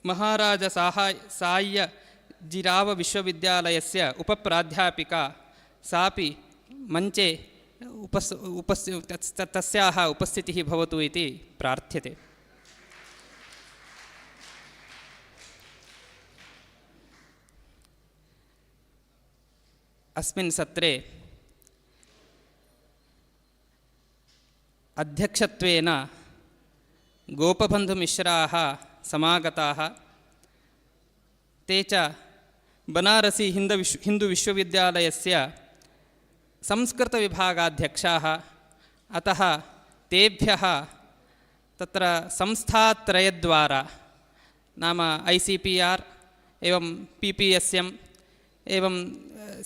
महाराज साय्यजिराव विश्वविद्यालयस्य उपप्राध्यापिका सापि मञ्चे तस्याः उपस्थितिः भवतु इति प्रार्थ्यते। अस्मिन् सत्रे अध्यक्षत्वेन गोपबन्धुमिश्राः समागताः। ते च बनारसी हिन्दुविश्वविद्यालयस्य संस्कृतविभागाध्यक्षाः। अतः तेभ्यः तत्र संस्थात्रयद्वारा नाम ICPR एवं PPSM एवं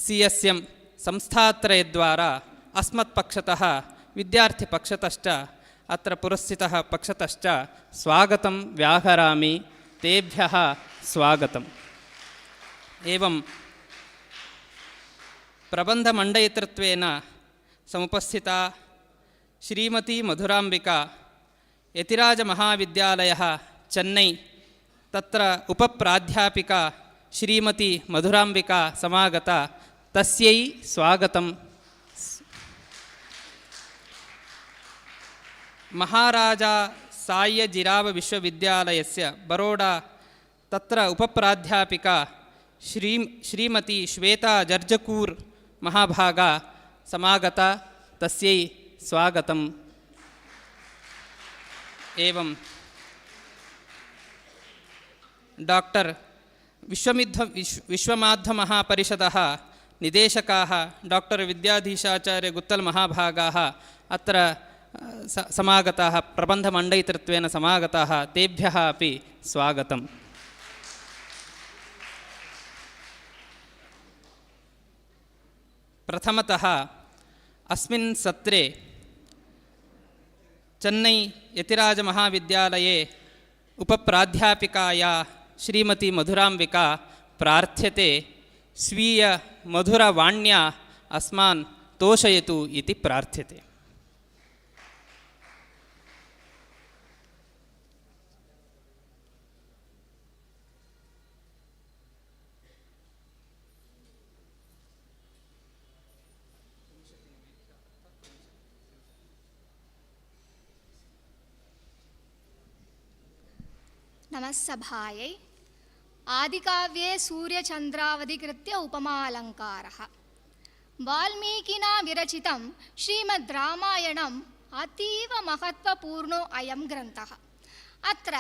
CSM संस्थात्रयद्वारा अस्मत्पक्षतः विद्यार्थिपक्षतश्च अत्र पुरस्थितः पक्षतश्च स्वागतं व्याहरामि। तेभ्यः स्वागतम्। एवं प्रबन्धमण्डयितृत्वेन समुपस्थिता श्रीमती मधुराम्बिका यतिराजमहाविद्यालयः चेन्नै तत्र उपप्राध्यापिका श्रीमती मधुराम्बिका समागता। तस्यै स्वागतम्। महाराजा साय्यजिराव विश्वविद्यालयस्य बरोडा तत्र उपप्राध्यापिका श्रीमती श्वेता जर्जकूर् महाभागा समागता। तस्यै स्वागतम्। एवं डॉक्टर विश्वमाध्वमहापरिषदः निदेशकाः डॉक्टर विद्याधीशाचार्य गुत्तल महाभागाः अत्र समागताः, प्रबन्धमण्डयितृत्वेन समागताः। तेभ्यः अपि स्वागतम्। प्रथमतः अस्मिन् सत्रे चेन्नै यतिराजमहाविद्यालये उपप्राध्यापिकाया श्रीमती मधुराम्बिका प्रार्थ्यते स्वीय मधुरवाण्या अस्मान् तोषयतु इति प्रार्थ्यते। नमस्सभायै। आदिकाव्ये सूर्यचन्द्रावधिकृत्य उपमालङ्कारः। वाल्मीकिना विरचितं श्रीमद्रामायणम् अतीव महत्वपूर्णो अयं ग्रन्थः। अत्र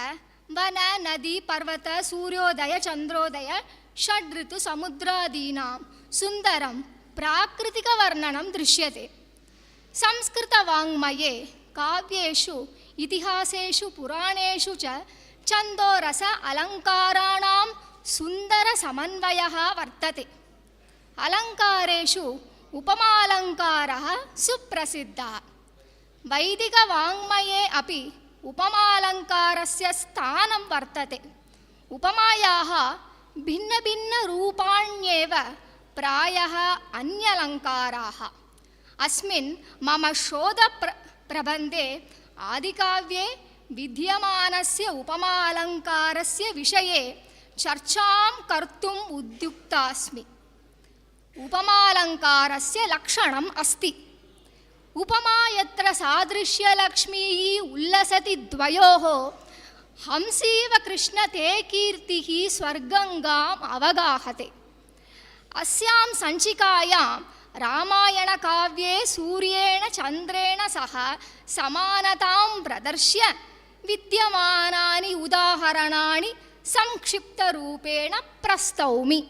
वन नदी पर्वत सूर्योदय चन्द्रोदय षड्ऋतु समुद्रादीनां सुन्दरं प्राकृतिकवर्णनं दृश्यते। संस्कृतवाङ्मये काव्येषु इतिहासेषु पुराणेषु च छन्दोरस अलङ्काराणां सुन्दरसमन्वयः वर्तते। अलङ्कारेषु उपमालङ्कारः सुप्रसिद्धः। वैदिकवाङ्मये अपि उपमालङ्कारस्य स्थानं वर्तते। उपमायाः भिन्नभिन्नरूपाण्येव प्रायः अन्यलङ्काराः। अस्मिन् मम शोधप्रबन्धे आदिकाव्ये विद्यमानस्य उपमालङ्कारस्य विषये चर्चां कर्तुम् उद्युक्तास्मि। उपमालङ्कारस्य लक्षणम् अस्ति। उपमा यत्र सादृश्यलक्ष्मीः उल्लसति द्वयोः हंसीव कृष्ण ते कीर्तिः स्वर्गङ्गाम् अवगाहते। अस्यां सञ्चिकायां रामायणकाव्ये सूर्येण चन्द्रेण सह समानतां प्रदर्श्य विद्यमानानि उदाहरणानि संक्षिप्तरूपेण प्रस्तौमि।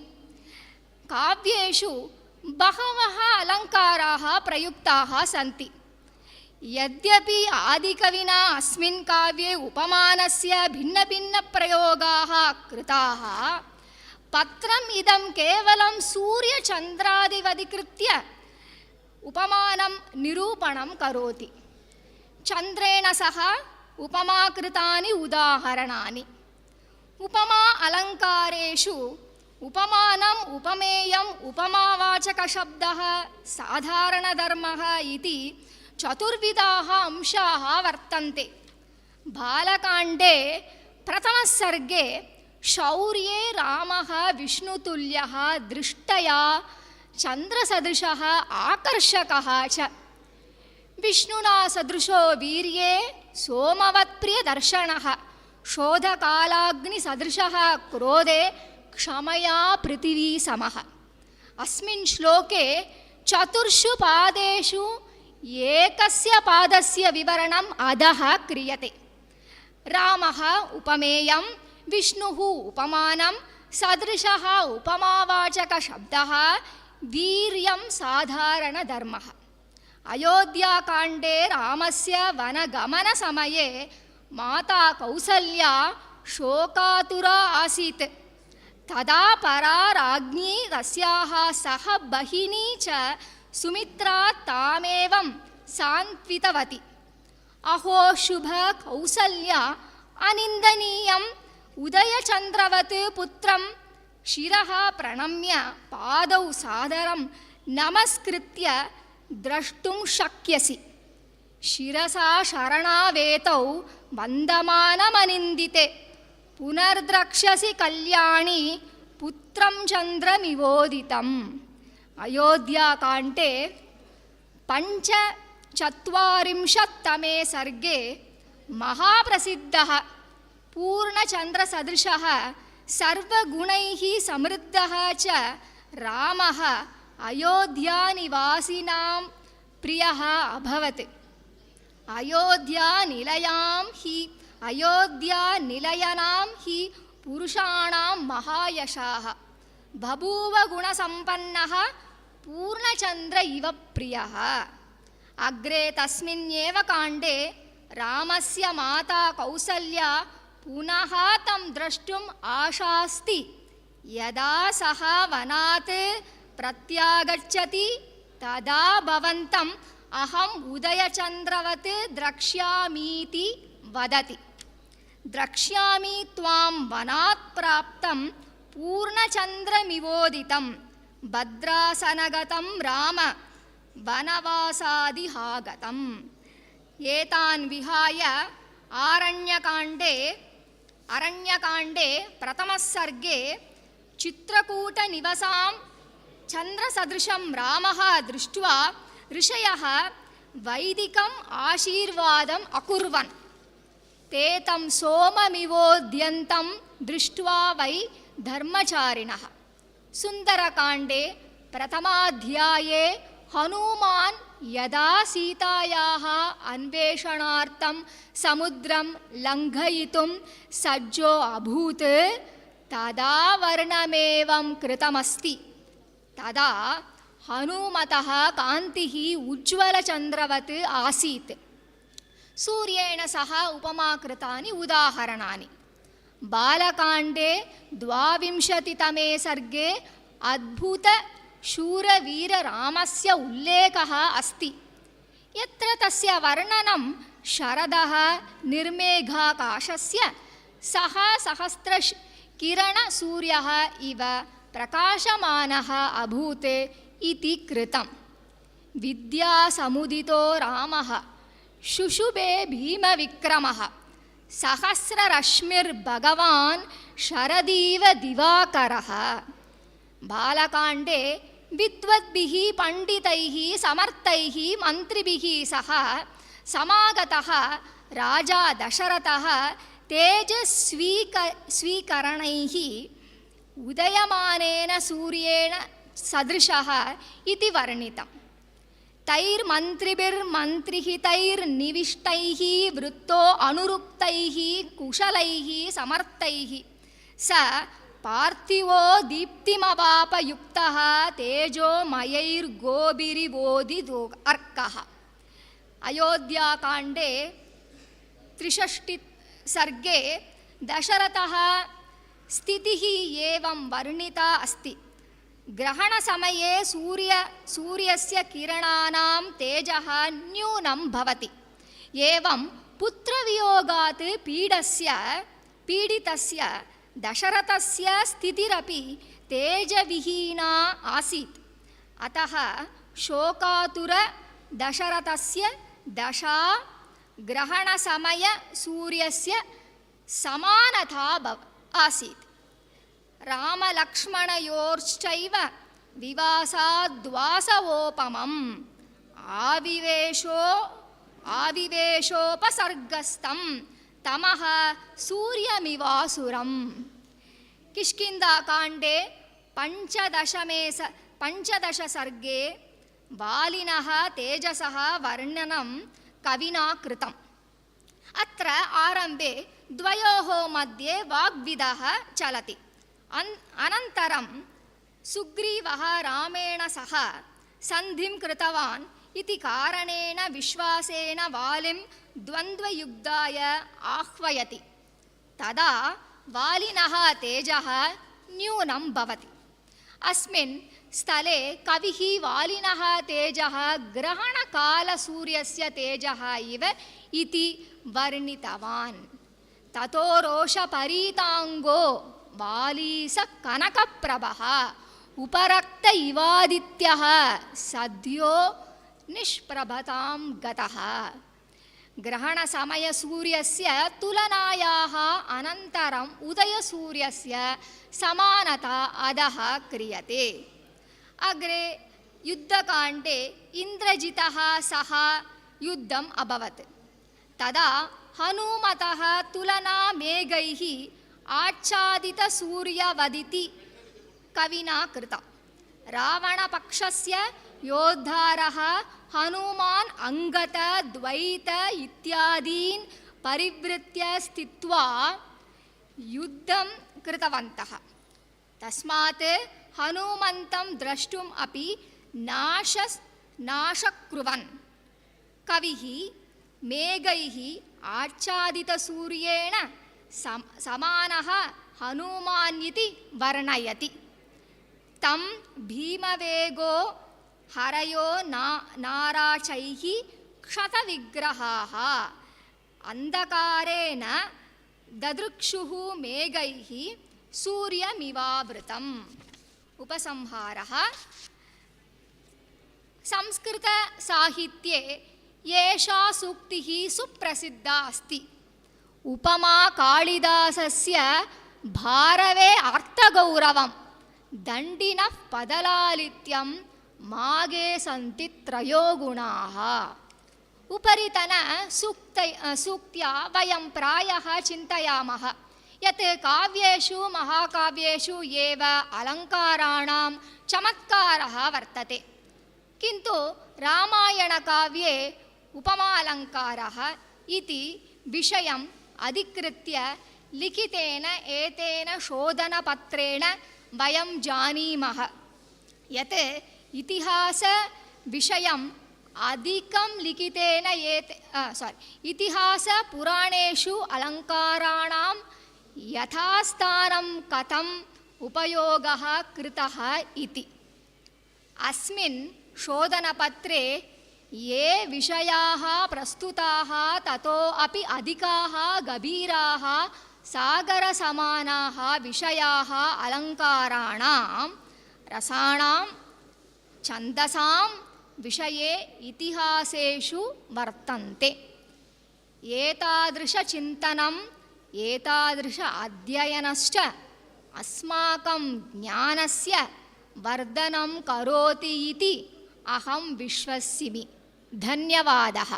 काव्येषु बहवः अलङ्काराः प्रयुक्ताः सन्ति। यद्यपि आदिकविना अस्मिन् काव्ये उपमानस्य भिन्नभिन्नप्रयोगाः कृताः, पत्रम् इदं केवलं सूर्यचन्द्रादिवधिकृत्य उपमानं निरूपणं करोति। चन्द्रेण सह उपमाकृतानि उदाहरणानि। उपमा अलङ्कारेषु उपमानम् उपमेयम् उपमावाचकशब्दः साधारणधर्मः इति चतुर्विधाः अंशाः वर्तन्ते। बालकाण्डे प्रथमसर्गे शौर्ये रामः विष्णुतुल्यः दृष्टया चन्द्रसदृशः आकर्षकः च विष्णुना सदृशो वीर्ये सोमवत्प्रियदर्शनः शोधकालाग्निसदृशः क्रोधे क्षमया पृथिवी समः। अस्मिन् श्लोके चतुर्षु पादेषु एकस्य पादस्य विवरणम् अधः क्रियते। रामः उपमेयं, विष्णुः उपमानं, सदृशः उपमावाचकशब्दः, वीर्यं साधारणधर्मः। अयोध्याकाण्डे रामस्य वनगमनसमये माता कौसल्या शोकातुरा आसीत्। तदा परा राज्ञी तस्याः सह बहिनी च सुमित्रा तामेवं सान्त्वितवती। अहो शुभ कौसल्या, अनिन्दनीयम् उदयचन्द्रवत् पुत्रं शिरः प्रणम्य पादौ सादरं नमस्कृत्य द्रष्टुं शक्यसि। शिरसा शरणावेतौ वन्दमानमनिन्दिते पुनर्द्रक्ष्यसि कल्याणी पुत्रं चन्द्रमिवोदितम्। अयोध्याकाण्डे 45तमे सर्गे महाप्रसिद्धः पूर्णचन्द्रसदृशः सर्वगुणैः समृद्धः च रामः अयोध्यानिवासिनां प्रियः अभवत्। अयोध्यानिलयनां हि पुरुषाणां महायशाः बभूव गुणसम्पन्नः पूर्णचन्द्र इव प्रियः। अग्रे तस्मिन्नेव काण्डे रामस्य माता कौसल्या पुनः तं द्रष्टुम् आशास्ति। यदा सः वनात् प्रत्यागच्छति तदा भवन्तम् अहम् उदयचन्द्रवत् द्रक्ष्यामीति वदति। द्रक्ष्यामि त्वां वनात् प्राप्तं पूर्णचन्द्रमिवोदितं भद्रासनगतं राम वनवासादिहागतम्। एतान् विहाय अरण्यकाण्डे प्रथमसर्गे चित्रकूटनिवसां चन्द्रसदृशं रामः दृष्ट्वा ऋषयः वैदिकम् आशीर्वादम् अकुर्वन्। ते तं सोममिवोद्यन्तं दृष्ट्वा वै धर्मचारिणः। सुन्दरकाण्डे प्रथमाध्याये हनुमान् यदा सीतायाः अन्वेषणार्थं समुद्रं लङ्घयितुं सज्जो अभूत् तदा वर्णमेवं कृतमस्ति। तदा हनुमतः कान्तिः उज्ज्वलचन्द्रवत् आसीत्। सूर्येण सह उपमा कृतानि उदाहरणानि। बालकाण्डे 22तमे सर्गे अद्भुतशूरवीररामस्य उल्लेखः अस्ति। यत्र तस्य वर्णनं शरदः निर्मेघाकाशस्य सः सहस्रकिरणसूर्यः इव प्रकाशमानः अभूत् इति कृतम्। विद्यासमुदितो रामः शुशुभे भीमविक्रमः सहस्ररश्मिर्भगवान् शरदीव दिवाकरः। बालकाण्डे विद्वद्भिः पण्डितैः समर्थैः मन्त्रिभिः सह समागतः राजा दशरथः तेजस्वीकरणैः उदयमानेन सूर्येण सदृशः इति वर्णितम्। तैर्मन्त्रिभिर्मन्त्रिहितैर्निविष्टैः वृत्तो अनुरुक्तैः कुशलैः समर्थैः स पार्थिवो दीप्तिमवापयुक्तः तेजोमयैर्गोभिरिवोदितो अर्कः। अयोध्याकाण्डे 63 सर्गे दशरथः स्थितिः एवं वर्णिता अस्ति। ग्रहणसमये सूर्यस्य किरणानां तेजः न्यूनं भवति। एवं पुत्रवियोगात् पीडितस्य दशरथस्य स्थितिरपि तेजविहीना आसीत्। अतः शोकातुर दशरथस्य दशा ग्रहणसमय सूर्यस्य समानता आसीत्। रामलक्ष्मणयोश्चैव विवासाद्वासवोपमम् आविवेशोपसर्गस्तं तमः सूर्यमिवासुरम्। किष्किन्धाकाण्डे पञ्चदश सर्गे वालिनः तेजसः वर्णनं कविना कृतम्। अत्र आरम्भे द्वयोः मध्ये वाग्विदः चलति। अनन्तरं सुग्रीवः रामेण सह सन्धिं कृतवान् इति कारणेन विश्वासेन वालिं द्वन्द्वयुद्धाय आह्वयति। तदा वालिनः तेजः न्यूनं भवति। अस्मिन् स्थले कविः वालिनः तेजः ग्रहणकालसूर्यस्य तेजः इव इति वर्णितवान्। ततो रोषपरीताङ्गो वाली स कनकप्रभः उपरक्त इवादित्यः सद्यो निष्प्रभतां गतः। ग्रहणसमयसूर्यस्य तुलनायाः अनन्तरम् उदयसूर्यस्य समानता अधः क्रियते। अग्रे युद्धकाण्डे इन्द्रजितः सह युद्धम् अभवत्। तदा हनुमतः तुलना मेघैः आच्छादितसूर्यवदिति कविना कृता। रावणपक्षस्य योद्धारः हनुमान् अंगत द्वैत इत्यादीन् परिवृत्य स्थित्वा युद्धं कृतवन्तः। तस्मात् हनुमन्तं द्रष्टुम् अपि नाशक्रुवन् कविः मेघैः आच्छादितसूर्येण समानः हनुमान् इति वर्णयति। तं भीमवेगो हरयो नाराचैः क्षतविग्रहाः अन्धकारेण ददृक्षुः मेघैः सूर्यमिवावृतम्। उपसंहारः। संस्कृतसाहित्ये एषा सूक्तिः सुप्रसिद्धा अस्ति। उपमा कालिदासस्य भारवे अर्थगौरवं दण्डिनः पदलालित्यं मागे सन्ति त्रयो गुणाः। उपरितनसूक्त्या वयं प्रायः चिन्तयामः यत् काव्येषु महाकाव्येषु एव अलङ्काराणां चमत्कारः वर्तते, किन्तु रामायणकाव्ये उपमालङ्कारः इति विषयम् अधिकृत्य लिखितेन एतेन शोधनपत्रेण वयं जानीमः यत् इतिहासविषयम् अधिकं लिखितेन इतिहासपुराणेषु अलङ्काराणां यथास्थानं कथम् उपयोगः कृतः इति। अस्मिन् शोधनपत्रे ये विषयाः प्रस्तुताः ततो अपि अधिकाः गभीराः सागरसमानाः विषयाः अलङ्काराणां रसाणां छन्दसां विषये इतिहासेषु वर्तन्ते। एतादृशचिन्तनम् एतादृश अध्ययनश्च अस्माकं ज्ञानस्य वर्धनं करोति इति अहं विश्वसिमि। धन्यवादः।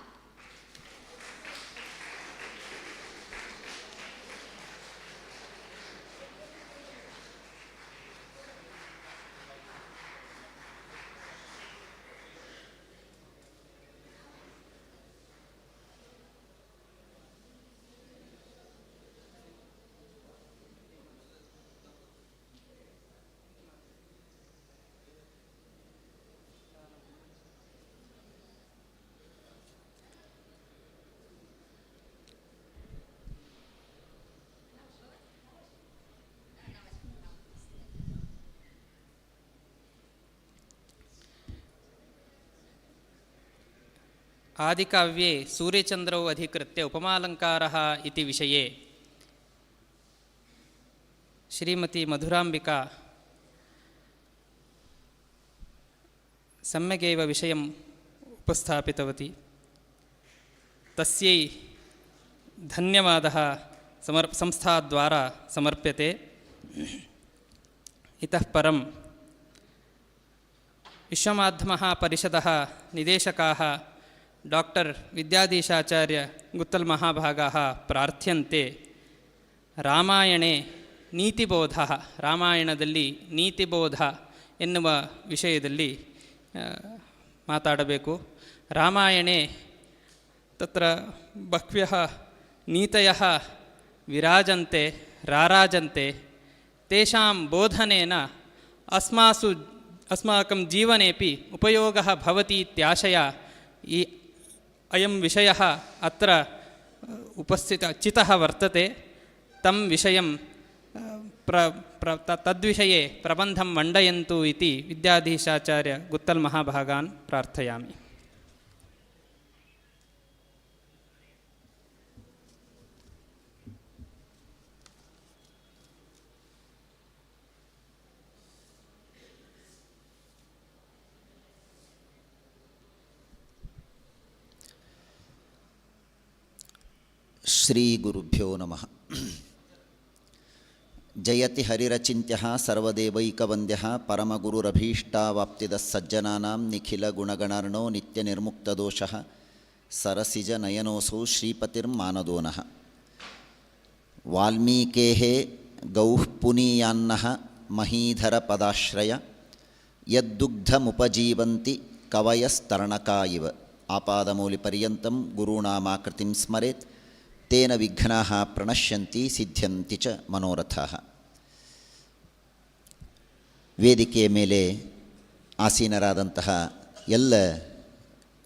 आदिकाव्ये सूर्यचन्द्रौ अधिकृत्य उपमालङ्कारः इति विषये श्रीमती मधुराम्बिका सम्यगेव विषयम् उपस्थापितवती। तस्यै धन्यवादः संस्थाद्वारा समर्प्यते। इतः परं विश्वमाध्यमः निदेशकाः डॉक्टर विद्याधीशाचार्य गुत्तल् महाभागाः प्रार्थ्यन्ते रामायणे ನೀತಿಬೋಧಃ ರಾಮಾಯಣದಲ್ಲಿ ನೀತಿಬೋಧ ಎನ್ನುವ ವಿಷಯದಲ್ಲಿ ಮಾತಾಡಬೇಕು. ರಾಮಾಯಣೆ ತತ್ರ ಬಹ್ವ್ಯಃ ನೀತಯಃ ವಿರಾಜಂತೆ ರಾರಾಜಂತೆ ತೇಷಾಂ ಬೋಧನೇನ अस्माकं जीवनेपि उपयोगः भवति इत्याशय अयं विषयः अत्र चितः वर्तते. तं विषयं तद्विषये प्रबन्धं मण्डयन्तु इति विद्याधीशाचार्य गुत्तल् महाभागान् प्रार्थयामि. ಶ್ರೀ ಗುರುಭ್ಯೋ ನಮಃ. ಜಯತಿ ಹರಿರಚಿಂತ್ಯಃ ಸರ್ವದೇವೈಕವಂದ್ಯಃ ಪರಮಗುರುರಭೀಷ್ಟಾವಾಪ್ತಿದಃ ಸಜ್ಜನಾನಾಂ ನಿಖಿಲ ಗುಣಗಣರ್ಣೋ ನಿತ್ಯನಿರ್ಮುಕ್ತದೋಷಃ ಸರಸಿಜ ನಯನೋऽಸೌ ಶ್ರೀಪತಿರ್ಮಾನದೋನಃ. ವಾಲ್ಮೀಕೇಃ ಗೌಃ ಪುನೀಯಾನ್ನಃ ಮಹೀಧರ ಪದಾಶ್ರಯ ಯದ್ದುಗ್ಧಮುಪಜೀವಂತಿ ಕವಯಸ್ತರಣಕಾ ಇವ. ಆಪಾದಮೌಲಿಪರ್ಯಂತಂ ಗುರುಣಾಮಾಕೃತಿಂ ಸ್ಮರೇತ್ ತೇನ ವಿಘ್ನಾಃ ಪ್ರಣಶ್ಯಂತಿ ಸಿದ್ಧ್ಯಂತಿ ಚ ಮನೋರಥಾಃ. ವೇದಿಕೆಯ ಮೇಲೆ ಆಸೀನರಾದಂತಹ ಎಲ್ಲ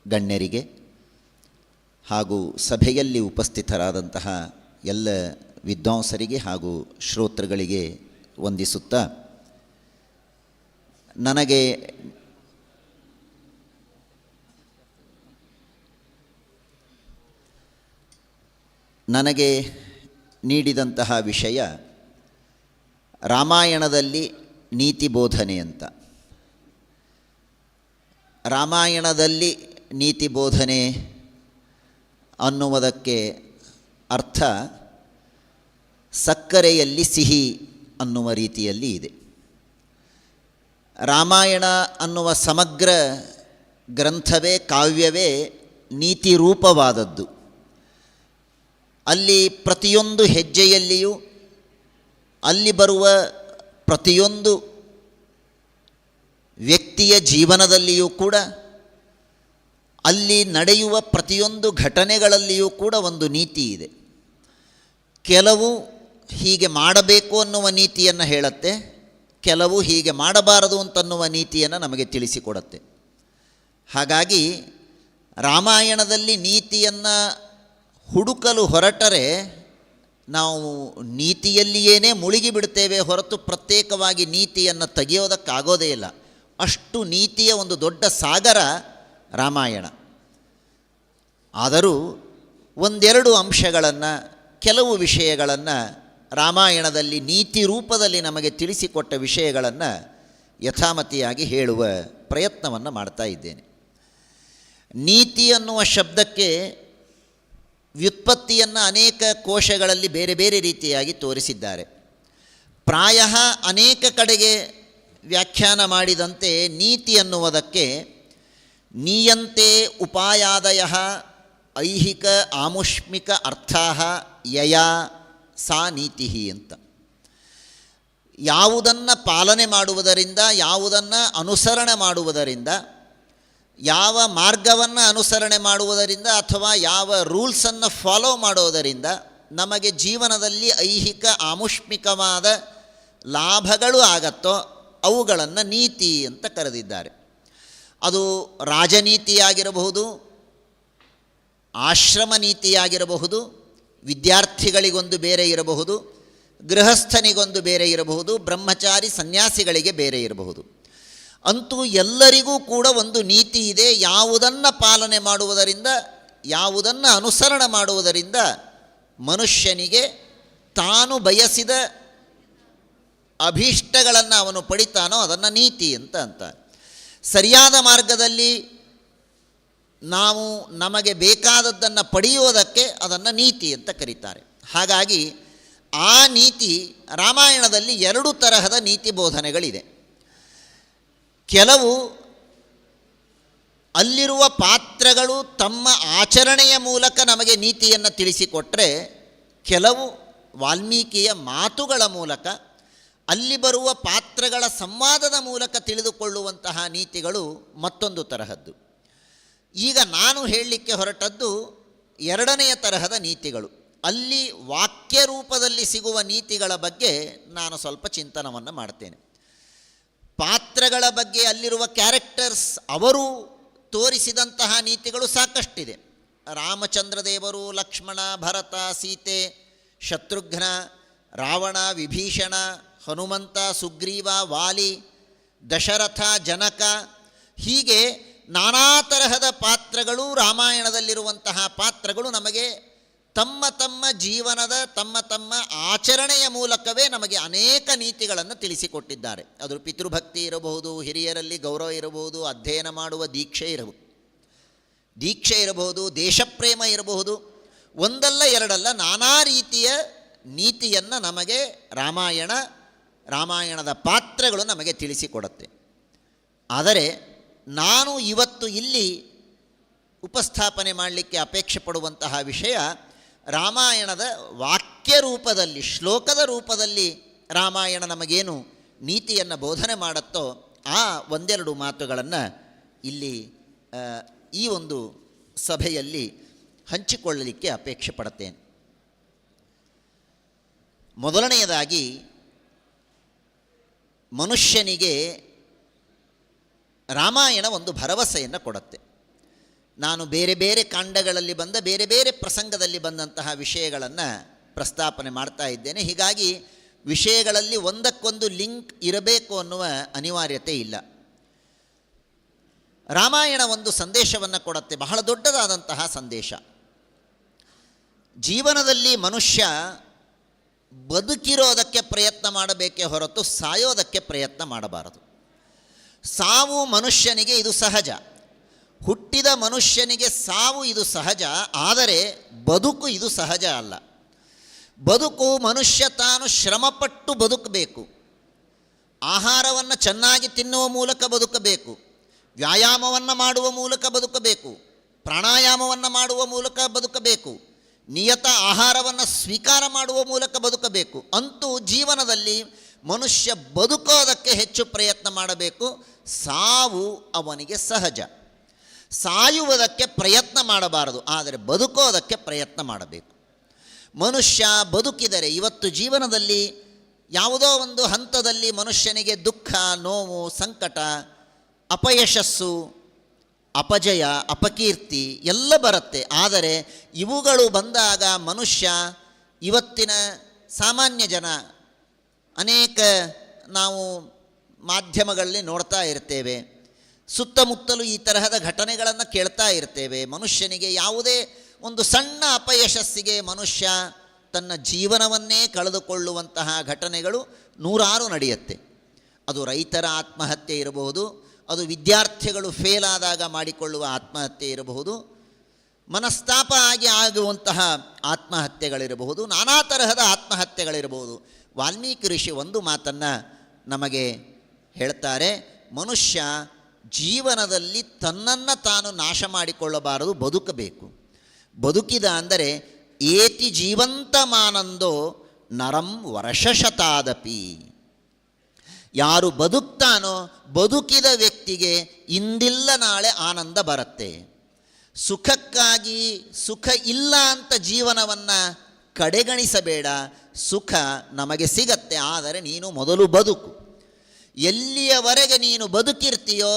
ಗಣ್ಯರಿಗೆ ಹಾಗೂ ಸಭೆಯಲ್ಲಿ ಉಪಸ್ಥಿತರಾದಂತಹ ಎಲ್ಲ ವಿದ್ವಾಂಸರಿಗೆ ಹಾಗೂ ಶ್ರೋತೃಗಳಿಗೆ ವಂದಿಸುತ್ತಾ, ನನಗೆ ನೀಡಿದಂತಹ ವಿಷಯ ರಾಮಾಯಣದಲ್ಲಿ ನೀತಿ ಬೋಧನೆ ಅಂತ. ರಾಮಾಯಣದಲ್ಲಿ ನೀತಿ ಬೋಧನೆ ಅನ್ನುವುದಕ್ಕೆ ಅರ್ಥ ಸಕ್ಕರೆಯಲ್ಲಿ ಸಿಹಿ ಅನ್ನುವ ರೀತಿಯಲ್ಲಿ ಇದೆ. ರಾಮಾಯಣ ಅನ್ನುವ ಸಮಗ್ರ ಗ್ರಂಥವೇ ಕಾವ್ಯವೇ ನೀತಿ ರೂಪವಾದದ್ದು. ಅಲ್ಲಿ ಪ್ರತಿಯೊಂದು ಹೆಜ್ಜೆಯಲ್ಲಿಯೂ ಅಲ್ಲಿ ಬರುವ ಪ್ರತಿಯೊಂದು ವ್ಯಕ್ತಿಯ ಜೀವನದಲ್ಲಿಯೂ ಕೂಡ ಅಲ್ಲಿ ನಡೆಯುವ ಪ್ರತಿಯೊಂದು ಘಟನೆಗಳಲ್ಲಿಯೂ ಕೂಡ ಒಂದು ನೀತಿ ಇದೆ. ಕೆಲವು ಹೀಗೆ ಮಾಡಬೇಕು ಅನ್ನುವ ನೀತಿಯನ್ನು ಹೇಳುತ್ತೆ, ಕೆಲವು ಹೀಗೆ ಮಾಡಬಾರದು ಅಂತನ್ನುವ ನೀತಿಯನ್ನು ನಮಗೆ ತಿಳಿಸಿಕೊಡುತ್ತೆ. ಹಾಗಾಗಿ ರಾಮಾಯಣದಲ್ಲಿ ನೀತಿಯನ್ನು ಹುಡುಕಲು ಹೊರಟರೆ ನಾವು ನೀತಿಯಲ್ಲಿಯೇ ಮುಳುಗಿ ಬಿಡ್ತೇವೆ ಹೊರತು ಪ್ರತ್ಯೇಕವಾಗಿ ನೀತಿಯನ್ನು ತೆಗೆಯೋದಕ್ಕಾಗೋದೇ ಇಲ್ಲ. ಅಷ್ಟು ನೀತಿಯ ಒಂದು ದೊಡ್ಡ ಸಾಗರ ರಾಮಾಯಣ. ಆದರೂ ಒಂದೆರಡು ಅಂಶಗಳನ್ನು, ಕೆಲವು ವಿಷಯಗಳನ್ನು ರಾಮಾಯಣದಲ್ಲಿ ನೀತಿ ರೂಪದಲ್ಲಿ ನಮಗೆ ತಿಳಿಸಿಕೊಟ್ಟ ವಿಷಯಗಳನ್ನು ಯಥಾಮತಿಯಾಗಿ ಹೇಳುವ ಪ್ರಯತ್ನವನ್ನು ಮಾಡ್ತಾ ಇದ್ದೇನೆ. ನೀತಿ ಅನ್ನುವ ಶಬ್ದಕ್ಕೆ ವ್ಯುತ್ಪತ್ತಿಯನ್ನು ಅನೇಕ ಕೋಶಗಳಲ್ಲಿ ಬೇರೆ ಬೇರೆ ರೀತಿಯಾಗಿ ತೋರಿಸಿದ್ದಾರೆ. ಪ್ರಾಯ ಅನೇಕ ಕಡೆಗೆ ವ್ಯಾಖ್ಯಾನ ಮಾಡಿದಂತೆ ನೀತಿ ಅನ್ನುವುದಕ್ಕೆ ನೀಯಂತೆ ಉಪಾಯಾದಯ ಐಹಿಕ ಆಮುಷ್ಮಿಕ ಅರ್ಥಾಃ ಯಯಾ ಸಾ ನೀತಿ ಅಂತ. ಯಾವುದನ್ನು ಪಾಲನೆ ಮಾಡುವುದರಿಂದ, ಯಾವುದನ್ನು ಅನುಸರಣೆ ಮಾಡುವುದರಿಂದ, ಯಾವ ಮಾರ್ಗವನ್ನು ಅನುಸರಣೆ ಮಾಡುವುದರಿಂದ ಅಥವಾ ಯಾವ ರೂಲ್ಸನ್ನು ಫಾಲೋ ಮಾಡೋದರಿಂದ ನಮಗೆ ಜೀವನದಲ್ಲಿ ಐಹಿಕ ಆಮುಷ್ಮಿಕವಾದ ಲಾಭಗಳು ಆಗತ್ತೋ ಅವುಗಳನ್ನು ನೀತಿ ಅಂತ ಕರೆದಿದ್ದಾರೆ. ಅದು ರಾಜನೀತಿಯಾಗಿರಬಹುದು, ಆಶ್ರಮ ನೀತಿಯಾಗಿರಬಹುದು, ವಿದ್ಯಾರ್ಥಿಗಳಿಗೊಂದು ಬೇರೆ ಇರಬಹುದು, ಗೃಹಸ್ಥನಿಗೊಂದು ಬೇರೆ ಇರಬಹುದು, ಬ್ರಹ್ಮಚಾರಿ ಸನ್ಯಾಸಿಗಳಿಗೆ ಬೇರೆ ಇರಬಹುದು. ಅಂತೂ ಎಲ್ಲರಿಗೂ ಕೂಡ ಒಂದು ನೀತಿ ಇದೆ. ಯಾವುದನ್ನು ಪಾಲನೆ ಮಾಡುವುದರಿಂದ, ಯಾವುದನ್ನು ಅನುಸರಣೆ ಮಾಡುವುದರಿಂದ ಮನುಷ್ಯನಿಗೆ ತಾನು ಬಯಸಿದ ಅಭೀಷ್ಟಗಳನ್ನು ಅವನು ಪಡಿತಾನೋ ಅದನ್ನು ನೀತಿ ಅಂತ ಅಂತಾರೆ. ಸರಿಯಾದ ಮಾರ್ಗದಲ್ಲಿ ನಾವು ನಮಗೆ ಬೇಕಾದದ್ದನ್ನು ಪಡೆಯುವುದಕ್ಕೆ ಅದನ್ನು ನೀತಿ ಅಂತ ಕರೀತಾರೆ. ಹಾಗಾಗಿ ಆ ನೀತಿ ರಾಮಾಯಣದಲ್ಲಿ 2 ತರಹದ ನೀತಿ ಬೋಧನೆಗಳಿದೆ. ಕೆಲವು ಅಲ್ಲಿರುವ ಪಾತ್ರಗಳು ತಮ್ಮ ಆಚರಣೆಯ ಮೂಲಕ ನಮಗೆ ನೀತಿಯನ್ನು ತಿಳಿಸಿಕೊಟ್ಟರೆ, ಕೆಲವು ವಾಲ್ಮೀಕಿಯ ಮಾತುಗಳ ಮೂಲಕ, ಅಲ್ಲಿ ಬರುವ ಪಾತ್ರಗಳ ಸಂವಾದದ ಮೂಲಕ ತಿಳಿದುಕೊಳ್ಳುವಂತಹ ನೀತಿಗಳು ಮತ್ತೊಂದು ತರಹದ್ದು. ಈಗ ನಾನು ಹೇಳಲಿಕ್ಕೆ ಹೊರಟದ್ದು 2ನೆಯ ತರಹದ ನೀತಿಗಳು. ಅಲ್ಲಿ ವಾಕ್ಯ ರೂಪದಲ್ಲಿ ಸಿಗುವ ನೀತಿಗಳ ಬಗ್ಗೆ ನಾನು ಸ್ವಲ್ಪ ಚಿಂತನವನ್ನು ಮಾಡ್ತೇನೆ. ಪಾತ್ರಗಳ ಬಗ್ಗೆ, ಅಲ್ಲಿರುವ ಕ್ಯಾರೆಕ್ಟರ್ಸ್, ಅವರು ತೋರಿಸಿದಂತಹ ನೀತಿಗಳು ಸಾಕಷ್ಟಿದೆ. ರಾಮಚಂದ್ರ ದೇವರು, ಲಕ್ಷ್ಮಣ, ಭರತ, ಸೀತೆ, ಶತ್ರುಘ್ನ, ರಾವಣ, ವಿಭೀಷಣ, ಹನುಮಂತ, ಸುಗ್ರೀವ, ವಾಲಿ, ದಶರಥ, ಜನಕ, ಹೀಗೆ ನಾನಾ ತರಹದ ಪಾತ್ರಗಳು, ರಾಮಾಯಣದಲ್ಲಿರುವಂತಹ ಪಾತ್ರಗಳು ನಮಗೆ ತಮ್ಮ ತಮ್ಮ ಜೀವನದ, ತಮ್ಮ ತಮ್ಮ ಆಚರಣೆಯ ಮೂಲಕವೇ ನಮಗೆ ಅನೇಕ ನೀತಿಗಳನ್ನು ತಿಳಿಸಿಕೊಟ್ಟಿದ್ದಾರೆ. ಅದು ಪಿತೃಭಕ್ತಿ ಇರಬಹುದು, ಹಿರಿಯರಲ್ಲಿ ಗೌರವ ಇರಬಹುದು, ಅಧ್ಯಯನ ಮಾಡುವ ದೀಕ್ಷೆ ಇರಬಹುದು, ದೇಶಪ್ರೇಮ ಇರಬಹುದು, ಒಂದಲ್ಲ ಎರಡಲ್ಲ ನಾನಾ ರೀತಿಯ ನೀತಿಯನ್ನು ನಮಗೆ ರಾಮಾಯಣದ ಪಾತ್ರಗಳು ನಮಗೆ ತಿಳಿಸಿಕೊಡುತ್ತೆ. ಆದರೆ ನಾನು ಇವತ್ತು ಇಲ್ಲಿ ಉಪಸ್ಥಾಪನೆ ಮಾಡಲಿಕ್ಕೆ ಅಪೇಕ್ಷೆ ಪಡುವಂತಹ ವಿಷಯ, ರಾಮಾಯಣದ ವಾಕ್ಯ ರೂಪದಲ್ಲಿ, ಶ್ಲೋಕದ ರೂಪದಲ್ಲಿ ರಾಮಾಯಣ ನಮಗೇನು ನೀತಿಯನ್ನು ಬೋಧನೆ ಮಾಡುತ್ತೋ ಆ 1-2 ಮಾತುಗಳನ್ನು ಇಲ್ಲಿ ಈ ಒಂದು ಸಭೆಯಲ್ಲಿ ಹಂಚಿಕೊಳ್ಳಲಿಕ್ಕೆ ಅಪೇಕ್ಷೆ ಪಡುತ್ತೇನೆ. ಮೊದಲನೆಯದಾಗಿ, ಮನುಷ್ಯನಿಗೆ ರಾಮಾಯಣ ಒಂದು ಭರವಸೆಯನ್ನು ಕೊಡುತ್ತೆ. ನಾನು ಬೇರೆ ಬೇರೆ ಕಾಂಡಗಳಲ್ಲಿ ಬಂದ ಬೇರೆ ಬೇರೆ ಪ್ರಸಂಗದಲ್ಲಿ ಬಂದಂತಹ ವಿಷಯಗಳನ್ನು ಪ್ರಸ್ತಾಪನೆ ಮಾಡ್ತಾ ಇದ್ದೇನೆ. ಹೀಗಾಗಿ ವಿಷಯಗಳಲ್ಲಿ ಒಂದಕ್ಕೊಂದು ಲಿಂಕ್ ಇರಬೇಕು ಅನ್ನುವ ಅನಿವಾರ್ಯತೆ ಇಲ್ಲ. ರಾಮಾಯಣ ಒಂದು ಸಂದೇಶವನ್ನು ಕೊಡುತ್ತೆ, ಬಹಳ ದೊಡ್ಡದಾದಂತಹ ಸಂದೇಶ. ಜೀವನದಲ್ಲಿ ಮನುಷ್ಯ ಬದುಕಿರೋದಕ್ಕೆ ಪ್ರಯತ್ನ ಮಾಡಬೇಕೇ ಹೊರತು ಸಾಯೋದಕ್ಕೆ ಪ್ರಯತ್ನ ಮಾಡಬಾರದು. ಸಾವು ಮನುಷ್ಯನಿಗೆ ಇದು ಸಹಜ, ಹುಟ್ಟಿದ ಮನುಷ್ಯನಿಗೆ ಸಾವು ಇದು ಸಹಜ. ಆದರೆ ಬದುಕು ಇದು ಸಹಜ ಅಲ್ಲ. ಬದುಕು ಮನುಷ್ಯ ತಾನು ಶ್ರಮಪಟ್ಟು ಬದುಕಬೇಕು. ಆಹಾರವನ್ನು ಚೆನ್ನಾಗಿ ತಿನ್ನುವ ಮೂಲಕ ಬದುಕಬೇಕು, ವ್ಯಾಯಾಮವನ್ನು ಮಾಡುವ ಮೂಲಕ ಬದುಕಬೇಕು, ಪ್ರಾಣಾಯಾಮವನ್ನು ಮಾಡುವ ಮೂಲಕ ಬದುಕಬೇಕು, ನಿಯತ ಆಹಾರವನ್ನು ಸ್ವೀಕಾರ ಮಾಡುವ ಮೂಲಕ ಬದುಕಬೇಕು. ಅಂತೂ ಜೀವನದಲ್ಲಿ ಮನುಷ್ಯ ಬದುಕೋದಕ್ಕೆ ಹೆಚ್ಚು ಪ್ರಯತ್ನ ಮಾಡಬೇಕು. ಸಾವು ಅವನಿಗೆ ಸಹಜ. ಸಾಯುವುದಕ್ಕೆ ಪ್ರಯತ್ನ ಮಾಡಬಾರದು, ಆದರೆ ಬದುಕೋದಕ್ಕೆ ಪ್ರಯತ್ನ ಮಾಡಬೇಕು. ಮನುಷ್ಯ ಬದುಕಿದರೆ, ಇವತ್ತು ಜೀವನದಲ್ಲಿ ಯಾವುದೋ ಒಂದು ಹಂತದಲ್ಲಿ ಮನುಷ್ಯನಿಗೆ ದುಃಖ, ನೋವು, ಸಂಕಟ, ಅಪಯಶಸ್ಸು, ಅಪಜಯ, ಅಪಕೀರ್ತಿ ಎಲ್ಲ ಬರುತ್ತೆ. ಆದರೆ ಇವುಗಳು ಬಂದಾಗ ಮನುಷ್ಯ, ಇವತ್ತಿನ ಸಾಮಾನ್ಯ ಜನ, ಅನೇಕ ನಾವು ಮಾಧ್ಯಮಗಳಲ್ಲಿ ನೋಡ್ತಾ ಇರ್ತೇವೆ, ಸುತ್ತಮುತ್ತಲೂ ಈ ತರಹದ ಘಟನೆಗಳನ್ನು ಕೇಳ್ತಾ ಇರ್ತೇವೆ. ಮನುಷ್ಯನಿಗೆ ಯಾವುದೇ ಒಂದು ಸಣ್ಣ ಅಪಯಶಸ್ಸಿಗೆ ಮನುಷ್ಯ ತನ್ನ ಜೀವನವನ್ನೇ ಕಳೆದುಕೊಳ್ಳುವಂತಹ ಘಟನೆಗಳು ನೂರಾರು ನಡೆಯುತ್ತೆ. ಅದು ರೈತರ ಆತ್ಮಹತ್ಯೆ ಇರಬಹುದು, ಅದು ವಿದ್ಯಾರ್ಥಿಗಳು ಫೇಲ್ ಆದಾಗ ಮಾಡಿಕೊಳ್ಳುವ ಆತ್ಮಹತ್ಯೆ ಇರಬಹುದು, ಮನಸ್ತಾಪ ಆಗುವಂತಹ ಆತ್ಮಹತ್ಯೆಗಳಿರಬಹುದು, ನಾನಾ ತರಹದ ಆತ್ಮಹತ್ಯೆಗಳಿರಬಹುದು. ವಾಲ್ಮೀಕಿ ಋಷಿ ಒಂದು ಮಾತನ್ನು ನಮಗೆ ಹೇಳ್ತಾರೆ, ಮನುಷ್ಯ ಜೀವನದಲ್ಲಿ ತನ್ನನ್ನು ತಾನು ನಾಶ ಮಾಡಿಕೊಳ್ಳಬಾರದು, ಬದುಕಬೇಕು. ಬದುಕಿದ ಅಂದರೆ ಏತಿ ಜೀವಂತಮಾನಂದೋ ನರಂ ವರ್ಷಶತಾದಪಿ. ಯಾರು ಬದುಕ್ತಾನೋ ಬದುಕಿದ ವ್ಯಕ್ತಿಗೆ ಇಂದಿಲ್ಲ ನಾಳೆ ಆನಂದ ಬರುತ್ತೆ. ಸುಖಕ್ಕಾಗಿ ಸುಖ ಇಲ್ಲ ಅಂತ ಜೀವನವನ್ನು ಕಡೆಗಣಿಸಬೇಡ. ಸುಖ ನಮಗೆ ಸಿಗತ್ತೆ, ಆದರೆ ನೀನು ಮೊದಲು ಬದುಕು. ಎಲ್ಲಿಯವರೆಗೆ ನೀನು ಬದುಕಿರ್ತೀಯೋ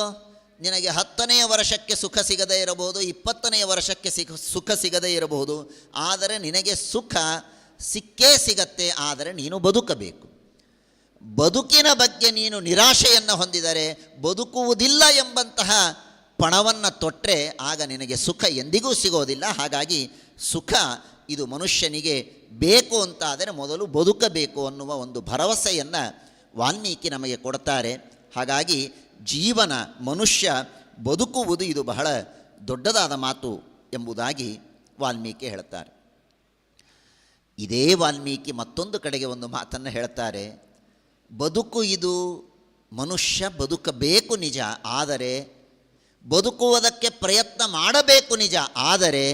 ನಿನಗೆ 10ನೆಯ ವರ್ಷಕ್ಕೆ ಸುಖ ಸಿಗದೇ ಇರಬಹುದು, 20ನೆಯ ವರ್ಷಕ್ಕೆ ಸುಖ ಸಿಗದೇ ಇರಬಹುದು, ಆದರೆ ನಿನಗೆ ಸುಖ ಸಿಕ್ಕೇ ಸಿಗತ್ತೆ. ಆದರೆ ನೀನು ಬದುಕಬೇಕು. ಬದುಕಿನ ಬಗ್ಗೆ ನೀನು ನಿರಾಶೆಯನ್ನು ಹೊಂದಿದರೆ, ಬದುಕುವುದಿಲ್ಲ ಎಂಬಂತಹ ಪಣವನ್ನು ತೊಟ್ಟರೆ ಆಗ ನಿನಗೆ ಸುಖ ಎಂದಿಗೂ ಸಿಗೋದಿಲ್ಲ. ಹಾಗಾಗಿ ಸುಖ ಇದು ಮನುಷ್ಯನಿಗೆ ಬೇಕು ಅಂತಾದರೆ ಮೊದಲು ಬದುಕಬೇಕು ಅನ್ನುವ ಒಂದು ಭರವಸೆಯನ್ನು ವಾಲ್ಮೀಕಿ ನಮಗೆ ಕೊಡ್ತಾರೆ. ಹಾಗಾಗಿ ಜೀವನ, ಮನುಷ್ಯ ಬದುಕುವುದು ಇದು ಬಹಳ ದೊಡ್ಡದಾದ ಮಾತು ಎಂಬುದಾಗಿ ವಾಲ್ಮೀಕಿ ಹೇಳ್ತಾರೆ. ಇದೇ ವಾಲ್ಮೀಕಿ ಮತ್ತೊಂದು ಕಡೆಗೆ ಒಂದು ಮಾತನ್ನು ಹೇಳ್ತಾರೆ. ಬದುಕು ಇದು, ಮನುಷ್ಯ ಬದುಕಬೇಕು ನಿಜ, ಆದರೆ ಬದುಕುವುದಕ್ಕೆ ಪ್ರಯತ್ನ ಮಾಡಬೇಕು ನಿಜ, ಆದರೆ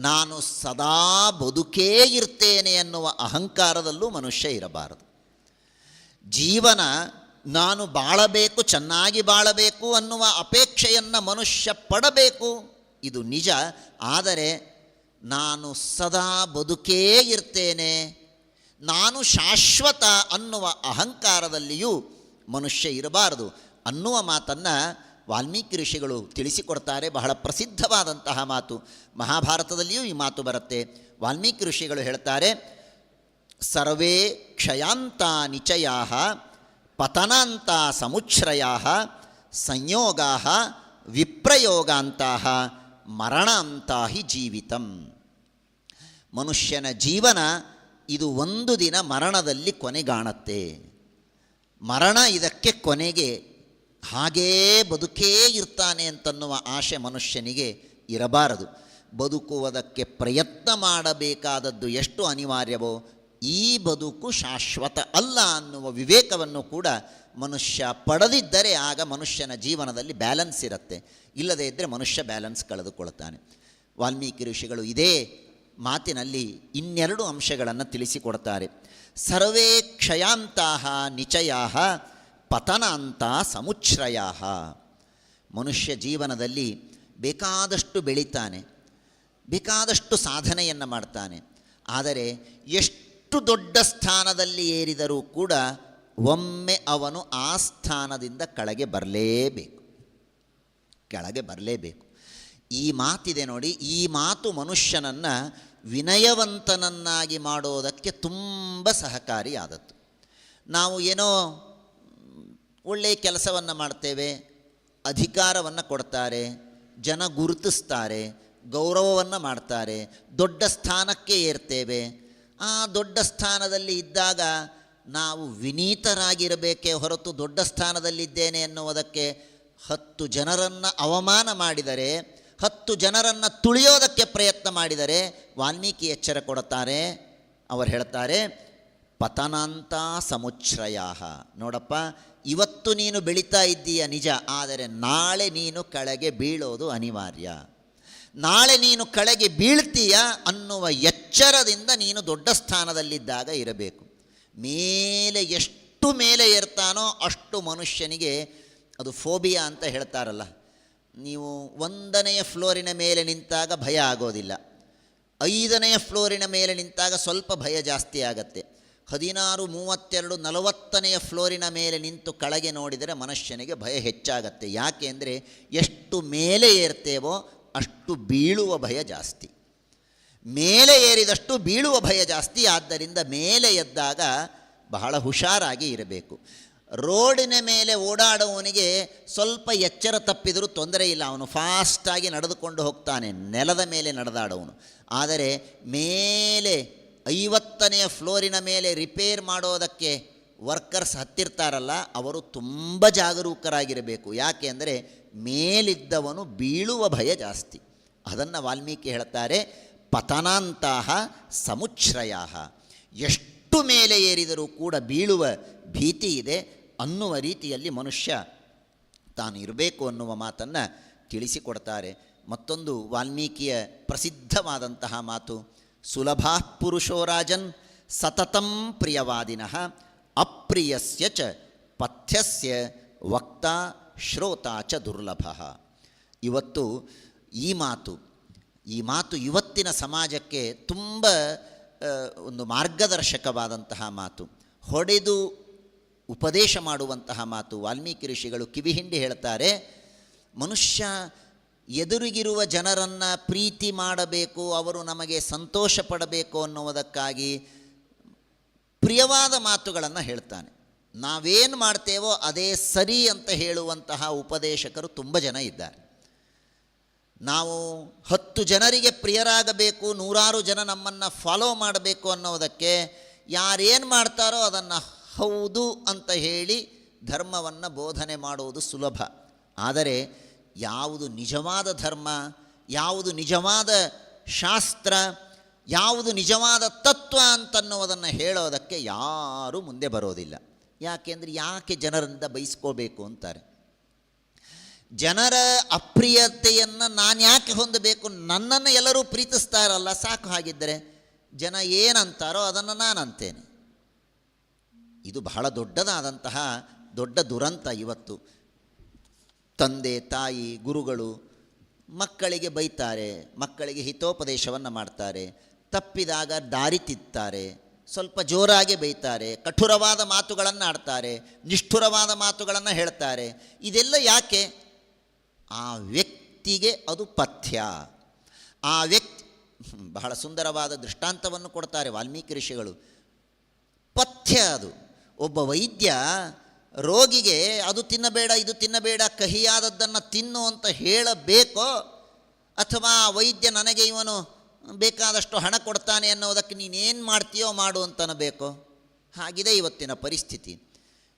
ನಾನು ಸದಾ ಬದುಕೇ ಇರ್ತೇನೆ ಎನ್ನುವ ಅಹಂಕಾರದಲ್ಲೂ ಮನುಷ್ಯ ಇರಬಾರದು. ಜೀವನ ನಾನು ಬಾಳಬೇಕು, ಚೆನ್ನಾಗಿ ಬಾಳಬೇಕು ಅನ್ನುವ ಅಪೇಕ್ಷೆಯನ್ನು ಮನುಷ್ಯ ಪಡಬೇಕು, ಇದು ನಿಜ. ಆದರೆ ನಾನು ಸದಾ ಬದುಕೇ ಇರ್ತೇನೆ, ನಾನು ಶಾಶ್ವತ ಅನ್ನುವ ಅಹಂಕಾರದಲ್ಲಿಯೂ ಮನುಷ್ಯ ಇರಬಾರದು ಅನ್ನುವ ಮಾತನ್ನು ವಾಲ್ಮೀಕಿ ಋಷಿಗಳು ತಿಳಿಸಿಕೊಡ್ತಾರೆ. ಬಹಳ ಪ್ರಸಿದ್ಧವಾದಂತಹ ಮಾತು, ಮಹಾಭಾರತದಲ್ಲಿಯೂ ಈ ಮಾತು ಬರುತ್ತೆ. ವಾಲ್ಮೀಕಿ ಋಷಿಗಳು ಹೇಳ್ತಾರೆ, ಸರ್ವೇ ಕ್ಷಯಾಂತ ನಿಚಯಾ ಪತನಾಂತ ಸಮುಚ್ಛ್ರಯಾ ಸಂಯೋಗಾ ವಿಪ್ರಯೋಗಾಂತಹ ಮರಣಾಂತ ಹಿ ಜೀವಿತಂ. ಮನುಷ್ಯನ ಜೀವನ ಇದು ಒಂದು ದಿನ ಮರಣದಲ್ಲಿ ಕೊನೆಗಾಣುತ್ತೆ. ಮರಣ ಇದಕ್ಕೆ ಕೊನೆಗೆ, ಹಾಗೇ ಬದುಕೇ ಇರ್ತಾನೆ ಅಂತನ್ನುವ ಆಶೆ ಮನುಷ್ಯನಿಗೆ ಇರಬಾರದು. ಬದುಕುವುದಕ್ಕೆ ಪ್ರಯತ್ನ ಮಾಡಬೇಕಾದದ್ದು ಎಷ್ಟು ಅನಿವಾರ್ಯವೋ, ಈ ಬದುಕು ಶಾಶ್ವತ ಅಲ್ಲ ಅನ್ನುವ ವಿವೇಕವನ್ನು ಕೂಡ ಮನುಷ್ಯ ಪಡೆದಿದ್ದರೆ ಆಗ ಮನುಷ್ಯನ ಜೀವನದಲ್ಲಿ ಬ್ಯಾಲೆನ್ಸ್ ಇರುತ್ತೆ. ಇಲ್ಲದೇ ಇದ್ದರೆ ಮನುಷ್ಯ ಬ್ಯಾಲೆನ್ಸ್ ಕಳೆದುಕೊಳ್ತಾನೆ. ವಾಲ್ಮೀಕಿ ಋಷಿಗಳು ಇದೇ ಮಾತಿನಲ್ಲಿ ಇನ್ನೆರಡು ಅಂಶಗಳನ್ನು ತಿಳಿಸಿಕೊಡ್ತಾರೆ. ಸರ್ವೇ ಕ್ಷಯಾಂತಹ ನಿಚಯಾ ಪತನಾಂತ ಸಮುಚ್ಛ್ರಯಾ. ಮನುಷ್ಯ ಜೀವನದಲ್ಲಿ ಬೇಕಾದಷ್ಟು ಬೆಳೀತಾನೆ, ಬೇಕಾದಷ್ಟು ಸಾಧನೆಯನ್ನು ಮಾಡ್ತಾನೆ, ಆದರೆ ಎಷ್ಟು ದೊಡ್ಡ ಸ್ಥಾನದಲ್ಲಿ ಏರಿದರೂ ಕೂಡ ಒಮ್ಮೆ ಅವನು ಆ ಸ್ಥಾನದಿಂದ ಕೆಳಗೆ ಬರಲೇಬೇಕು. ಈ ಮಾತಿದೆ ನೋಡಿ, ಈ ಮಾತು ಮನುಷ್ಯನನ್ನು ವಿನಯವಂತನನ್ನಾಗಿ ಮಾಡೋದಕ್ಕೆ ತುಂಬ ಸಹಕಾರಿಯಾದದ್ದು. ನಾವು ಏನೋ ಒಳ್ಳೆಯ ಕೆಲಸವನ್ನು ಮಾಡ್ತೇವೆ, ಅಧಿಕಾರವನ್ನು ಕೊಡ್ತಾರೆ, ಜನ ಗುರುತಿಸ್ತಾರೆ, ಗೌರವವನ್ನು ಮಾಡ್ತಾರೆ, ದೊಡ್ಡ ಸ್ಥಾನಕ್ಕೆ ಏರ್ತೇವೆ. ಆ ದೊಡ್ಡ ಸ್ಥಾನದಲ್ಲಿ ಇದ್ದಾಗ ನಾವು ವಿನೀತರಾಗಿರಬೇಕೇ ಹೊರತು ದೊಡ್ಡ ಸ್ಥಾನದಲ್ಲಿದ್ದೇನೆ ಎನ್ನುವುದಕ್ಕೆ 10 ಜನರನ್ನು ಅವಮಾನ ಮಾಡಿದರೆ, 10 ಜನರನ್ನು ತುಳಿಯೋದಕ್ಕೆ ಪ್ರಯತ್ನ ಮಾಡಿದರೆ ವಾಲ್ಮೀಕಿ ಎಚ್ಚರ ಕೊಡುತ್ತಾರೆ. ಅವರು ಹೇಳ್ತಾರೆ, ಪತನಾಂತ ಸಮುಚ್ಛ್ರಯಾ. ನೋಡಪ್ಪ, ಇವತ್ತು ನೀನು ಬೆಳೀತಾ ಇದ್ದೀಯ ನಿಜ, ಆದರೆ ನಾಳೆ ನೀನು ಕೆಳಗೆ ಬೀಳೋದು ಅನಿವಾರ್ಯ. ನಾಳೆ ನೀನು ಕೆಳಗೆ ಬೀಳ್ತೀಯ ಅನ್ನುವ ಎಚ್ಚರದಿಂದ ನೀನು ದೊಡ್ಡ ಸ್ಥಾನದಲ್ಲಿದ್ದಾಗ ಇರಬೇಕು. ಮೇಲೆ ಎಷ್ಟು ಮೇಲೆ ಏರ್ತಾನೋ ಅಷ್ಟು ಮನುಷ್ಯನಿಗೆ ಅದು ಫೋಬಿಯಾ ಅಂತ ಹೇಳ್ತಾರಲ್ಲ. ನೀವು 1ನೇ ಫ್ಲೋರಿನ ಮೇಲೆ ನಿಂತಾಗ ಭಯ ಆಗೋದಿಲ್ಲ, 5ನೇ ಫ್ಲೋರಿನ ಮೇಲೆ ನಿಂತಾಗ ಸ್ವಲ್ಪ ಭಯ ಜಾಸ್ತಿ ಆಗತ್ತೆ. 16, 32, 40ನೇ ಫ್ಲೋರಿನ ಮೇಲೆ ನಿಂತು ಕೆಳಗೆ ನೋಡಿದರೆ ಮನುಷ್ಯನಿಗೆ ಭಯ ಹೆಚ್ಚಾಗತ್ತೆ. ಯಾಕೆ ಅಂದರೆ ಎಷ್ಟು ಮೇಲೆ ಏರ್ತೇವೋ ಅಷ್ಟು ಬೀಳುವ ಭಯ ಜಾಸ್ತಿ, ಮೇಲೆ ಏರಿದಷ್ಟು ಬೀಳುವ ಭಯ ಜಾಸ್ತಿ. ಆದ್ದರಿಂದ ಮೇಲೆ ಎದ್ದಾಗ ಬಹಳ ಹುಷಾರಾಗಿ ಇರಬೇಕು. ರೋಡಿನ ಮೇಲೆ ಓಡಾಡುವವನಿಗೆ ಸ್ವಲ್ಪ ಎಚ್ಚರ ತಪ್ಪಿದರೂ ತೊಂದರೆ ಇಲ್ಲ, ಅವನು ಫಾಸ್ಟಾಗಿ ನಡೆದುಕೊಂಡು ಹೋಗ್ತಾನೆ, ನೆಲದ ಮೇಲೆ ನಡೆದಾಡವನು. ಆದರೆ ಮೇಲೆ 50ನೇ ಫ್ಲೋರಿನ ಮೇಲೆ ರಿಪೇರ್ ಮಾಡೋದಕ್ಕೆ ವರ್ಕರ್ಸ್ ಹತ್ತಿರ್ತಾರಲ್ಲ, ಅವರು ತುಂಬ ಜಾಗರೂಕರಾಗಿರಬೇಕು. ಯಾಕೆ ಅಂದರೆ ಮೇಲಿದ್ದವನು ಬೀಳುವ ಭಯ ಜಾಸ್ತಿ. ಅದನ್ನು ವಾಲ್ಮೀಕಿ ಹೇಳ್ತಾರೆ, ಪತನಾಂತಹ ಸಮುಚ್ಛ್ರಯಾ. ಎಷ್ಟು ಮೇಲೆ ಏರಿದರೂ ಕೂಡ ಬೀಳುವ ಭೀತಿ ಇದೆ ಅನ್ನುವ ರೀತಿಯಲ್ಲಿ ಮನುಷ್ಯ ತಾನು ಇರಬೇಕು ಅನ್ನುವ ಮಾತನ್ನು ತಿಳಿಸಿಕೊಡ್ತಾರೆ. ಮತ್ತೊಂದು ವಾಲ್ಮೀಕಿಯ ಪ್ರಸಿದ್ಧವಾದಂತಹ ಮಾತು, ಸುಲಭಾ ಪುರುಷೋ ರಾಜನ್ ಸತತಂ ಪ್ರಿಯವಾದಿನಃ ಅಪ್ರಿಯಸ್ಯ ಚ ಪಥ್ಯಸ್ಯ ವಕ್ತಾ ಶ್ರೋತಾ ಚ ದುರ್ಲಭ. ಇವತ್ತು ಈ ಮಾತು ಇವತ್ತಿನ ಸಮಾಜಕ್ಕೆ ತುಂಬ ಒಂದು ಮಾರ್ಗದರ್ಶಕವಾದಂತಹ ಮಾತು, ಹೊಡೆದು ಉಪದೇಶ ಮಾಡುವಂತಹ ಮಾತು. ವಾಲ್ಮೀಕಿ ಋಷಿಗಳು ಕಿವಿಹಿಂಡಿ ಹೇಳ್ತಾರೆ, ಮನುಷ್ಯ ಎದುರಿಗಿರುವ ಜನರನ್ನು ಪ್ರೀತಿ ಮಾಡಬೇಕು, ಅವರು ನಮಗೆ ಸಂತೋಷ ಪಡಬೇಕು ಅನ್ನುವುದಕ್ಕಾಗಿ ಪ್ರಿಯವಾದ ಮಾತುಗಳನ್ನು ಹೇಳ್ತಾನೆ. ನಾವೇನು ಮಾಡ್ತೇವೋ ಅದೇ ಸರಿ ಅಂತ ಹೇಳುವಂತಹ ಉಪದೇಶಕರು ತುಂಬ ಜನ ಇದ್ದಾರೆ. ನಾವು 10 ಜನರಿಗೆ ಪ್ರಿಯರಾಗಬೇಕು, 100 ಜನ ನಮ್ಮನ್ನು ಫಾಲೋ ಮಾಡಬೇಕು ಅನ್ನೋದಕ್ಕೆ ಯಾರೇನು ಮಾಡ್ತಾರೋ ಅದನ್ನು ಹೌದು ಅಂತ ಹೇಳಿ ಧರ್ಮವನ್ನು ಬೋಧನೆ ಮಾಡುವುದು ಸುಲಭ. ಆದರೆ ಯಾವುದು ನಿಜವಾದ ಧರ್ಮ, ಯಾವುದು ನಿಜವಾದ ಶಾಸ್ತ್ರ, ಯಾವುದು ನಿಜವಾದ ತತ್ವ ಅಂತನ್ನುವುದನ್ನು ಹೇಳೋದಕ್ಕೆ ಯಾರೂ ಮುಂದೆ ಬರೋದಿಲ್ಲ. ಯಾಕೆಂದರೆ ಯಾಕೆ ಜನರಿಂದ ಬಯಸ್ಕೋಬೇಕು ಅಂತಾರೆ. ಜನರ ಅಪ್ರಿಯತೆಯನ್ನು ನಾನು ಯಾಕೆ ಹೊಂದಬೇಕು, ನನ್ನನ್ನು ಎಲ್ಲರೂ ಪ್ರೀತಿಸ್ತಾರಲ್ಲ ಸಾಕು, ಹಾಗಿದ್ದರೆ ಜನ ಏನಂತಾರೋ ಅದನ್ನು ನಾನು ಅಂತೇನೆ. ಇದು ಬಹಳ ದೊಡ್ಡದಾದಂತಹ ದೊಡ್ಡ ದುರಂತ. ಇವತ್ತು ತಂದೆ ತಾಯಿ ಗುರುಗಳು ಮಕ್ಕಳಿಗೆ ಬೈತಾರೆ, ಮಕ್ಕಳಿಗೆ ಹಿತೋಪದೇಶವನ್ನು ಮಾಡ್ತಾರೆ, ತಪ್ಪಿದಾಗ ದಾರಿ ತಿತ್ತಾರೆ, ಸ್ವಲ್ಪ ಜೋರಾಗಿ ಬೈತಾರೆ, ಕಠೋರವಾದ ಮಾತುಗಳನ್ನು ಆಡ್ತಾರೆ, ನಿಷ್ಠುರವಾದ ಮಾತುಗಳನ್ನು ಹೇಳ್ತಾರೆ. ಇದೆಲ್ಲ ಯಾಕೆ? ಆ ವ್ಯಕ್ತಿಗೆ ಅದು ಪಥ್ಯ. ಆ ವ್ಯಕ್ತಿ ಬಹಳ ಸುಂದರವಾದ ದೃಷ್ಟಾಂತವನ್ನು ಕೊಡ್ತಾರೆ ವಾಲ್ಮೀಕಿ ಋಷಿಗಳು. ಪಥ್ಯ ಅದು. ಒಬ್ಬ ವೈದ್ಯ ರೋಗಿಗೆ ಅದು ತಿನ್ನಬೇಡ ಇದು ತಿನ್ನಬೇಡ ಕಹಿಯಾದದ್ದನ್ನು ತಿನ್ನು ಅಂತ ಹೇಳಬೇಕೋ, ಅಥವಾ ವೈದ್ಯ ನನಗೆ ಇವನು ಬೇಕಾದಷ್ಟು ಹಣ ಕೊಡ್ತಾನೆ ಅನ್ನೋದಕ್ಕೆ ನೀನೇನು ಮಾಡ್ತೀಯೋ ಮಾಡು ಅಂತನಬೇಕೋ? ಹಾಗಿದೆ ಇವತ್ತಿನ ಪರಿಸ್ಥಿತಿ.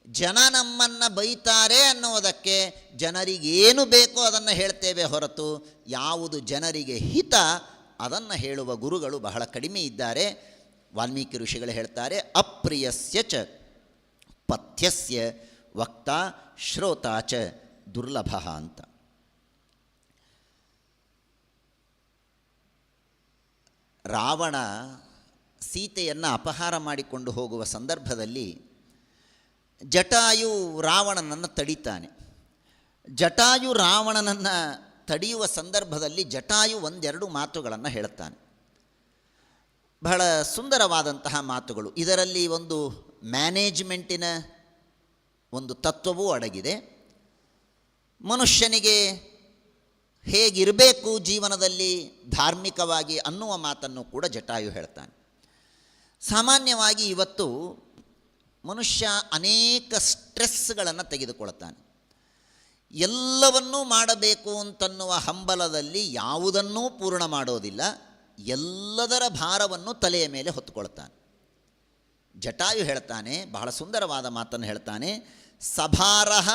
ಜನ ನಮ್ಮನ್ನು ಬೈತಾರೆ ಅನ್ನೋದಕ್ಕೆ ಜನರಿಗೇನು ಬೇಕೋ ಅದನ್ನು ಹೇಳ್ತೇವೆ ಹೊರತು ಯಾವುದು ಜನರಿಗೆ ಹಿತ ಅದನ್ನು ಹೇಳುವ ಗುರುಗಳು ಬಹಳ ಕಡಿಮೆ ಇದ್ದಾರೆ. ವಾಲ್ಮೀಕಿ ಋಷಿಗಳು ಹೇಳ್ತಾರೆ, ಅಪ್ರಿಯಸ್ಯ ಚ ಪಥ್ಯಸ್ಯ ವಕ್ತಾ ಶ್ರೋತಾ ಚ ದುರ್ಲಭ ಅಂತ. ರಾವಣ ಸೀತೆಯನ್ನು ಅಪಹಾರ ಮಾಡಿಕೊಂಡು ಹೋಗುವ ಸಂದರ್ಭದಲ್ಲಿ ಜಟಾಯು ರಾವಣನನ್ನು ತಡೀತಾನೆ. ಜಟಾಯು ರಾವಣನನ್ನು ತಡೆಯುವ ಸಂದರ್ಭದಲ್ಲಿ ಜಟಾಯು ಒಂದೆರಡು ಮಾತುಗಳನ್ನು ಹೇಳ್ತಾನೆ, ಬಹಳ ಸುಂದರವಾದಂತಹ ಮಾತುಗಳು. ಇದರಲ್ಲಿ ಒಂದು ಮ್ಯಾನೇಜ್ಮೆಂಟಿನ ಒಂದು ತತ್ವವೂ ಅಡಗಿದೆ. ಮನುಷ್ಯನಿಗೆ ಹೇಗಿರಬೇಕು ಜೀವನದಲ್ಲಿ ಧಾರ್ಮಿಕವಾಗಿ ಅನ್ನುವ ಮಾತನ್ನು ಕೂಡ ಜಟಾಯು ಹೇಳ್ತಾನೆ. ಸಾಮಾನ್ಯವಾಗಿ ಇವತ್ತು ಮನುಷ್ಯ ಅನೇಕ ಸ್ಟ್ರೆಸ್ಗಳನ್ನು ತೆಗೆದುಕೊಳ್ತಾನೆ. ಎಲ್ಲವನ್ನೂ ಮಾಡಬೇಕು ಅಂತನ್ನುವ ಹಂಬಲದಲ್ಲಿ ಯಾವುದನ್ನೂ ಪೂರ್ಣ ಮಾಡೋದಿಲ್ಲ, ಎಲ್ಲದರ ಭಾರವನ್ನು ತಲೆಯ ಮೇಲೆ ಹೊತ್ತುಕೊಳ್ತಾನೆ. ಜಟಾಯು ಹೇಳ್ತಾನೆ, ಬಹಳ ಸುಂದರವಾದ ಮಾತನ್ನು ಹೇಳ್ತಾನೆ, ಸಭಾರಃ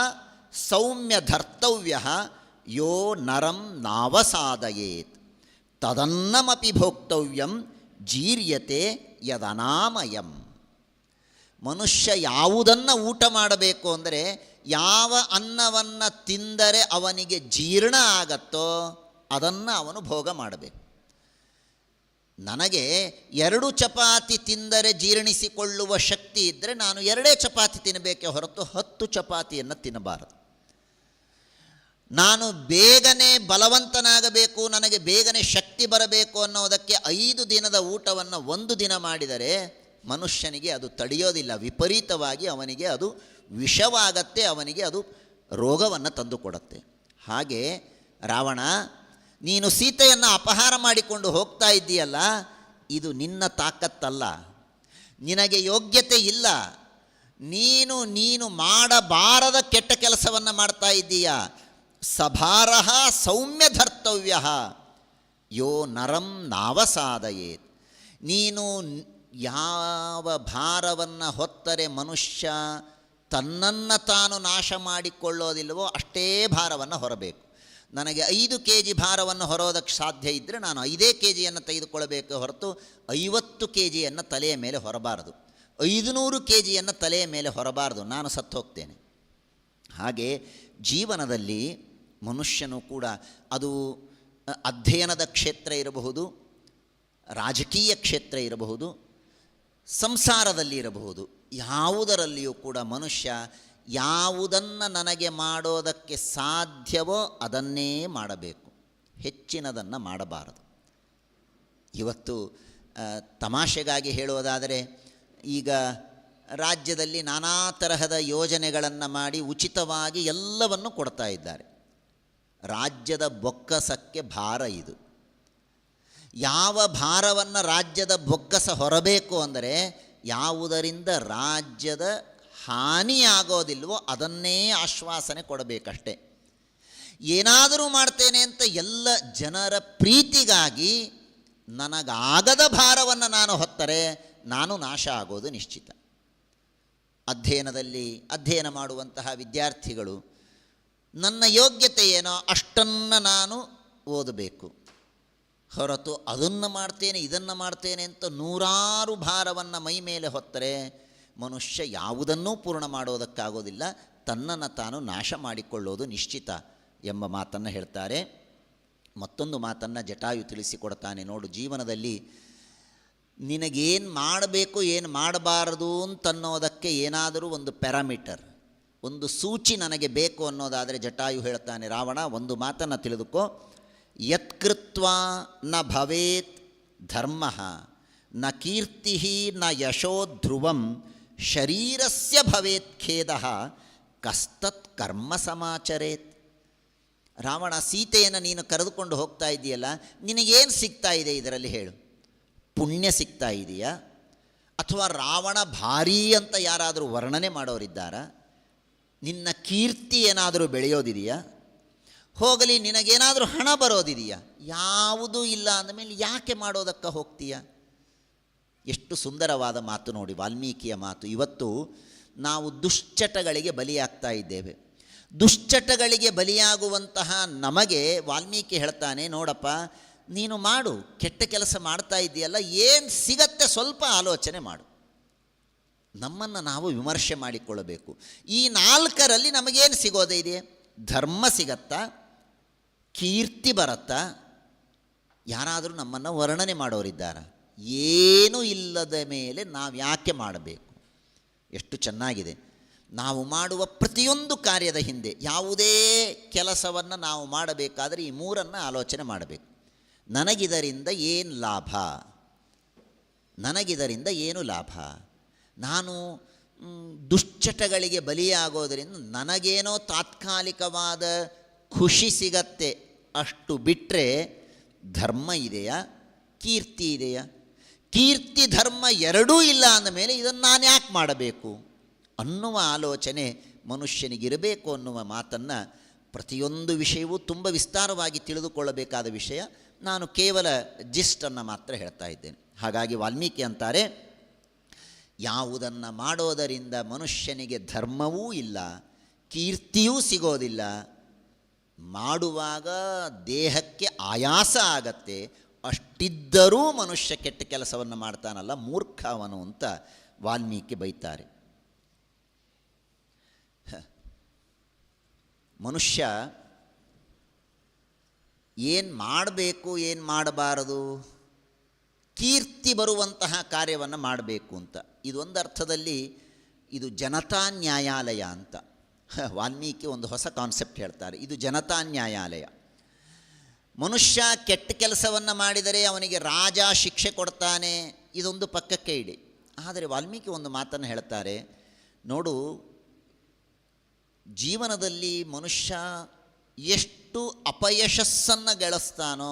ಸೌಮ್ಯ ಧರ್ತವ್ಯ ಯೋ ನರಂ ನಾವಸಾದಯೇತ್ ತದನ್ನಮಪಿ ಭೋಕ್ತವ್ಯಂ ಜೀರ್ಯತೆ ಯದನಾಮಯಂ. ಮನುಷ್ಯ ಯಾವುದನ್ನು ಊಟ ಮಾಡಬೇಕು ಅಂದರೆ, ಯಾವ ಅನ್ನವನ್ನು ತಿಂದರೆ ಅವನಿಗೆ ಜೀರ್ಣ ಆಗತ್ತೋ ಅದನ್ನು ಅವನು ಭೋಗ ಮಾಡಬೇಕು. ನನಗೆ 2 ಚಪಾತಿ ತಿಂದರೆ ಜೀರ್ಣಿಸಿಕೊಳ್ಳುವ ಶಕ್ತಿ ಇದ್ದರೆ ನಾನು 2 ಚಪಾತಿ ತಿನ್ನಬೇಕೇ ಹೊರತು 10 ಚಪಾತಿಯನ್ನು ತಿನ್ನಬಾರದು. ನಾನು ಬೇಗನೆ ಬಲವಂತನಾಗಬೇಕು, ನನಗೆ ಬೇಗನೆ ಶಕ್ತಿ ಬರಬೇಕು ಅನ್ನೋದಕ್ಕೆ 5 ದಿನದ ಊಟವನ್ನು 1 ದಿನ ಮಾಡಿದರೆ ಮನುಷ್ಯನಿಗೆ ಅದು ತಡೆಯೋದಿಲ್ಲ. ವಿಪರೀತವಾಗಿ ಅವನಿಗೆ ಅದು ವಿಷವಾಗತ್ತೆ, ಅವನಿಗೆ ಅದು ರೋಗವನ್ನು ತಂದುಕೊಡುತ್ತೆ. ಹಾಗೆ ರಾವಣ, ನೀನು ಸೀತೆಯನ್ನು ಅಪಹಾರ ಮಾಡಿಕೊಂಡು ಹೋಗ್ತಾ ಇದ್ದೀಯಲ್ಲ, ಇದು ನಿನ್ನ ತಾಕತ್ತಲ್ಲ, ನಿನಗೆ ಯೋಗ್ಯತೆ ಇಲ್ಲ, ನೀನು ಮಾಡಬಾರದ ಕೆಟ್ಟ ಕೆಲಸವನ್ನು ಮಾಡ್ತಾ ಇದ್ದೀಯ. ಸಭಾರಃ ಸೌಮ್ಯ ಧರ್ತವ್ಯ ಯೋ ನರಂ ನಾವಸಾದಯೇತ್. ನೀನು ಯಾವ ಭಾರವನ್ನು ಹೊತ್ತರೆ ಮನುಷ್ಯ ತನ್ನನ್ನು ತಾನು ನಾಶ ಮಾಡಿಕೊಳ್ಳೋದಿಲ್ಲವೋ ಅಷ್ಟೇ ಭಾರವನ್ನು ಹೊರಬೇಕು. ನನಗೆ 5 kg ಭಾರವನ್ನು ಹೊರೋದಕ್ಕೆ ಸಾಧ್ಯ ಇದ್ದರೆ ನಾನು 5 kgಯನ್ನು ತೆಗೆದುಕೊಳ್ಳಬೇಕು ಹೊರತು 50 kgಯನ್ನು ತಲೆಯ ಮೇಲೆ ಹೊರಬಾರದು, 500 kgಯನ್ನು ತಲೆಯ ಮೇಲೆ ಹೊರಬಾರದು, ನಾನು ಸತ್ತು ಹೋಗ್ತೇನೆ. ಹಾಗೆ ಜೀವನದಲ್ಲಿ ಮನುಷ್ಯನು ಕೂಡ, ಅದು ಅಧ್ಯಯನದ ಕ್ಷೇತ್ರ ಇರಬಹುದು, ರಾಜಕೀಯ ಕ್ಷೇತ್ರ ಇರಬಹುದು, ಸಂಸಾರದಲ್ಲಿ ಇರಬಹುದು, ಯಾವುದರಲ್ಲಿಯೂ ಕೂಡ ಮನುಷ್ಯ ಯಾವುದನ್ನು ನನಗೆ ಮಾಡೋದಕ್ಕೆ ಸಾಧ್ಯವೋ ಅದನ್ನೇ ಮಾಡಬೇಕು, ಹೆಚ್ಚಿನದನ್ನು ಮಾಡಬಾರದು. ಇವತ್ತು ತಮಾಷೆಗಾಗಿ ಹೇಳುವುದಾದರೆ, ಈಗ ರಾಜ್ಯದಲ್ಲಿ ನಾನಾ ತರಹದ ಯೋಜನೆಗಳನ್ನು ಮಾಡಿ ಉಚಿತವಾಗಿ ಎಲ್ಲವನ್ನು ಕೊಡ್ತಾ ಇದ್ದಾರೆ. ರಾಜ್ಯದ ಬೊಕ್ಕಸಕ್ಕೆ ಭಾರ ಇದು. ಯಾವ ಭಾರವನ್ನು ರಾಜ್ಯದ ಬೊಕ್ಕಸ ಹೊರಬೇಕು ಅಂದರೆ, ಯಾವುದರಿಂದ ರಾಜ್ಯದ ಹಾನಿಯಾಗೋದಿಲ್ವೋ ಅದನ್ನೇ ಆಶ್ವಾಸನೆ ಕೊಡಬೇಕಷ್ಟೆ. ಏನಾದರೂ ಮಾಡ್ತೇನೆ ಅಂತ ಎಲ್ಲ ಜನರ ಪ್ರೀತಿಗಾಗಿ ನನಗಾಗದ ಭಾರವನ್ನು ನಾನು ಹೊತ್ತರೆ ನಾನು ನಾಶ ಆಗೋದು ನಿಶ್ಚಿತ. ಅಧ್ಯಯನ ಮಾಡುವಂತಹ ವಿದ್ಯಾರ್ಥಿಗಳು, ನನ್ನ ಯೋಗ್ಯತೆ ಏನೋ ಅಷ್ಟನ್ನು ನಾನು ಓದಬೇಕು, ಹೊರತು ಅದನ್ನು ಮಾಡ್ತೇನೆ ಇದನ್ನು ಮಾಡ್ತೇನೆ ಅಂತ ನೂರಾರು ಭಾರವನ್ನು ಮೈ ಮೇಲೆ ಹೊತ್ತರೆ ಮನುಷ್ಯ ಯಾವುದನ್ನೂ ಪೂರ್ಣ ಮಾಡೋದಕ್ಕಾಗೋದಿಲ್ಲ, ತನ್ನನ್ನು ತಾನು ನಾಶ ಮಾಡಿಕೊಳ್ಳೋದು ನಿಶ್ಚಿತ ಎಂಬ ಮಾತನ್ನು ಹೇಳ್ತಾರೆ. ಮತ್ತೊಂದು ಮಾತನ್ನು ಜಟಾಯು ತಿಳಿಸಿಕೊಡ್ತಾನೆ. ನೋಡು, ಜೀವನದಲ್ಲಿ ನಿನಗೇನು ಮಾಡಬೇಕು ಏನು ಮಾಡಬಾರದು ಅಂತನ್ನೋದಕ್ಕೆ ಏನಾದರೂ ಒಂದು ಪ್ಯಾರಾಮೀಟರ್, ಒಂದು ಸೂಚಿ ನನಗೆ ಬೇಕು ಅನ್ನೋದಾದರೆ ಜಟಾಯು ಹೇಳ್ತಾನೆ, ರಾವಣ ಒಂದು ಮಾತನ್ನು ತಿಳಿದುಕೋ, ಯತ್ಕೃತ್ವಾ ನ ಭವೇತ್ ಧರ್ಮ ನ ಕೀರ್ತಿ ನ ಯಶೋ ಧ್ರುವಂ ಶರೀರಸ್ಯ ಭವೇತ್ ಖೇದ ಕಸ್ತತ್ ಕರ್ಮ ಸಮಾಚರೇತ್. ರಾವಣ, ಸೀತೆಯನ್ನು ನೀನು ಕರೆದುಕೊಂಡು ಹೋಗ್ತಾ ಇದೆಯಲ್ಲ, ನಿನಗೇನು ಸಿಗ್ತಾ ಇದೆ ಇದರಲ್ಲಿ ಹೇಳು? ಪುಣ್ಯ ಸಿಗ್ತಾ ಇದೆಯಾ? ಅಥವಾ ರಾವಣ ಭಾರೀ ಅಂತ ಯಾರಾದರೂ ವರ್ಣನೆ ಮಾಡೋರಿದ್ದಾರಾ? ನಿನ್ನ ಕೀರ್ತಿ ಏನಾದರೂ ಬೆಳೆಯೋದಿದೆಯಾ? ಹೋಗಲಿ, ನಿನಗೇನಾದರೂ ಹಣ ಬರೋದಿದೆಯಾ? ಯಾವುದೂ ಇಲ್ಲ ಅಂದಮೇಲೆ ಯಾಕೆ ಮಾಡೋದಕ್ಕೆ ಹೋಗ್ತೀಯ? ಎಷ್ಟು ಸುಂದರವಾದ ಮಾತು ನೋಡಿ, ವಾಲ್ಮೀಕಿಯ ಮಾತು. ಇವತ್ತು ನಾವು ದುಶ್ಚಟಗಳಿಗೆ ಬಲಿಯಾಗ್ತಾ ಇದ್ದೇವೆ. ದುಶ್ಚಟಗಳಿಗೆ ಬಲಿಯಾಗುವಂತಹ ನಮಗೆ ವಾಲ್ಮೀಕಿ ಹೇಳ್ತಾನೆ, ನೋಡಪ್ಪ, ನೀನು ಮಾಡು, ಕೆಟ್ಟ ಕೆಲಸ ಮಾಡ್ತಾ ಇದೆಯಲ್ಲ, ಏನು ಸಿಗತ್ತೆ ಸ್ವಲ್ಪ ಆಲೋಚನೆ ಮಾಡು. ನಮ್ಮನ್ನು ನಾವು ವಿಮರ್ಶೆ ಮಾಡಿಕೊಳ್ಳಬೇಕು. ಈ ನಾಲ್ಕರಲ್ಲಿ ನಮಗೇನು ಸಿಗೋದೇ ಇದೆ? ಧರ್ಮ ಸಿಗತ್ತಾ? ಕೀರ್ತಿ ಬರತ್ತಾ? ಯಾರಾದರೂ ನಮ್ಮನ್ನು ವರ್ಣನೆ ಮಾಡೋರಿದ್ದಾರ? ಏನೂ ಇಲ್ಲದ ಮೇಲೆ ನಾವು ಯಾಕೆ ಮಾಡಬೇಕು? ಎಷ್ಟು ಚೆನ್ನಾಗಿದೆ. ನಾವು ಮಾಡುವ ಪ್ರತಿಯೊಂದು ಕಾರ್ಯದ ಹಿಂದೆ ಯಾವುದೇ ಕೆಲಸವನ್ನು ನಾವು ಮಾಡಬೇಕಾದರೆ ಈ ಮೂರನ್ನು ಆಲೋಚನೆ ಮಾಡಬೇಕು. ನನಗಿದರಿಂದ ಏನು ಲಾಭ? ನನಗಿದರಿಂದ ಏನು ಲಾಭ? ನಾನು ದುಶ್ಚಟಗಳಿಗೆ ಬಲಿಯಾಗೋದರಿಂದ ನನಗೇನೋ ತಾತ್ಕಾಲಿಕವಾದ ಖುಷಿ ಸಿಗತ್ತೆ, ಅಷ್ಟು ಬಿಟ್ಟರೆ ಧರ್ಮ ಇದೆಯಾ? ಕೀರ್ತಿ ಇದೆಯಾ? ಕೀರ್ತಿ ಧರ್ಮ ಎರಡೂ ಇಲ್ಲ ಅಂದಮೇಲೆ ಇದನ್ನು ನಾನು ಯಾಕೆ ಮಾಡಬೇಕು ಅನ್ನುವ ಆಲೋಚನೆ ಮನುಷ್ಯನಿಗಿರಬೇಕು ಅನ್ನುವ ಮಾತನ್ನು ಪ್ರತಿಯೊಂದು ವಿಷಯವೂ ತುಂಬ ವಿಸ್ತಾರವಾಗಿ ತಿಳಿದುಕೊಳ್ಳಬೇಕಾದ ವಿಷಯ. ನಾನು ಕೇವಲ ಜಿಸ್ಟನ್ನು ಮಾತ್ರ ಹೇಳ್ತಾ ಇದ್ದೇನೆ. ಹಾಗಾಗಿ ವಾಲ್ಮೀಕಿ ಅಂತಾರೆ, ಯಾವುದನ್ನು ಮಾಡೋದರಿಂದ ಮನುಷ್ಯನಿಗೆ ಧರ್ಮವೂ ಇಲ್ಲ, ಕೀರ್ತಿಯೂ ಸಿಗೋದಿಲ್ಲ, ಮಾಡುವಾಗ ದೇಹಕ್ಕೆ ಆಯಾಸ ಆಗತ್ತೆ, ಅಷ್ಟಿದ್ದರೂ ಮನುಷ್ಯ ಕೆಟ್ಟ ಕೆಲಸವನ್ನು ಮಾಡ್ತಾನಲ್ಲ, ಮೂರ್ಖ ಅವನು ಅಂತ ವಾಲ್ಮೀಕಿ ಬೈತಾರೆ. ಮನುಷ್ಯ ಏನು ಮಾಡಬೇಕು ಏನು ಮಾಡಬಾರದು, ಕೀರ್ತಿ ಬರುವಂತಹ ಕಾರ್ಯವನ್ನು ಮಾಡಬೇಕು ಅಂತ. ಇದೊಂದು ಅರ್ಥದಲ್ಲಿ ಇದು ಜನತಾ ನ್ಯಾಯಾಲಯ ಅಂತ ವಾಲ್ಮೀಕಿ ಒಂದು ಹೊಸ ಕಾನ್ಸೆಪ್ಟ್ ಹೇಳ್ತಾರೆ. ಇದು ಜನತಾ ನ್ಯಾಯಾಲಯ. ಮನುಷ್ಯ ಕೆಟ್ಟ ಕೆಲಸವನ್ನು ಮಾಡಿದರೆ ಅವನಿಗೆ ರಾಜ ಶಿಕ್ಷೆ ಕೊಡ್ತಾನೆ, ಇದೊಂದು ಪಕ್ಕಕ್ಕೆ ಇಡಿ. ಆದರೆ ವಾಲ್ಮೀಕಿ ಒಂದು ಮಾತನ್ನು ಹೇಳ್ತಾರೆ, ನೋಡು, ಜೀವನದಲ್ಲಿ ಮನುಷ್ಯ ಎಷ್ಟು ಅಪಯಶಸ್ಸನ್ನು ಗಳಿಸ್ತಾನೋ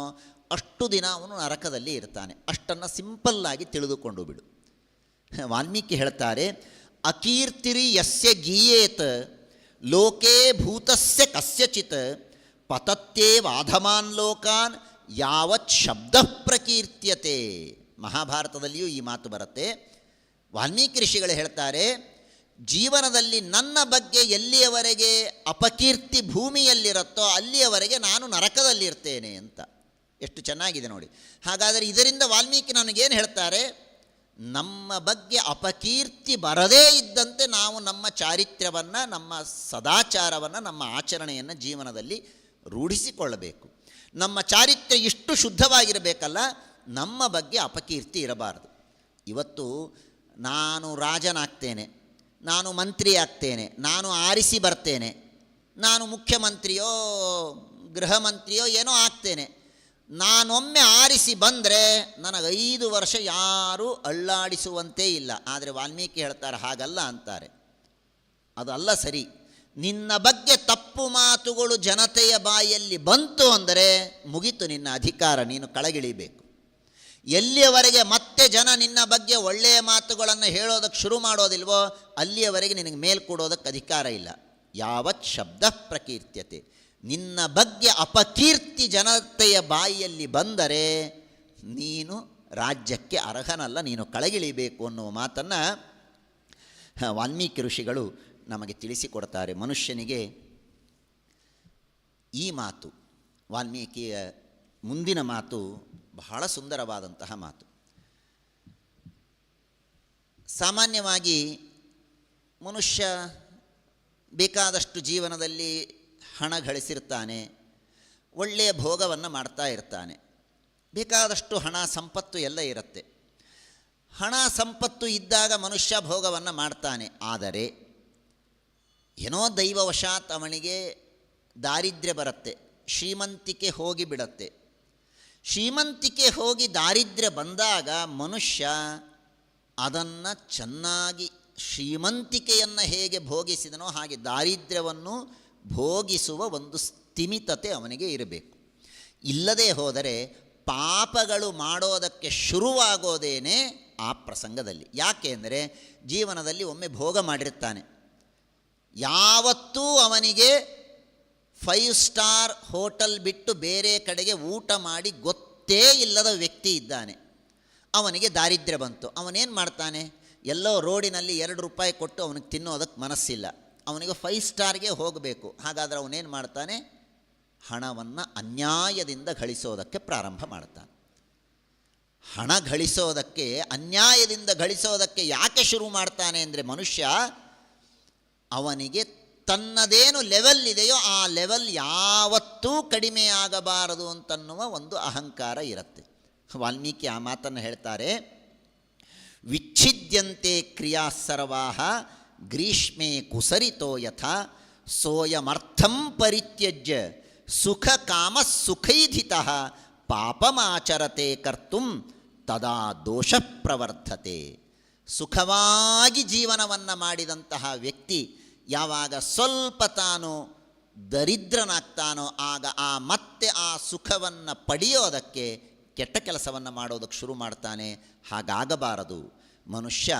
ಅಷ್ಟು ದಿನ ಅವನು ನರಕದಲ್ಲಿ ಇರ್ತಾನೆ. ಅಷ್ಟನ್ನು ಸಿಂಪಲ್ಲಾಗಿ ತಿಳಿದುಕೊಂಡು ಬಿಡು. ವಾಲ್ಮೀಕಿ ಹೇಳ್ತಾರೆ, ಅಕೀರ್ತಿರಿ ಯಸ್ಯ ಗೀಯೇತ್ ಲೋಕೇ ಭೂತಸ್ಯ ಕಸ್ಯಚಿತ್ ಪತತ್ಯೇವಾಧಮಾನ್ ಲೋಕಾನ್ ಯಾವತ್ ಶಬ್ದ ಪ್ರಕೀರ್ತ್ಯತೆ. ಮಹಾಭಾರತದಲ್ಲಿಯೂ ಈ ಮಾತು ಬರುತ್ತೆ. ವಾಲ್ಮೀಕಿ ಋಷಿಗಳು ಹೇಳ್ತಾರೆ, ಜೀವನದಲ್ಲಿ ನನ್ನ ಬಗ್ಗೆ ಎಲ್ಲಿಯವರೆಗೆ ಅಪಕೀರ್ತಿ ಭೂಮಿಯಲ್ಲಿರುತ್ತೋ ಅಲ್ಲಿಯವರೆಗೆ ನಾನು ನರಕದಲ್ಲಿರ್ತೇನೆ ಅಂತ. ಎಷ್ಟು ಚೆನ್ನಾಗಿದೆ ನೋಡಿ. ಹಾಗಾದರೆ ಇದರಿಂದ ವಾಲ್ಮೀಕಿ ನನಗೇನು ಹೇಳ್ತಾರೆ? ನಮ್ಮ ಬಗ್ಗೆ ಅಪಕೀರ್ತಿ ಬರದೇ ಇದ್ದಂತೆ ನಾವು ನಮ್ಮ ಚಾರಿತ್ರ್ಯವನ್ನು, ನಮ್ಮ ಸದಾಚಾರವನ್ನು, ನಮ್ಮ ಆಚರಣೆಯನ್ನು ಜೀವನದಲ್ಲಿ ರೂಢಿಸಿಕೊಳ್ಳಬೇಕು. ನಮ್ಮ ಚಾರಿತ್ರ್ಯ ಇಷ್ಟು ಶುದ್ಧವಾಗಿರಬೇಕಲ್ಲ, ನಮ್ಮ ಬಗ್ಗೆ ಅಪಕೀರ್ತಿ ಇರಬಾರದು. ಇವತ್ತು ನಾನು ರಾಜನಾಗ್ತೇನೆ, ನಾನು ಮಂತ್ರಿ ಆಗ್ತೇನೆ, ನಾನು ಆರಿಸಿ ಬರ್ತೇನೆ, ನಾನು ಮುಖ್ಯಮಂತ್ರಿಯೋ ಗೃಹ ಮಂತ್ರಿಯೋ ಏನೋ ಆಗ್ತೇನೆ. ನಾನೊಮ್ಮೆ ಆರಿಸಿ ಬಂದರೆ ನನಗೆ 5 ವರ್ಷ ಯಾರೂ ಅಳ್ಳಾಡಿಸುವಂತೆ ಇಲ್ಲ. ಆದರೆ ವಾಲ್ಮೀಕಿ ಹೇಳ್ತಾರೆ ಹಾಗಲ್ಲ ಅಂತಾರೆ. ಅದು ಅಲ್ಲ ಸರಿ. ನಿನ್ನ ಬಗ್ಗೆ ತಪ್ಪು ಮಾತುಗಳು ಜನತೆಯ ಬಾಯಲ್ಲಿ ಬಂತು ಅಂದರೆ ಮುಗಿತು ನಿನ್ನ ಅಧಿಕಾರ, ನೀನು ಕೆಳಗಿಳಿಬೇಕು. ಎಲ್ಲಿಯವರೆಗೆ ಮತ್ತೆ ಜನ ನಿನ್ನ ಬಗ್ಗೆ ಒಳ್ಳೆಯ ಮಾತುಗಳನ್ನು ಹೇಳೋದಕ್ಕೆ ಶುರು ಮಾಡೋದಿಲ್ವೋ ಅಲ್ಲಿಯವರೆಗೆ ನಿನಗೆ ಮೇಲ್ಕೊಡೋದಕ್ಕೆ ಅಧಿಕಾರ ಇಲ್ಲ. ಯಾವತ್ ಶಬ್ದ ಪ್ರಕೀರ್ತ್ಯತೆ. ನಿನ್ನ ಬಗ್ಗೆ ಅಪಕೀರ್ತಿ ಜನತೆಯ ಬಾಯಿಯಲ್ಲಿ ಬಂದರೆ ನೀನು ರಾಜ್ಯಕ್ಕೆ ಅರ್ಹನಲ್ಲ, ನೀನು ಕೆಳಗಿಳಿಬೇಕು ಅನ್ನುವ ಮಾತನ್ನು ವಾಲ್ಮೀಕಿ ಋಷಿಗಳು ನಮಗೆ ತಿಳಿಸಿಕೊಡ್ತಾರೆ. ಮನುಷ್ಯನಿಗೆ ಈ ಮಾತು, ವಾಲ್ಮೀಕಿಯ ಮುಂದಿನ ಮಾತು ಬಹಳ ಸುಂದರವಾದಂತಹ ಮಾತು. ಸಾಮಾನ್ಯವಾಗಿ ಮನುಷ್ಯ ಬೇಕಾದಷ್ಟು ಜೀವನದಲ್ಲಿ ಹಣ ಗಳಿಸಿರ್ತಾನೆ, ಒಳ್ಳೆಯ ಭೋಗವನ್ನು ಮಾಡ್ತಾ ಇರ್ತಾನೆ, ಬೇಕಾದಷ್ಟು ಹಣ ಸಂಪತ್ತು ಎಲ್ಲ ಇರುತ್ತೆ. ಹಣ ಸಂಪತ್ತು ಇದ್ದಾಗ ಮನುಷ್ಯ ಭೋಗವನ್ನು ಮಾಡ್ತಾನೆ. ಆದರೆ ಏನೋ ದೈವವಶಾತ್ ಅವನಿಗೆ ದಾರಿದ್ರ್ಯ ಬರುತ್ತೆ, ಶ್ರೀಮಂತಿಕೆ ಹೋಗಿಬಿಡತ್ತೆ. ಶ್ರೀಮಂತಿಕೆ ಹೋಗಿ ದಾರಿದ್ರ್ಯ ಬಂದಾಗ ಮನುಷ್ಯ ಅದನ್ನು ಚೆನ್ನಾಗಿ, ಶ್ರೀಮಂತಿಕೆಯನ್ನು ಹೇಗೆ ಭೋಗಿಸಿದನೋ ಹಾಗೆ ದಾರಿದ್ರ್ಯವನ್ನು ಭೋಗಿಸುವ ಒಂದು ಸ್ಥಿಮಿತತೆ ಅವನಿಗೆ ಇರಬೇಕು. ಇಲ್ಲದೇ ಹೋದರೆ ಪಾಪಗಳು ಮಾಡೋದಕ್ಕೆ ಶುರುವಾಗೋದೇನೆ ಆ ಪ್ರಸಂಗದಲ್ಲಿ. ಯಾಕೆ ಅಂದರೆ ಜೀವನದಲ್ಲಿ ಒಮ್ಮೆ ಭೋಗ ಮಾಡಿರ್ತಾನೆ. ಯಾವತ್ತೂ ಅವನಿಗೆ 5 ಸ್ಟಾರ್ ಹೋಟೆಲ್ ಬಿಟ್ಟು ಬೇರೆ ಕಡೆಗೆ ಊಟ ಮಾಡಿ ಗೊತ್ತೇ ಇಲ್ಲದ ವ್ಯಕ್ತಿ ಇದ್ದಾನೆ. ಅವನಿಗೆ ದಾರಿದ್ರ್ಯ ಬಂತು. ಅವನೇನು ಮಾಡ್ತಾನೆ? ಎಲ್ಲೋ ರೋಡಿನಲ್ಲಿ 2 ರೂಪಾಯಿ ಕೊಟ್ಟು ಅವನಿಗೆ ತಿನ್ನೋದಕ್ಕೆ ಮನಸ್ಸಿಲ್ಲ, ಅವನಿಗೆ 5 ಸ್ಟಾರ್ಗೆ ಹೋಗಬೇಕು. ಹಾಗಾದರೆ ಅವನೇನು ಮಾಡ್ತಾನೆ? ಹಣವನ್ನು ಅನ್ಯಾಯದಿಂದ ಗಳಿಸೋದಕ್ಕೆ ಪ್ರಾರಂಭ ಮಾಡ್ತಾನೆ. ಹಣ ಗಳಿಸೋದಕ್ಕೆ, ಅನ್ಯಾಯದಿಂದ ಗಳಿಸೋದಕ್ಕೆ ಯಾಕೆ ಶುರು ಮಾಡ್ತಾನೆ ಅಂದರೆ ಮನುಷ್ಯ ಅವನಿಗೆ ತನ್ನದೇನು ಲೆವೆಲ್ ಇದೆಯೋ ಆ ಲೆವೆಲ್ ಯಾವತ್ತೂ ಕಡಿಮೆಯಾಗಬಾರದು ಅಂತನ್ನುವ ಒಂದು ಅಹಂಕಾರ ಇರುತ್ತೆ. ವಾಲ್ಮೀಕಿ ಆ ಮಾತನ್ನು ಹೇಳ್ತಾರೆ, ವಿಚ್ಛಿದ್ಯಂತೆ ಕ್ರಿಯಾ ಸರ್ವಾಹ ಗ್ರೀಷ್ಮೆ ಕುಸರಿತೋ ಯಥಾ ಸೋಯಮರ್ಥಂ ಪರಿತ್ಯಜ್ಯ ಸುಖ ಕಾಮ ಸುಖೈಧಿತಃ ಪಾಪಮಾಚರತೆ ಕರ್ತುಂ ತದಾ ದೋಷ ಪ್ರವರ್ಧತೆ. ಸುಖವಾಗಿ ಜೀವನವನ್ನು ಮಾಡಿದಂತಹ ವ್ಯಕ್ತಿ ಯಾವಾಗ ಸ್ವಲ್ಪ ತಾನು ದರಿದ್ರನಾಗ್ತಾನೋ ಆಗ ಮತ್ತೆ ಆ ಸುಖವನ್ನು ಪಡೆಯೋದಕ್ಕೆ ಕೆಟ್ಟ ಕೆಲಸವನ್ನು ಮಾಡೋದಕ್ಕೆ ಶುರು ಮಾಡ್ತಾನೆ. ಹಾಗಾಗಬಾರದು. ಮನುಷ್ಯ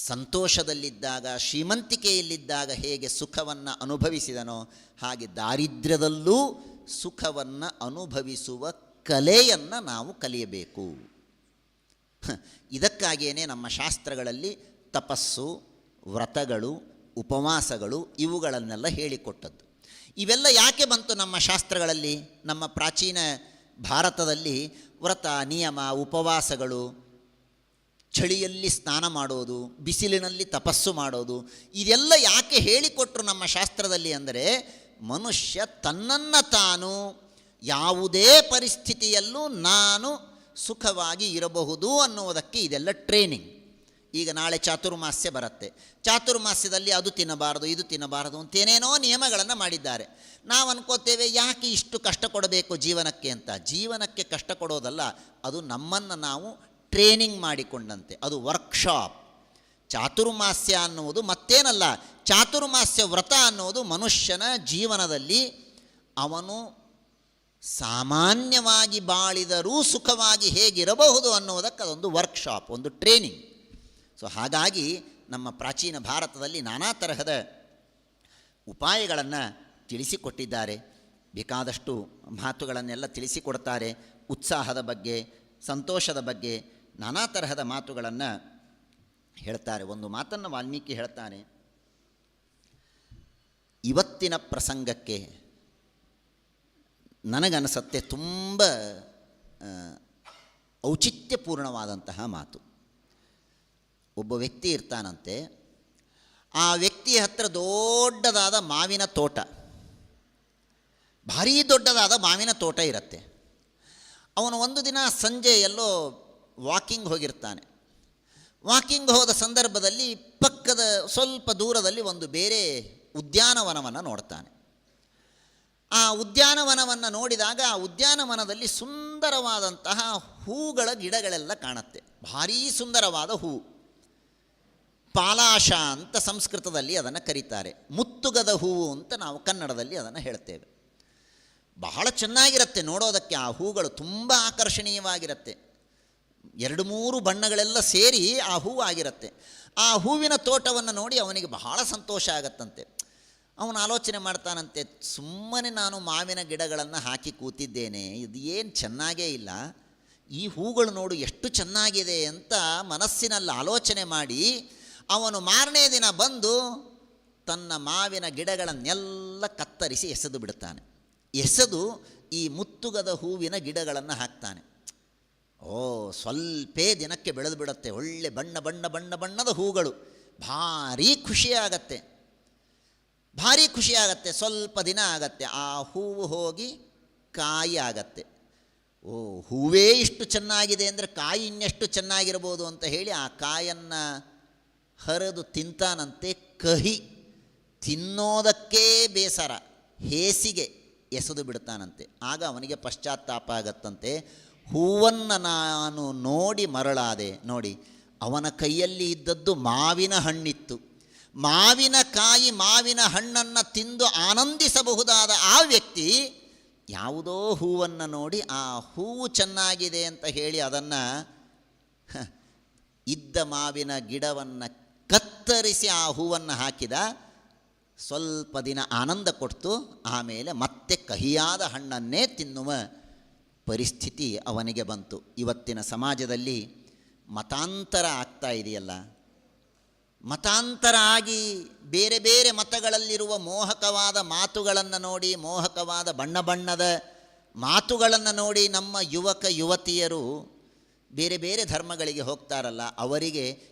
ಸಂತೋಷದಲ್ಲಿದ್ದಾಗ, ಶ್ರೀಮಂತಿಕೆಯಲ್ಲಿದ್ದಾಗ ಹೇಗೆ ಸುಖವನ್ನು ಅನುಭವಿಸಿದನೋ ಹಾಗೆ ದಾರಿದ್ರ್ಯದಲ್ಲೂ ಸುಖವನ್ನು ಅನುಭವಿಸುವ ಕಲೆಯನ್ನು ನಾವು ಕಲಿಯಬೇಕು. ಇದಕ್ಕಾಗಿಯೇ ನಮ್ಮ ಶಾಸ್ತ್ರಗಳಲ್ಲಿ ತಪಸ್ಸು, ವ್ರತಗಳು, ಉಪವಾಸಗಳು ಇವುಗಳನ್ನೆಲ್ಲ ಹೇಳಿಕೊಟ್ಟದ್ದು. ಇವೆಲ್ಲ ಯಾಕೆ ಬಂತು ನಮ್ಮ ಶಾಸ್ತ್ರಗಳಲ್ಲಿ? ನಮ್ಮ ಪ್ರಾಚೀನ ಭಾರತದಲ್ಲಿ ವ್ರತ, ನಿಯಮ, ಉಪವಾಸಗಳು, ಚಳಿಯಲ್ಲಿ ಸ್ನಾನ ಮಾಡೋದು, ಬಿಸಿಲಿನಲ್ಲಿ ತಪಸ್ಸು ಮಾಡೋದು, ಇದೆಲ್ಲ ಯಾಕೆ ಹೇಳಿಕೊಟ್ರು ನಮ್ಮ ಶಾಸ್ತ್ರದಲ್ಲಿ ಅಂದರೆ ಮನುಷ್ಯ ತನ್ನನ್ನು ತಾನು ಯಾವುದೇ ಪರಿಸ್ಥಿತಿಯಲ್ಲೂ ನಾನು ಸುಖವಾಗಿ ಇರಬಹುದು ಅನ್ನುವುದಕ್ಕೆ ಇದೆಲ್ಲ ಟ್ರೈನಿಂಗ್. ಈಗ ನಾಳೆ ಚಾತುರ್ಮಾಸ್ಯ ಬರುತ್ತೆ. ಚಾತುರ್ಮಾಸ್ಯದಲ್ಲಿ ಅದು ತಿನ್ನಬಾರದು, ಇದು ತಿನ್ನಬಾರದು ಅಂತೇನೇನೋ ನಿಯಮಗಳನ್ನು ಮಾಡಿದ್ದಾರೆ. ನಾವು ಅನ್ಕೋತೇವೆ ಯಾಕೆ ಇಷ್ಟು ಕಷ್ಟ ಕೊಡಬೇಕು ಜೀವನಕ್ಕೆ ಅಂತ. ಜೀವನಕ್ಕೆ ಕಷ್ಟ ಕೊಡೋದಲ್ಲ, ಅದು ನಮ್ಮನ್ನು ನಾವು ಟ್ರೈನಿಂಗ್ ಮಾಡಿಕೊಂಡಂತೆ, ಅದು ವರ್ಕ್ಶಾಪ್. ಚಾತುರ್ಮಾಸ್ಯ ಅನ್ನುವುದು ಮತ್ತೇನಲ್ಲ, ಚಾತುರ್ಮಾಸ್ಯ ವ್ರತ ಅನ್ನುವುದು ಮನುಷ್ಯನ ಜೀವನದಲ್ಲಿ ಅವನು ಸಾಮಾನ್ಯವಾಗಿ ಬಾಳಿದರೂ ಸುಖವಾಗಿ ಹೇಗಿರಬಹುದು ಅನ್ನುವುದಕ್ಕೆ ಅದೊಂದು ವರ್ಕ್ಶಾಪ್, ಒಂದು ಟ್ರೈನಿಂಗ್. ಸೊ ಹಾಗಾಗಿ ನಮ್ಮ ಪ್ರಾಚೀನ ಭಾರತದಲ್ಲಿ ನಾನಾ ತರಹದ ಉಪಾಯಗಳನ್ನು ತಿಳಿಸಿಕೊಟ್ಟಿದ್ದಾರೆ. ಬೇಕಾದಷ್ಟು ಮಾತುಗಳನ್ನೆಲ್ಲ ತಿಳಿಸಿಕೊಡ್ತಾರೆ. ಉತ್ಸಾಹದ ಬಗ್ಗೆ, ಸಂತೋಷದ ಬಗ್ಗೆ ನಾನಾ ತರಹದ ಮಾತುಗಳನ್ನು ಹೇಳ್ತಾರೆ. ಒಂದು ಮಾತನ್ನು ವಾಲ್ಮೀಕಿ ಹೇಳ್ತಾನೆ, ಇವತ್ತಿನ ಪ್ರಸಂಗಕ್ಕೆ ನನಗನ್ನಿಸುತ್ತೆ ತುಂಬ ಔಚಿತ್ಯಪೂರ್ಣವಾದಂತಹ ಮಾತು. ಒಬ್ಬ ವ್ಯಕ್ತಿ ಇರ್ತಾನಂತೆ, ಆ ವ್ಯಕ್ತಿಯ ಹತ್ರ ದೊಡ್ಡದಾದ ಮಾವಿನ ತೋಟ, ಭಾರೀ ದೊಡ್ಡದಾದ ಮಾವಿನ ತೋಟ ಇರುತ್ತೆ. ಅವನು ಒಂದು ದಿನ ಸಂಜೆ ಎಲ್ಲೋ ವಾಕಿಂಗ್ ಹೋಗಿರ್ತಾನೆ. ವಾಕಿಂಗ್ ಹೋದ ಸಂದರ್ಭದಲ್ಲಿ ಪಕ್ಕದ ಸ್ವಲ್ಪ ದೂರದಲ್ಲಿ ಒಂದು ಬೇರೆ ಉದ್ಯಾನವನವನ್ನು ನೋಡ್ತಾನೆ. ಆ ಉದ್ಯಾನವನವನ್ನು ನೋಡಿದಾಗ ಆ ಉದ್ಯಾನವನದಲ್ಲಿ ಸುಂದರವಾದಂತಹ ಹೂಗಳ ಗಿಡಗಳೆಲ್ಲ ಕಾಣುತ್ತೆ. ಭಾರೀ ಸುಂದರವಾದ ಹೂ, ಪಾಲಾಶ ಅಂತ ಸಂಸ್ಕೃತದಲ್ಲಿ ಅದನ್ನು ಕರೀತಾರೆ, ಮುತ್ತುಗದ ಹೂವು ಅಂತ ನಾವು ಕನ್ನಡದಲ್ಲಿ ಅದನ್ನು ಹೇಳ್ತೇವೆ. ಬಹಳ ಚೆನ್ನಾಗಿರುತ್ತೆ ನೋಡೋದಕ್ಕೆ. ಆ ಹೂಗಳು ತುಂಬ ಆಕರ್ಷಣೀಯವಾಗಿರುತ್ತೆ. 2-3 ಬಣ್ಣಗಳೆಲ್ಲ ಸೇರಿ ಆ ಹೂವು ಆಗಿರುತ್ತೆ. ಆ ಹೂವಿನ ತೋಟವನ್ನು ನೋಡಿ ಅವನಿಗೆ ಬಹಳ ಸಂತೋಷ ಆಗತ್ತಂತೆ. ಅವನು ಆಲೋಚನೆ ಮಾಡ್ತಾನಂತೆ, ಸುಮ್ಮನೆ ನಾನು ಮಾವಿನ ಗಿಡಗಳನ್ನು ಹಾಕಿ ಕೂತಿದ್ದೇನೆ, ಇದು ಏನು ಚೆನ್ನಾಗೇ ಇಲ್ಲ, ಈ ಹೂಗಳು ನೋಡು ಎಷ್ಟು ಚೆನ್ನಾಗಿದೆ ಅಂತ ಮನಸ್ಸಿನಲ್ಲಿ ಆಲೋಚನೆ ಮಾಡಿ ಅವನು ಮಾರನೇ ದಿನ ಬಂದು ತನ್ನ ಮಾವಿನ ಗಿಡಗಳನ್ನೆಲ್ಲ ಕತ್ತರಿಸಿ ಎಸೆದು ಬಿಡ್ತಾನೆ. ಎಸೆದು ಈ ಮುತ್ತುಗದ ಹೂವಿನ ಗಿಡಗಳನ್ನು ಹಾಕ್ತಾನೆ. ಸ್ವಲ್ಪೇ ದಿನಕ್ಕೆ ಬೆಳೆದು ಬಿಡುತ್ತೆ, ಒಳ್ಳೆ ಬಣ್ಣದ ಹೂಗಳು, ಭಾರೀ ಖುಷಿಯಾಗತ್ತೆ. ಸ್ವಲ್ಪ ದಿನ ಆಗತ್ತೆ, ಆ ಹೂವು ಹೋಗಿ ಕಾಯಿ ಆಗತ್ತೆ. ಹೂವೇ ಇಷ್ಟು ಚೆನ್ನಾಗಿದೆ ಅಂದರೆ ಕಾಯಿ ಇನ್ನೆಷ್ಟು ಚೆನ್ನಾಗಿರ್ಬೋದು ಅಂತ ಹೇಳಿ ಆ ಕಾಯನ್ನು ಹರಿದು ತಿಂತಾನಂತೆ. ಕಹಿ, ತಿನ್ನೋದಕ್ಕೇ ಬೇಸರ, ಹೇಸಿಗೆ ಎಸೆದು ಬಿಡ್ತಾನಂತೆ. ಆಗ ಅವನಿಗೆ ಪಶ್ಚಾತ್ತಾಪ ಆಗತ್ತಂತೆ. ಹೂವನ್ನು ನಾನು ನೋಡಿ ಮರಳಾದೆ. ನೋಡಿ, ಅವನ ಕೈಯಲ್ಲಿ ಇದ್ದದ್ದು ಮಾವಿನ ಹಣ್ಣಿತ್ತು. ಮಾವಿನ ಹಣ್ಣನ್ನು ತಿಂದು ಆನಂದಿಸಬಹುದಾದ ಆ ವ್ಯಕ್ತಿ ಯಾವುದೋ ಹೂವನ್ನು ನೋಡಿ ಆ ಹೂವು ಚೆನ್ನಾಗಿದೆ ಅಂತ ಹೇಳಿ ಅದನ್ನು ಇದ್ದ ಮಾವಿನ ಗಿಡವನ್ನು ಕತ್ತರಿಸಿ ಆ ಹೂವನ್ನು ಹಾಕಿದ. ಸ್ವಲ್ಪ ದಿನ ಆನಂದ ಕೊಡ್ತು, ಆಮೇಲೆ ಮತ್ತೆ ಕಹಿಯಾದ ಹಣ್ಣನ್ನೇ ತಿನ್ನುವ ಪರಿಸ್ಥಿತಿ ಅವನಿಗೆ ಬಂತು. ಇವತ್ತಿನ ಸಮಾಜದಲ್ಲಿ ಮತಾಂತರ ಆಗ್ತಾ ಇದೆಯಲ್ಲ, ಮತಾಂತರ ಆಗಿ ಬೇರೆ ಬೇರೆ ಮತಗಳಲ್ಲಿರುವ ಮೋಹಕವಾದ ಮಾತುಗಳನ್ನು ನೋಡಿ, ಮೋಹಕವಾದ ಬಣ್ಣದ ಮಾತುಗಳನ್ನು ನೋಡಿ ನಮ್ಮ ಯುವಕ ಯುವತಿಯರು ಬೇರೆ ಬೇರೆ ಧರ್ಮಗಳಿಗೆ ಹೋಗ್ತಾರಲ್ಲ, ಅವರಿಗೆ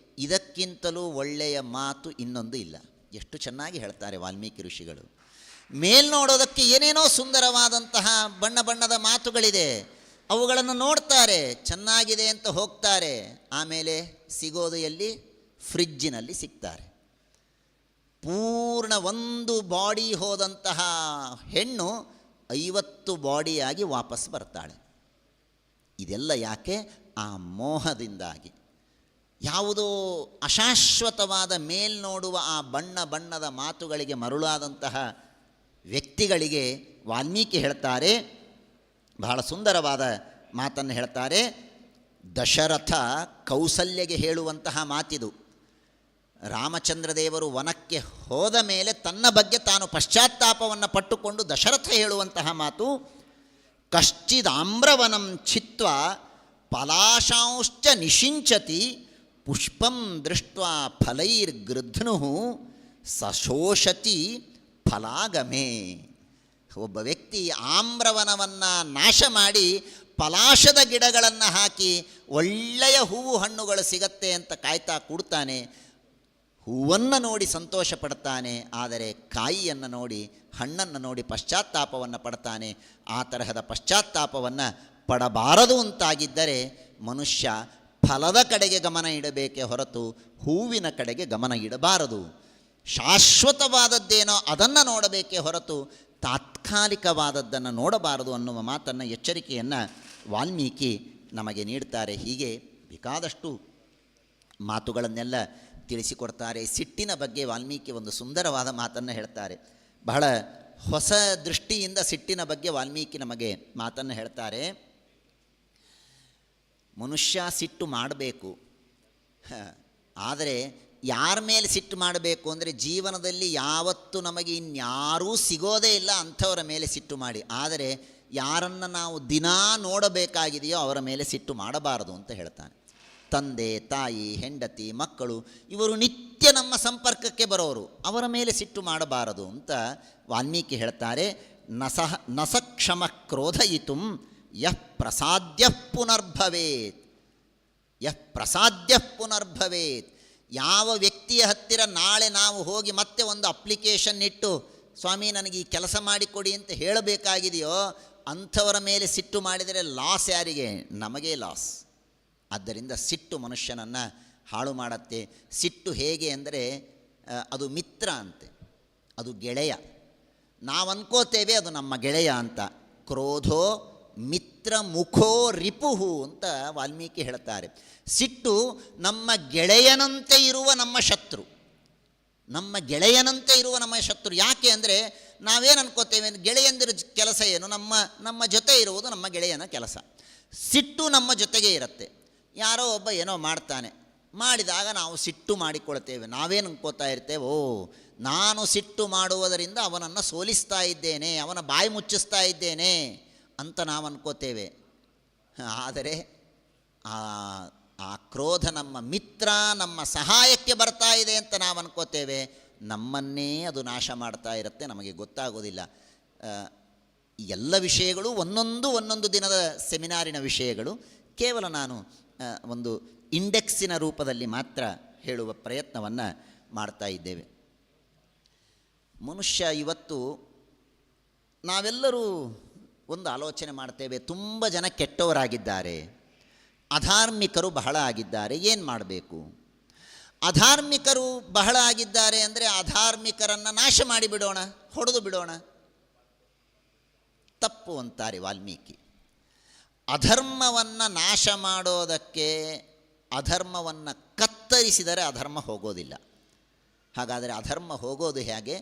ಇದಕ್ಕಿಂತಲೂ ಒಳ್ಳೆಯ ಮಾತು ಇನ್ನೊಂದು ಇಲ್ಲ. ಎಷ್ಟು ಚೆನ್ನಾಗಿ ಹೇಳ್ತಾರೆ ವಾಲ್ಮೀಕಿ ಋಷಿಗಳು. ಮೇಲ್ನೋಡೋದಕ್ಕೆ ಏನೇನೋ ಸುಂದರವಾದಂತಹ ಬಣ್ಣದ ಮಾತುಗಳಿದೆ, ಅವುಗಳನ್ನು ನೋಡ್ತಾರೆ, ಚೆನ್ನಾಗಿದೆ ಅಂತ ಹೋಗ್ತಾರೆ. ಆಮೇಲೆ ಸಿಗೋದು ಎಲ್ಲಿ? ಫ್ರಿಜ್ಜಿನಲ್ಲಿ ಸಿಗ್ತಾರೆ. ಪೂರ್ಣ ಒಂದು ಬಾಡಿ ಹೋದಂತಹ ಹೆಣ್ಣು 50 ಬಾಡಿಯಾಗಿ ವಾಪಸ್ ಬರ್ತಾಳೆ. ಇದೆಲ್ಲ ಯಾಕೆ? ಆ ಮೋಹದಿಂದಾಗಿ. ಯಾವುದೋ ಅಶಾಶ್ವತವಾದ ಮೇಲ್ನೋಡುವ ಆ ಬಣ್ಣದ ಮಾತುಗಳಿಗೆ ಮರುಳಾದಂತಹ ವ್ಯಕ್ತಿಗಳಿಗೆ ವಾಲ್ಮೀಕಿ ಹೇಳ್ತಾರೆ, ಬಹಳ ಸುಂದರವಾದ ಮಾತನ್ನು ಹೇಳ್ತಾರೆ. ದಶರಥ ಕೌಸಲ್ಯಗೆ ಹೇಳುವಂತಹ ಮಾತಿದು. ರಾಮಚಂದ್ರ ದೇವರು ವನಕ್ಕೆ ಹೋದ ಮೇಲೆ ತನ್ನ ಬಗ್ಗೆ ತಾನು ಪಶ್ಚಾತ್ತಾಪವನ್ನು ಪಟ್ಟುಕೊಂಡು ದಶರಥ ಹೇಳುವಂತಹ ಮಾತು, ಕಶ್ಚಿದಾಮ್ರವನಂ ಛಿತ್ವಾ ಪಲಾಶಾಂಶ್ಚ ನಿಷಿಂಚತಿ ಪುಷ್ಪಂ ದೃಷ್ಟ್ವಾ ಫಲೈರ್ಗೃಧ್ನು ಸಶೋಷತಿ ಫಲಾಗಮೇ. ಒಬ್ಬ ವ್ಯಕ್ತಿ ಆಮ್ರವನವನ್ನು ನಾಶ ಮಾಡಿ ಪಲಾಶದ ಗಿಡಗಳನ್ನು ಹಾಕಿ ಒಳ್ಳೆಯ ಹೂವು ಹಣ್ಣುಗಳು ಸಿಗತ್ತೆ ಅಂತ ಕಾಯ್ತಾ ಕೂಡ್ತಾನೆ. ಹೂವನ್ನು ನೋಡಿ ಸಂತೋಷ ಪಡ್ತಾನೆ, ಆದರೆ ಕಾಯಿಯನ್ನು ನೋಡಿ, ಹಣ್ಣನ್ನು ನೋಡಿ ಪಶ್ಚಾತ್ತಾಪವನ್ನು ಪಡ್ತಾನೆ. ಆ ತರಹದ ಪಶ್ಚಾತ್ತಾಪವನ್ನು ಪಡಬಾರದು ಅಂತಾಗಿದ್ದರೆ ಮನುಷ್ಯ ಫಲದ ಕಡೆಗೆ ಗಮನ ಇಡಬೇಕೇ ಹೊರತು ಹೂವಿನ ಕಡೆಗೆ ಗಮನ ಇಡಬಾರದು. ಶಾಶ್ವತವಾದದ್ದೇನೋ ಅದನ್ನು ನೋಡಬೇಕೇ ಹೊರತು ತಾತ್ಕಾಲಿಕವಾದದ್ದನ್ನು ನೋಡಬಾರದು ಅನ್ನುವ ಮಾತನ್ನು, ಎಚ್ಚರಿಕೆಯನ್ನು ವಾಲ್ಮೀಕಿ ನಮಗೆ ನೀಡ್ತಾರೆ. ಹೀಗೆ ಬೇಕಾದಷ್ಟು ಮಾತುಗಳನ್ನೆಲ್ಲ ತಿಳಿಸಿಕೊಡ್ತಾರೆ. ಸಿಟ್ಟಿನ ಬಗ್ಗೆ ವಾಲ್ಮೀಕಿ ಒಂದು ಸುಂದರವಾದ ಮಾತನ್ನು ಹೇಳ್ತಾರೆ. ಬಹಳ ಹೊಸ ದೃಷ್ಟಿಯಿಂದ ಸಿಟ್ಟಿನ ಬಗ್ಗೆ ವಾಲ್ಮೀಕಿ ನಮಗೆ ಮಾತನ್ನು ಹೇಳ್ತಾರೆ. ಮನುಷ್ಯ ಸಿಟ್ಟು ಮಾಡಬೇಕು, ಆದರೆ ಯಾರ ಮೇಲೆ ಸಿಟ್ಟು ಮಾಡಬೇಕು ಅಂದರೆ ಜೀವನದಲ್ಲಿ ಯಾವತ್ತೂ ನಮಗೆ ಇನ್ಯಾರೂ ಸಿಗೋದೇ ಇಲ್ಲ ಅಂಥವರ ಮೇಲೆ ಸಿಟ್ಟು ಮಾಡಿ. ಆದರೆ ಯಾರನ್ನು ನಾವು ದಿನಾ ನೋಡಬೇಕಾಗಿದೆಯೋ ಅವರ ಮೇಲೆ ಸಿಟ್ಟು ಮಾಡಬಾರದು ಅಂತ ಹೇಳ್ತಾನೆ. ತಂದೆ, ತಾಯಿ, ಹೆಂಡತಿ, ಮಕ್ಕಳು ಇವರು ನಿತ್ಯ ನಮ್ಮ ಸಂಪರ್ಕಕ್ಕೆ ಬರೋರು, ಅವರ ಮೇಲೆ ಸಿಟ್ಟು ಮಾಡಬಾರದು ಅಂತ ವಾಲ್ಮೀಕಿ ಹೇಳ್ತಾರೆ. ನಸಕ್ಷಮ ಕ್ರೋಧಯಿತುಂ ಯಃ ಪ್ರಸಾದ್ಯ ಪುನರ್ಭವೇತ್. ಯಾವ ವ್ಯಕ್ತಿಯ ಹತ್ತಿರ ನಾಳೆ ನಾವು ಹೋಗಿ ಮತ್ತೆ ಒಂದು ಅಪ್ಲಿಕೇಶನ್ ಇಟ್ಟು ಸ್ವಾಮಿ ನನಗೆ ಈ ಕೆಲಸ ಮಾಡಿಕೊಡಿ ಅಂತ ಹೇಳಬೇಕಾಗಿದೆಯೋ ಅಂಥವರ ಮೇಲೆ ಸಿಟ್ಟು ಮಾಡಿದರೆ ಲಾಸ್ ಯಾರಿಗೆ? ನಮಗೇ ಲಾಸ್. ಆದ್ದರಿಂದ ಸಿಟ್ಟು ಮನುಷ್ಯನನ್ನು ಹಾಳು ಮಾಡುತ್ತೆ. ಸಿಟ್ಟು ಹೇಗೆ ಅಂದರೆ ಅದು ಮಿತ್ರ ಅಂತೆ, ಅದು ಗೆಳೆಯ. ನಾವು ಅನ್ಕೋತೇವೆ ಅದು ನಮ್ಮ ಗೆಳೆಯ ಅಂತ. ಕ್ರೋಧೋ ಮಿತ್ರ ಮುಖೋ ರಿಪುಹು ಅಂತ ವಾಲ್ಮೀಕಿ ಹೇಳ್ತಾರೆ. ಸಿಟ್ಟು ನಮ್ಮ ಗೆಳೆಯನಂತೆ ಇರುವ ನಮ್ಮ ಶತ್ರು, ನಮ್ಮ ಗೆಳೆಯನಂತೆ ಇರುವ ನಮ್ಮ ಶತ್ರು. ಯಾಕೆ ಅಂದರೆ ನಾವೇನು ಅನ್ಕೋತೇವೆ, ಗೆಳೆಯಂದಿರ ಕೆಲಸ ಏನು? ನಮ್ಮ ಜೊತೆ ಇರುವುದು ನಮ್ಮ ಗೆಳೆಯನ ಕೆಲಸ. ಸಿಟ್ಟು ನಮ್ಮ ಜೊತೆಗೆ ಇರುತ್ತೆ. ಯಾರೋ ಒಬ್ಬ ಏನೋ ಮಾಡ್ತಾನೆ, ಮಾಡಿದಾಗ ನಾವು ಸಿಟ್ಟು ಮಾಡಿಕೊಳ್ತೇವೆ. ನಾವೇನು ಅನ್ಕೋತಾ ಇರ್ತೇವೆ, ನಾನು ಸಿಟ್ಟು ಮಾಡುವುದರಿಂದ ಅವನನ್ನು ಸೋಲಿಸ್ತಾ ಇದ್ದೇನೆ, ಅವನ ಬಾಯಿ ಮುಚ್ಚಿಸ್ತಾ ಇದ್ದೇನೆ ಅಂತ ನಾವು ಅನ್ಕೋತೇವೆ. ಆದರೆ ಆ ಕ್ರೋಧ ನಮ್ಮ ಮಿತ್ರ, ನಮ್ಮ ಸಹಾಯಕ್ಕೆ ಬರ್ತಾ ಇದೆ ಅಂತ ನಾವು ಅನ್ಕೋತೇವೆ. ನಮ್ಮನ್ನೇ ಅದು ನಾಶ ಮಾಡ್ತಾ ಇರುತ್ತೆ, ನಮಗೆ ಗೊತ್ತಾಗೋದಿಲ್ಲ. ಎಲ್ಲ ವಿಷಯಗಳು ಒಂದೊಂದು ದಿನದ ಸೆಮಿನಾರಿನ ವಿಷಯಗಳು. ಕೇವಲ ನಾನು ಒಂದು ಇಂಡೆಕ್ಸಿನ ರೂಪದಲ್ಲಿ ಮಾತ್ರ ಹೇಳುವ ಪ್ರಯತ್ನವನ್ನು ಮಾಡ್ತಾ ಇದ್ದೇವೆ. ಮನುಷ್ಯ ಇವತ್ತು ನಾವೆಲ್ಲರೂ ಒಂದು ಆಲೋಚನೆ ಮಾಡ್ತೇವೆ, ತುಂಬ ಜನ ಕೆಟ್ಟವರಾಗಿದ್ದಾರೆ, ಅಧಾರ್ಮಿಕರು ಬಹಳ ಆಗಿದ್ದಾರೆ, ಏನು ಮಾಡಬೇಕು? ಅಧಾರ್ಮಿಕರು ಬಹಳ ಆಗಿದ್ದಾರೆ ಅಂದರೆ ಅಧಾರ್ಮಿಕರನ್ನು ನಾಶ ಮಾಡಿಬಿಡೋಣ, ಹೊಡೆದು ಬಿಡೋಣ. ತಪ್ಪು ಅಂತಾರೆ ವಾಲ್ಮೀಕಿ. ಅಧರ್ಮವನ್ನು ನಾಶ ಮಾಡೋದಕ್ಕೆ ಅಧರ್ಮವನ್ನು ಕತ್ತರಿಸಿದರೆ ಅಧರ್ಮ ಹೋಗೋದಿಲ್ಲ. ಹಾಗಾದರೆ ಅಧರ್ಮ ಹೋಗೋದು ಹೇಗೆ?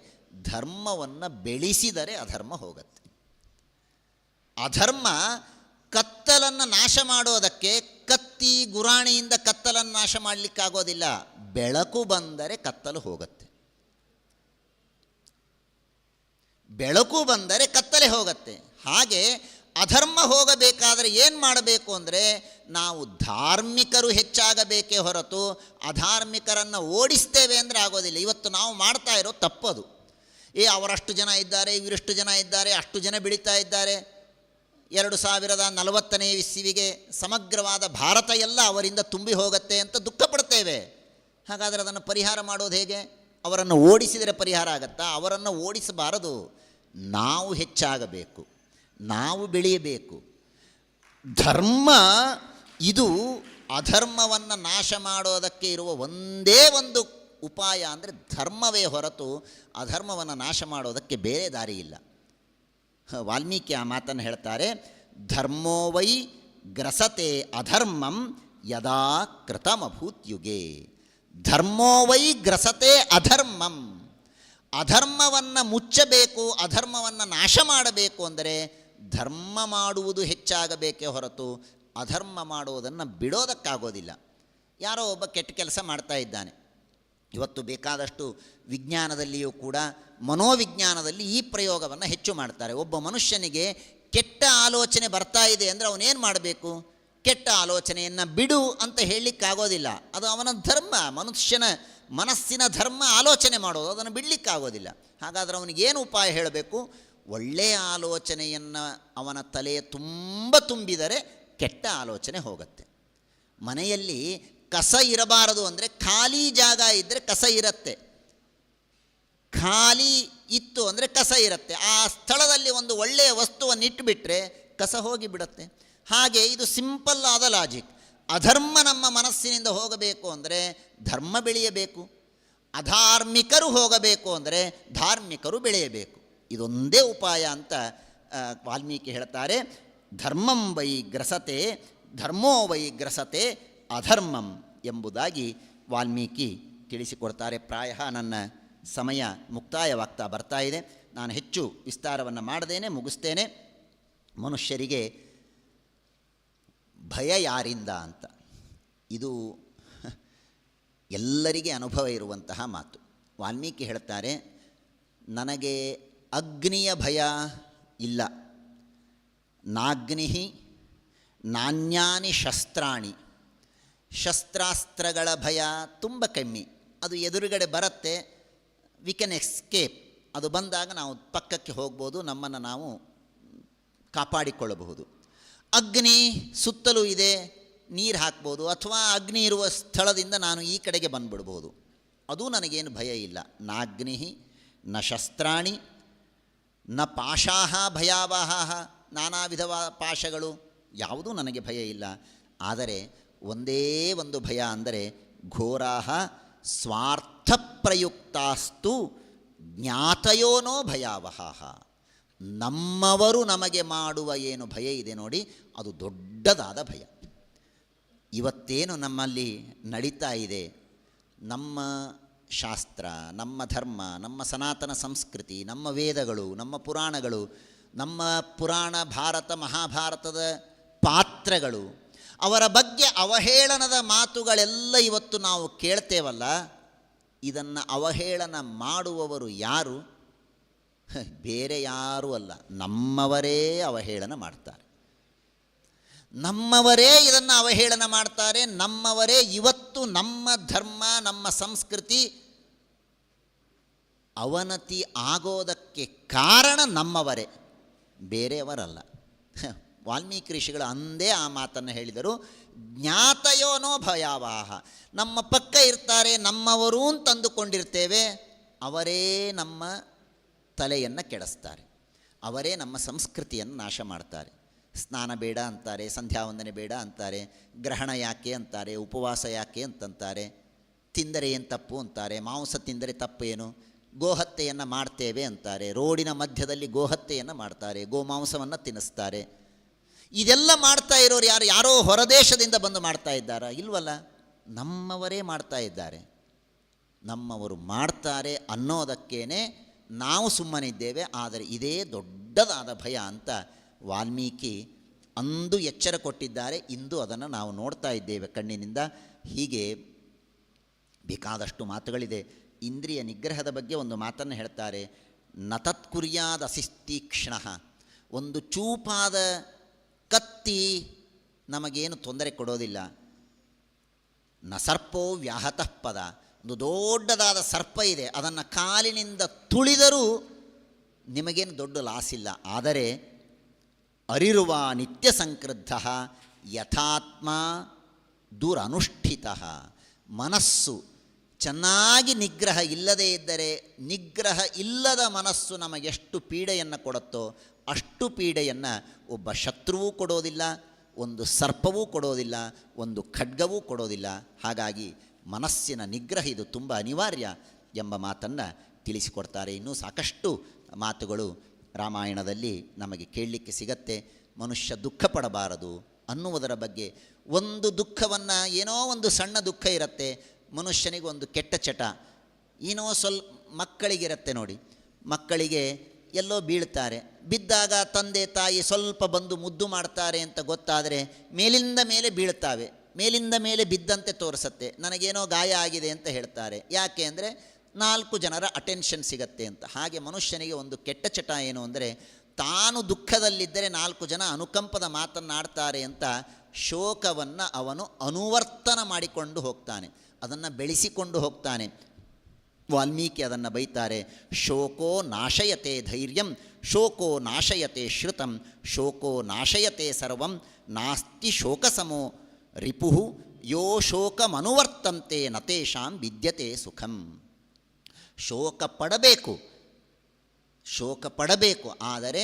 ಧರ್ಮವನ್ನು ಬೆಳೆಸಿದರೆ ಅಧರ್ಮ ಹೋಗುತ್ತೆ. ಅಧರ್ಮ ಕತ್ತಲನ್ನು ನಾಶ ಮಾಡೋದಕ್ಕೆ ಕತ್ತಿ ಗುರಾಣಿಯಿಂದ ಕತ್ತಲನ್ನು ನಾಶ ಮಾಡಲಿಕ್ಕಾಗೋದಿಲ್ಲ. ಬೆಳಕು ಬಂದರೆ ಕತ್ತಲು ಹೋಗುತ್ತೆ. ಬೆಳಕು ಬಂದರೆ ಕತ್ತಲೆ ಹೋಗುತ್ತೆ. ಹಾಗೆ ಅಧರ್ಮ ಹೋಗಬೇಕಾದರೆ ಏನು ಮಾಡಬೇಕು ಅಂದರೆ ನಾವು ಧಾರ್ಮಿಕರು ಹೆಚ್ಚಾಗಬೇಕೇ ಹೊರತು ಅಧಾರ್ಮಿಕರನ್ನು ಓಡಿಸ್ತೇವೆ ಅಂದರೆ ಆಗೋದಿಲ್ಲ. ಇವತ್ತು ನಾವು ಮಾಡ್ತಾ ಇರೋ ತಪ್ಪದು. ಅವರಷ್ಟು ಜನ ಇದ್ದಾರೆ, ಇವರಿಷ್ಟು ಜನ ಇದ್ದಾರೆ, ಅಷ್ಟು ಜನ ಬೆಳೀತಾ ಇದ್ದಾರೆ, 2040ನೇ ಇಸ್ವಿಗೆ ಸಮಗ್ರವಾದ ಭಾರತ ಎಲ್ಲ ಅವರಿಂದ ತುಂಬಿ ಹೋಗುತ್ತೆ ಅಂತ ದುಃಖ ಪಡ್ತೇವೆ. ಹಾಗಾದರೆ ಅದನ್ನು ಪರಿಹಾರ ಮಾಡೋದು ಹೇಗೆ? ಅವರನ್ನು ಓಡಿಸಿದರೆ ಪರಿಹಾರ ಆಗತ್ತಾ? ಅವರನ್ನು ಓಡಿಸಬಾರದು. ನಾವು ಹೆಚ್ಚಾಗಬೇಕು, ನಾವು ಬೆಳೆಯಬೇಕು. ಧರ್ಮ ಇದು ಅಧರ್ಮವನ್ನು ನಾಶ ಮಾಡೋದಕ್ಕೆ ಇರುವ ಒಂದೇ ಒಂದು ಉಪಾಯ ಅಂದರೆ ಧರ್ಮವೇ ಹೊರತು ಅಧರ್ಮವನ್ನು ನಾಶ ಮಾಡೋದಕ್ಕೆ ಬೇರೆ ದಾರಿ ಇಲ್ಲ. ವಾಲ್ಮೀಕಿ ಆ ಮಾತನ್ನು ಹೇಳ್ತಾರೆ, ಧರ್ಮೋ ವೈ ಗ್ರಸತೆ ಅಧರ್ಮಂ ಯದಾ ಕೃತಮಭೂತ್ಯುಗೆ. ಧರ್ಮೋ ವೈ ಗ್ರಸತೆ ಅಧರ್ಮಂ. ಅಧರ್ಮವನ್ನು ಮುಚ್ಚಬೇಕು, ಅಧರ್ಮವನ್ನು ನಾಶ ಮಾಡಬೇಕು ಅಂದರೆ ಧರ್ಮ ಮಾಡುವುದು ಹೆಚ್ಚಾಗಬೇಕೇ ಹೊರತು ಅಧರ್ಮ ಮಾಡುವುದನ್ನು ಬಿಡೋದಕ್ಕಾಗೋದಿಲ್ಲ. ಯಾರೋ ಒಬ್ಬ ಕೆಟ್ಟ ಕೆಲಸ ಮಾಡ್ತಾ ಇದ್ದಾನೆ. ಇವತ್ತು ಬೇಕಾದಷ್ಟು ವಿಜ್ಞಾನದಲ್ಲಿಯೂ ಕೂಡ ಮನೋವಿಜ್ಞಾನದಲ್ಲಿ ಈ ಪ್ರಯೋಗವನ್ನು ಹೆಚ್ಚು ಮಾಡ್ತಾರೆ. ಒಬ್ಬ ಮನುಷ್ಯನಿಗೆ ಕೆಟ್ಟ ಆಲೋಚನೆ ಬರ್ತಾ ಇದೆ ಅಂದರೆ ಅವನೇನು ಮಾಡಬೇಕು? ಕೆಟ್ಟ ಆಲೋಚನೆಯನ್ನು ಬಿಡು ಅಂತ ಹೇಳಲಿಕ್ಕಾಗೋದಿಲ್ಲ. ಅದು ಅವನ ಧರ್ಮ, ಮನುಷ್ಯನ ಮನಸ್ಸಿನ ಧರ್ಮ ಆಲೋಚನೆ ಮಾಡೋದು, ಅದನ್ನು ಬಿಡಲಿಕ್ಕಾಗೋದಿಲ್ಲ. ಹಾಗಾದರೆ ಅವನಿಗೇನು ಉಪಾಯ ಹೇಳಬೇಕು? ಒಳ್ಳೆಯ ಆಲೋಚನೆಯನ್ನು ಅವನ ತಲೆಯ ತುಂಬ ತುಂಬಿದರೆ ಕೆಟ್ಟ ಆಲೋಚನೆ ಹೋಗುತ್ತೆ. ಮನೆಯಲ್ಲಿ ಕಸ ಇರಬಾರದು ಅಂದರೆ ಖಾಲಿ ಜಾಗ ಇದ್ದರೆ ಕಸ ಇರುತ್ತೆ, ಖಾಲಿ ಇತ್ತು ಅಂದರೆ ಕಸ ಇರುತ್ತೆ. ಆ ಸ್ಥಳದಲ್ಲಿ ಒಂದು ಒಳ್ಳೆಯ ವಸ್ತುವನ್ನು ಇಟ್ಟುಬಿಟ್ರೆ ಕಸ ಹೋಗಿಬಿಡುತ್ತೆ. ಹಾಗೆ ಇದು ಸಿಂಪಲ್ ಆದ ಲಾಜಿಕ್. ಅಧರ್ಮ ನಮ್ಮ ಮನಸ್ಸಿನಿಂದ ಹೋಗಬೇಕು ಅಂದರೆ ಧರ್ಮ ಬೆಳೆಯಬೇಕು, ಅಧಾರ್ಮಿಕರು ಹೋಗಬೇಕು ಅಂದರೆ ಧಾರ್ಮಿಕರು ಬೆಳೆಯಬೇಕು. ಇದೊಂದೇ ಉಪಾಯ ಅಂತ ವಾಲ್ಮೀಕಿ ಹೇಳ್ತಾರೆ. ಧರ್ಮಂ ವೈ ಗ್ರಸತೆ ಧರ್ಮೋ ವೈ ಗ್ರಸತೆ ಅಧರ್ಮಂ ಎಂಬುದಾಗಿ ವಾಲ್ಮೀಕಿ ತಿಳಿಸಿಕೊಡ್ತಾರೆ. ಪ್ರಾಯ ನನ್ನ ಸಮಯ ಮುಕ್ತಾಯವಾಗ್ತಾ ಬರ್ತಾ ಇದೆ. ನಾನು ಹೆಚ್ಚು ವಿಸ್ತಾರವನ್ನು ಮಾಡದೇನೆ ಮುಗಿಸ್ತೇನೆ. ಮನುಷ್ಯರಿಗೆ ಭಯ ಯಾರಿಂದ ಅಂತ, ಇದು ಎಲ್ಲರಿಗೆ ಅನುಭವ ಇರುವಂತಹ ಮಾತು. ವಾಲ್ಮೀಕಿ ಹೇಳ್ತಾರೆ, ನನಗೆ ಅಗ್ನಿಯ ಭಯ ಇಲ್ಲ, ನಾಗ್ನಿ ನಾನ್ಯಾನಿ ಶಸ್ತ್ರಾಣಿ. ಶಸ್ತ್ರಾಸ್ತ್ರಗಳ ಭಯ ತುಂಬ ಕಮ್ಮಿ, ಅದು ಎದುರುಗಡೆ ಬರುತ್ತೆ, ವಿ ಕ್ಯಾನ್ ಎಸ್ಕೇಪ್. ಅದು ಬಂದಾಗ ನಾವು ಪಕ್ಕಕ್ಕೆ ಹೋಗ್ಬೋದು, ನಮ್ಮನ್ನು ನಾವು ಕಾಪಾಡಿಕೊಳ್ಳಬಹುದು. ಅಗ್ನಿ ಸುತ್ತಲೂ ಇದೆ, ನೀರು ಹಾಕ್ಬೋದು, ಅಥವಾ ಅಗ್ನಿ ಇರುವ ಸ್ಥಳದಿಂದ ನಾನು ಈ ಕಡೆಗೆ ಬಂದುಬಿಡ್ಬೋದು, ಅದು ನನಗೇನು ಭಯ ಇಲ್ಲ. ನಾಗ್ನಿ ನ ಶಸ್ತ್ರಾಣಿ ನ ಪಾಶಾಹ ಭಯಾವಹ. ನಾನಾ ವಿಧವಾದ ಪಾಶಗಳು ಯಾವುದೂ ನನಗೆ ಭಯ ಇಲ್ಲ. ಆದರೆ ಒಂದೇ ಒಂದು ಭಯ ಅಂದರೆ ಘೋರಾಹ ಸ್ವಾರ್ಥ ಪ್ರಯುಕ್ತಾಸ್ತು ಜ್ಞಾತಯೋನೋ ಭಯಾವಹ. ನಮ್ಮವರು ನಮಗೆ ಮಾಡುವ ಏನು ಭಯ ಇದೆ ನೋಡಿ, ಅದು ದೊಡ್ಡದಾದ ಭಯ. ಇವತ್ತೇನು ನಮ್ಮಲ್ಲಿ ನಡೀತಾ ಇದೆ, ನಮ್ಮ ಶಾಸ್ತ್ರ, ನಮ್ಮ ಧರ್ಮ, ನಮ್ಮ ಸನಾತನ ಸಂಸ್ಕೃತಿ, ನಮ್ಮ ವೇದಗಳು, ನಮ್ಮ ಪುರಾಣಗಳು, ನಮ್ಮ ಪುರಾಣ ಭಾರತ ಮಹಾಭಾರತದ ಪಾತ್ರಗಳು, ಅವರ ಬಗ್ಗೆ ಅವಹೇಳನದ ಮಾತುಗಳೆಲ್ಲ ಇವತ್ತು ನಾವು ಕೇಳ್ತೇವಲ್ಲ, ಇದನ್ನು ಅವಹೇಳನ ಮಾಡುವವರು ಯಾರು? ಬೇರೆ ಯಾರೂ ಅಲ್ಲ, ನಮ್ಮವರೇ ಅವಹೇಳನ ಮಾಡ್ತಾರೆ. ನಮ್ಮವರೇ ಇದನ್ನು ಅವಹೇಳನ ಮಾಡ್ತಾರೆ. ನಮ್ಮವರೇ ಇವತ್ತು ನಮ್ಮ ಧರ್ಮ, ನಮ್ಮ ಸಂಸ್ಕೃತಿ ಅವನತಿ ಆಗೋದಕ್ಕೆ ಕಾರಣ ನಮ್ಮವರೇ. ಬೇರೆಯವರಲ್ಲ. ವಾಲ್ಮೀಕಿ ಋಷಿಗಳು ಅಂದೇ ಆ ಮಾತನ್ನು ಹೇಳಿದರು. ಜ್ಞಾತಯೋನೋ ಭಯಾವಾಹ, ನಮ್ಮ ಪಕ್ಕ ಇರ್ತಾರೆ, ನಮ್ಮವರೂ ತಂದುಕೊಂಡಿರ್ತೇವೆ, ಅವರೇ ನಮ್ಮ ತಲೆಯನ್ನು ಕೆಡಿಸ್ತಾರೆ, ಅವರೇ ನಮ್ಮ ಸಂಸ್ಕೃತಿಯನ್ನು ನಾಶ ಮಾಡ್ತಾರೆ. ಸ್ನಾನ ಬೇಡ ಅಂತಾರೆ, ಸಂಧ್ಯಾವಂದನೆ ಬೇಡ ಅಂತಾರೆ, ಗ್ರಹಣ ಯಾಕೆ ಅಂತಾರೆ, ಉಪವಾಸ ಯಾಕೆ ಅಂತಂತಾರೆ, ತಿಂದರೆ ಏನು ತಪ್ಪು ಅಂತಾರೆ, ಮಾಂಸ ತಿಂದರೆ ತಪ್ಪೇನು, ಗೋಹತ್ಯೆಯನ್ನು ಮಾಡ್ತೇವೆ ಅಂತಾರೆ, ರೋಡಿನ ಮಧ್ಯದಲ್ಲಿ ಗೋಹತ್ಯೆಯನ್ನು ಮಾಡ್ತಾರೆ, ಗೋಮಾಂಸವನ್ನು ತಿನ್ನಿಸ್ತಾರೆ. ಇದೆಲ್ಲ ಮಾಡ್ತಾ ಇರೋರು ಯಾರು? ಯಾರೋ ಹೊರದೇಶದಿಂದ ಬಂದು ಮಾಡ್ತಾ ಇದ್ದಾರಾ? ಇಲ್ವಲ್ಲ, ನಮ್ಮವರೇ ಮಾಡ್ತಾ ಇದ್ದಾರೆ. ನಮ್ಮವರು ಮಾಡ್ತಾರೆ ಅನ್ನೋದಕ್ಕೇನೆ ನಾವು ಸುಮ್ಮನಿದ್ದೇವೆ. ಆದರೆ ಇದೇ ದೊಡ್ಡದಾದ ಭಯ ಅಂತ ವಾಲ್ಮೀಕಿ ಅಂದು ಎಚ್ಚರ ಕೊಟ್ಟಿದ್ದಾರೆ. ಇಂದು ಅದನ್ನು ನಾವು ನೋಡ್ತಾ ಇದ್ದೇವೆ ಕಣ್ಣಿನಿಂದ. ಹೀಗೆ ಬೇಕಾದಷ್ಟು ಮಾತುಗಳಿದೆ. ಇಂದ್ರಿಯ ನಿಗ್ರಹದ ಬಗ್ಗೆ ಒಂದು ಮಾತನ್ನು ಹೇಳ್ತಾರೆ. ನತತ್ಕುರ್ಯಾದ ಅಸಿಸ್ತೀಕ್ಷ್ಣ, ಒಂದು ಚೂಪಾದ ಕತ್ತಿ ನಮಗೇನು ತೊಂದರೆ ಕೊಡೋದಿಲ್ಲ. ನ ಸರ್ಪೋ ವ್ಯಾಹತಃ ಪದ, ಒಂದು ದೊಡ್ಡದಾದ ಸರ್ಪ ಇದೆ, ಅದನ್ನು ಕಾಲಿನಿಂದ ತುಳಿದರೂ ನಿಮಗೇನು ದೊಡ್ಡ ಲಾಸಿಲ್ಲ. ಆದರೆ ಅರಿರುವ ನಿತ್ಯ ಸಂಕ್ರುದ್ಧ ಯಥಾತ್ಮ ದುರನುಷ್ಠಿತ, ಮನಸ್ಸು ಚೆನ್ನಾಗಿ ನಿಗ್ರಹ ಇಲ್ಲದೇ ಇದ್ದರೆ, ನಿಗ್ರಹ ಇಲ್ಲದ ಮನಸ್ಸು ನಮಗೆಷ್ಟು ಪೀಡೆಯನ್ನು ಕೊಡುತ್ತೋ ಅಷ್ಟು ಪೀಡೆಯನ್ನು ಒಬ್ಬ ಶತ್ರುವೂ ಕೊಡೋದಿಲ್ಲ, ಒಂದು ಸರ್ಪವೂ ಕೊಡೋದಿಲ್ಲ, ಒಂದು ಖಡ್ಗವೂ ಕೊಡೋದಿಲ್ಲ. ಹಾಗಾಗಿ ಮನಸ್ಸಿನ ನಿಗ್ರಹ ಇದು ತುಂಬ ಅನಿವಾರ್ಯ ಎಂಬ ಮಾತನ್ನು ತಿಳಿಸಿಕೊಡ್ತಾರೆ. ಇನ್ನೂ ಸಾಕಷ್ಟು ಮಾತುಗಳು ರಾಮಾಯಣದಲ್ಲಿ ನಮಗೆ ಕೇಳಲಿಕ್ಕೆ ಸಿಗತ್ತೆ. ಮನುಷ್ಯ ದುಃಖ ಪಡಬಾರದು ಅನ್ನುವುದರ ಬಗ್ಗೆ. ಒಂದು ದುಃಖವನ್ನು, ಏನೋ ಒಂದು ಸಣ್ಣ ದುಃಖ ಇರುತ್ತೆ ಮನುಷ್ಯನಿಗೆ, ಒಂದು ಕೆಟ್ಟ ಚಟ ಏನೋ ಮಕ್ಕಳಿಗಿರುತ್ತೆ ನೋಡಿ, ಮಕ್ಕಳಿಗೆ ಎಲ್ಲೋ ಬೀಳ್ತಾರೆ, ಬಿದ್ದಾಗ ತಂದೆ ತಾಯಿ ಸ್ವಲ್ಪ ಬಂದು ಮುದ್ದು ಮಾಡ್ತಾರೆ ಅಂತ ಗೊತ್ತಾದರೆ ಮೇಲಿಂದ ಮೇಲೆ ಬೀಳ್ತಾವೆ, ಮೇಲಿಂದ ಮೇಲೆ ಬಿದ್ದಂತೆ ತೋರಿಸುತ್ತೆ, ನನಗೇನೋ ಗಾಯ ಆಗಿದೆ ಅಂತ ಹೇಳ್ತಾರೆ. ಯಾಕೆ ಅಂದರೆ 4 ಜನರ ಅಟೆನ್ಷನ್ ಸಿಗತ್ತೆ ಅಂತ. ಹಾಗೆ ಮನುಷ್ಯನಿಗೆ ಒಂದು ಕೆಟ್ಟ ಚಟ ಏನು ಅಂದರೆ, ತಾನು ದುಃಖದಲ್ಲಿದ್ದರೆ 4 ಜನ ಅನುಕಂಪದ ಮಾತನ್ನಾಡ್ತಾರೆ ಅಂತ ಶೋಕವನ್ನು ಅವನು ಅನುವರ್ತನ ಮಾಡಿಕೊಂಡು ಹೋಗ್ತಾನೆ, ಅದನ್ನು ಬೆಳೆಸಿಕೊಂಡು ಹೋಗ್ತಾನೆ. ವಾಲ್ಮೀಕಿ ಅದನ್ನು ಬೈತಾರೆ. ಶೋಕೋ ನಾಶಯತೆ ಧೈರ್ಯಂ, ಶೋಕೋ ನಾಶಯತೆ ಶ್ರುತಂ, ಶೋಕೋ ನಾಶಯತೆ ಸರ್ವಂ, ನಾಸ್ತಿ ಶೋಕಸಮೋ ರಿಪುಃ, ಯೋ ಶೋಕಮನುವರ್ತಂತೆ ನತೇಷಾಂ ವಿದ್ಯತೆ ಸುಖಂ. ಶೋಕ ಪಡಬೇಕು, ಆದರೆ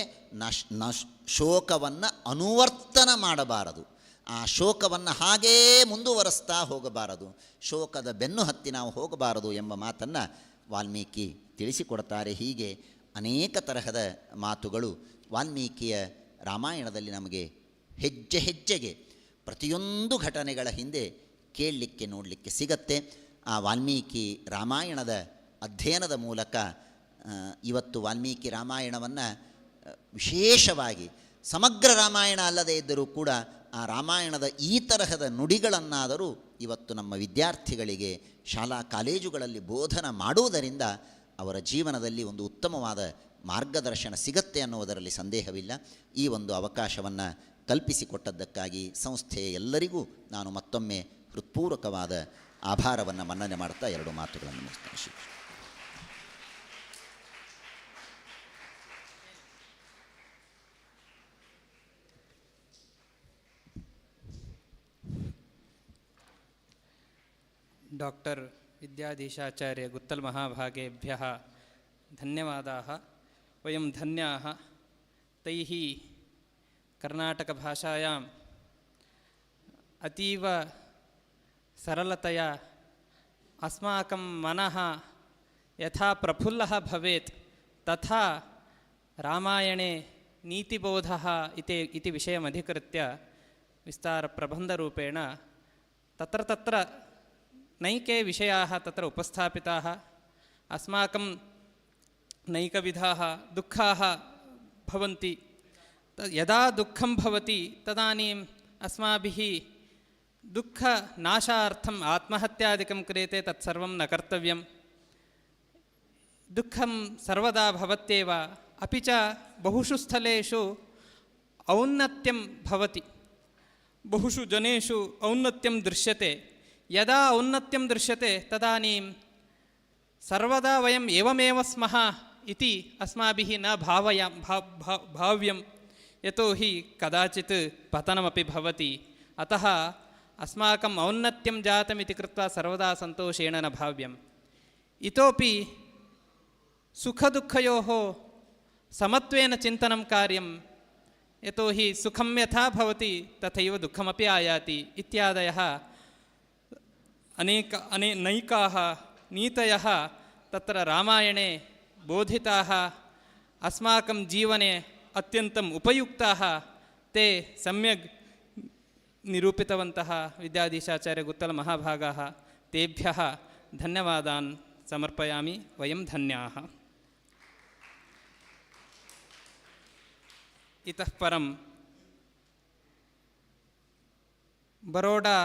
ಶೋಕವನ್ನು ಅನುವರ್ತನ ಮಾಡಬಾರದು, ಆ ಶೋಕವನ್ನು ಹಾಗೇ ಮುಂದುವರಿಸ್ತಾ ಹೋಗಬಾರದು, ಶೋಕದ ಬೆನ್ನು ಹತ್ತಿ ನಾವು ಹೋಗಬಾರದು ಎಂಬ ಮಾತನ್ನು ವಾಲ್ಮೀಕಿ ತಿಳಿಸಿಕೊಡ್ತಾರೆ. ಹೀಗೆ ಅನೇಕ ತರಹದ ಮಾತುಗಳು ವಾಲ್ಮೀಕಿಯ ರಾಮಾಯಣದಲ್ಲಿ ನಮಗೆ ಹೆಜ್ಜೆ ಹೆಜ್ಜೆಗೆ ಪ್ರತಿಯೊಂದು ಘಟನೆಗಳ ಹಿಂದೆ ಕೇಳಲಿಕ್ಕೆ ನೋಡಲಿಕ್ಕೆ ಸಿಗತ್ತೆ. ಆ ವಾಲ್ಮೀಕಿ ರಾಮಾಯಣದ ಅಧ್ಯಯನದ ಮೂಲಕ ಇವತ್ತು ವಾಲ್ಮೀಕಿ ರಾಮಾಯಣವನ್ನು ವಿಶೇಷವಾಗಿ, ಸಮಗ್ರ ರಾಮಾಯಣ ಅಲ್ಲದೇ ಇದ್ದರೂ ಕೂಡ ಆ ರಾಮಾಯಣದ ಈ ತರಹದ ನುಡಿಗಳನ್ನಾದರೂ ಇವತ್ತು ನಮ್ಮ ವಿದ್ಯಾರ್ಥಿಗಳಿಗೆ ಶಾಲಾ ಕಾಲೇಜುಗಳಲ್ಲಿ ಬೋಧನ ಮಾಡುವುದರಿಂದ ಅವರ ಜೀವನದಲ್ಲಿ ಒಂದು ಉತ್ತಮವಾದ ಮಾರ್ಗದರ್ಶನ ಸಿಗತ್ತೆ ಅನ್ನುವುದರಲ್ಲಿ ಸಂದೇಹವಿಲ್ಲ. ಈ ಒಂದು ಅವಕಾಶವನ್ನು ಕಲ್ಪಿಸಿಕೊಟ್ಟದ್ದಕ್ಕಾಗಿ ಸಂಸ್ಥೆಯ ಎಲ್ಲರಿಗೂ ನಾನು ಮತ್ತೊಮ್ಮೆ ಹೃತ್ಪೂರ್ವಕವಾದ ಆಭಾರವನ್ನು ಮನ್ನಣೆ ಮಾಡ್ತಾ 2 ಮಾತುಗಳನ್ನು ಮುಗಿಸ್ತೇನೆ. ಡಾಕ್ಟರ್ ವಿದ್ಯಾಧೀಶಾಚಾರ್ಯ ಗುತ್ತಲ್ ಮಹಾಭಾಗೇಭ್ಯಃ ಧನ್ಯವಾದಾः. ವಯಂ ಧನ್ಯಾः ತೈः ಕರ್ನಾಟಕಭಾಷಾಯಾम् ಅತೀವ सरलतया अस्माकं मनः यथा प्रफुल्लः भवेत् तथा रामायणे नीतिबोधः इति विषयमधिकृत्य विस्तारप्रबन्धरूपेण तत्र नैके विषयाः तत्र उपस्थापिताः. अस्माकं नैकविधाः दुःखाः भवन्ति. यदा दुःखं भवति तदानीम् अस्माभिः दुःखनाशार्थम् आत्महत्यादिकं क्रियते, तत्सर्वं न कर्तव्यं. दुःखं सर्वदा भवत्येव, अपि च बहुषु स्थलेषु औन्नत्यं भवति, बहुषु जनेषु औन्नत्यं दृश्यते. यदा औन्नत्यं दृश्यते तदानीं सर्वदा वयम् एवमेव स्मः इति अस्माभिः न भाव्यं यतोहि कदाचित् पतनमपि भवति अतः अस्माकम् औन्नत्यं जातमिति कृत्वा सर्वदा सन्तोषेण न भाव्यम् इतोपि सुखदुःखयोः समत्वेन चिन्तनं कार्यं यतोहि सुखं यथा भवति तथैव दुःखमपि आयाति इत्यादयः नैकाः नीतयः तत्र रामायणे बोधिताः अस्माकं जीवने अत्यन्तम् उपयुक्ताः ते सम्यक् निरूपितवन्तः विद्याधीशाचार्य गुत्तल महाभागाः तेभ्यः धन्यवादान् समर्पयामि वयं धन्याः इतः परं बरोडा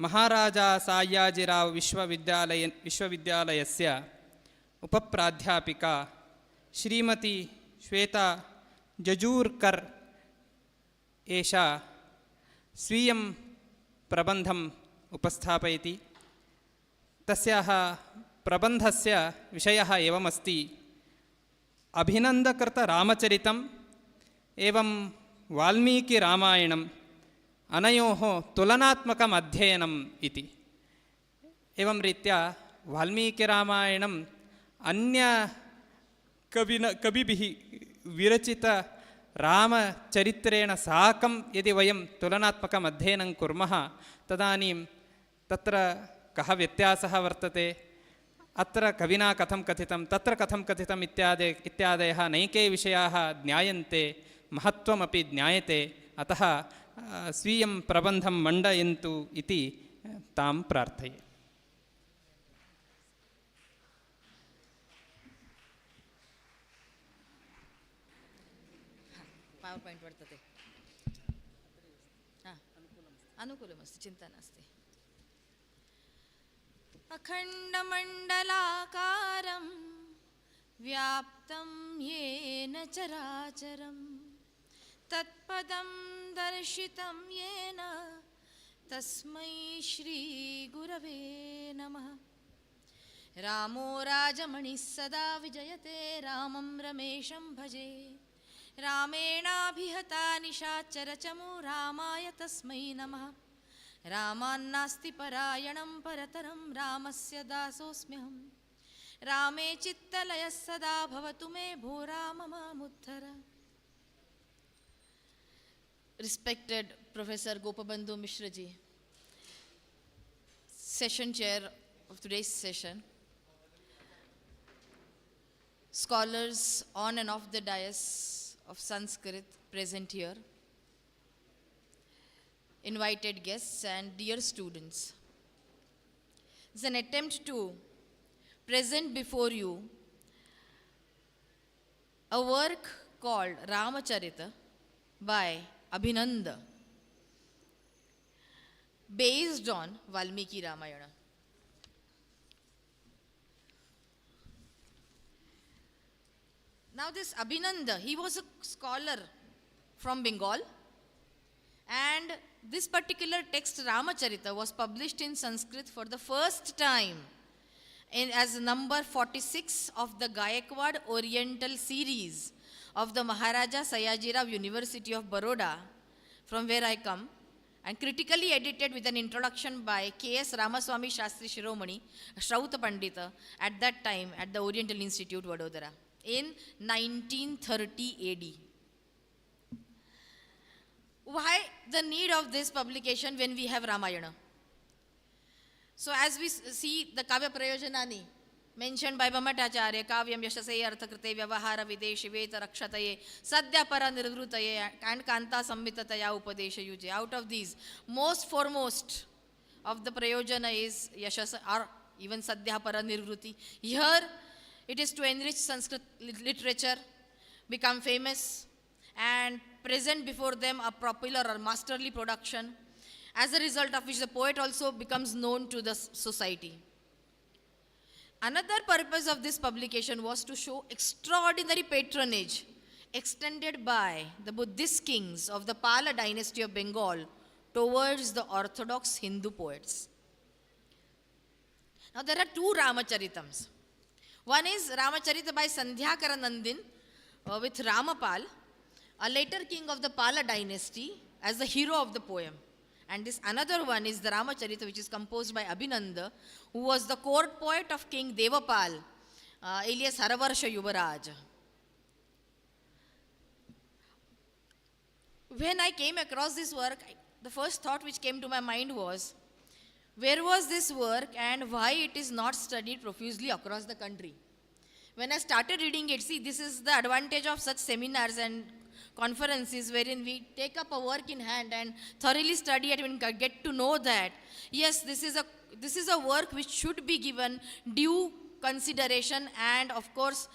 महाराजा सायाजिराव विश्वविद्यालयस्य उपप्राध्यापिका श्रीमती श्वेता जजूर्कर् एषा स्वीयं प्रबन्धम् उपस्थापयति तस्याः प्रबन्धस्य विषयः एवमस्ति अभिनन्दकृतरामचरितम् एवं वाल्मीकिरामायणम् अनयोः तुलनात्मकम् अध्ययनम् इति एवं रीत्या वाल्मीकिरामायणम् अन्य कविभिः विरचित रामचरित्रेण साकं यदि वयं तुलनात्मकम् अध्ययनं कुर्मः तदानीं तत्र कः व्यत्यासः वर्तते अत्र कविना कथं कथितं तत्र कथं कथितम् इत्यादयः नैके विषयाः ज्ञायन्ते महत्त्वमपि ज्ञायते अतः स्वीयं प्रबन्धं मण्डयन्तु इति तां प्रार्थये पवर् पायिण्ट् वर्तते अनुकूलमस्ति चिन्ता नास्ति अखण्डमण्डलाकारं व्याप्तं येन चराचरं तत्पदं दर्शितं येन तस्मै श्रीगुरवे नमः रामो राजमणिः सदा विजयते रामं रमेशं भजे रामेणाभिहता निशाचरचमो रामाय तस्मै नमः रामान्नास्ति परायणं परतरं रामस्य दासोऽस्म्यहं रामे चित्तलयः सदा भवतु मे भो Ram मामुद्धर. Respected Professor Gopabandhumishra ji, session chair of today's session, scholars on and off the dais of Sanskrit present here, invited guests and dear students. It's an attempt to present before you a work called Ramacharita by Abhinanda, based on Valmiki Ramayana. Now this Abhinanda, he was a scholar from Bengal, and this particular text Ramacharita was published in Sanskrit for the first time as number 46 of the Gayakwad Oriental series of the Maharaja Sayajirao University of Baroda, from where I come, and critically edited with an introduction by K.S. Ramaswamy Shastri Shiromani, Shrauta Pandita, at that time at the Oriental Institute, Vadodara, in 1930 AD. Why the need of this publication when we have Ramayana? So as we see the Kavya Prayojanani mentioned by Bhamatacharya, Kavyam Yashase Arthakrite Vyavahara Videshi Veta Rakshataye Sadyapara Nirvrutaye and Kanta Sammitataya Upadesha Yuje. Out of these, most foremost of the Prayojana is Yashasa or even Sadyapara Nirvruti. Here it is to enrich Sanskrit literature, become famous, and present before them a popular or masterly production, as a result of which the poet also becomes known to the society. Another purpose of this publication was to show extraordinary patronage extended by the Buddhist kings of the Pala dynasty of Bengal towards the orthodox Hindu poets. Now there are two Ramacharitams. One is Ramacharita by Sandhyakara Nandin with Ramapal, a later king of the Pala dynasty, as the hero of the poem. And this another one is the Ramacharita, which is composed by Abhinanda, who was the court poet of King Devapal, alias Haravarsha Yuvaraj. When I came across this work, the first thought which came to my mind was, where was this work and why it is not studied profusely across the country? When I started reading it, see, this is the advantage of such seminars and conferences wherein we take up a work in hand and thoroughly study it and get to know that, yes, this is a work which should be given due consideration. And of course,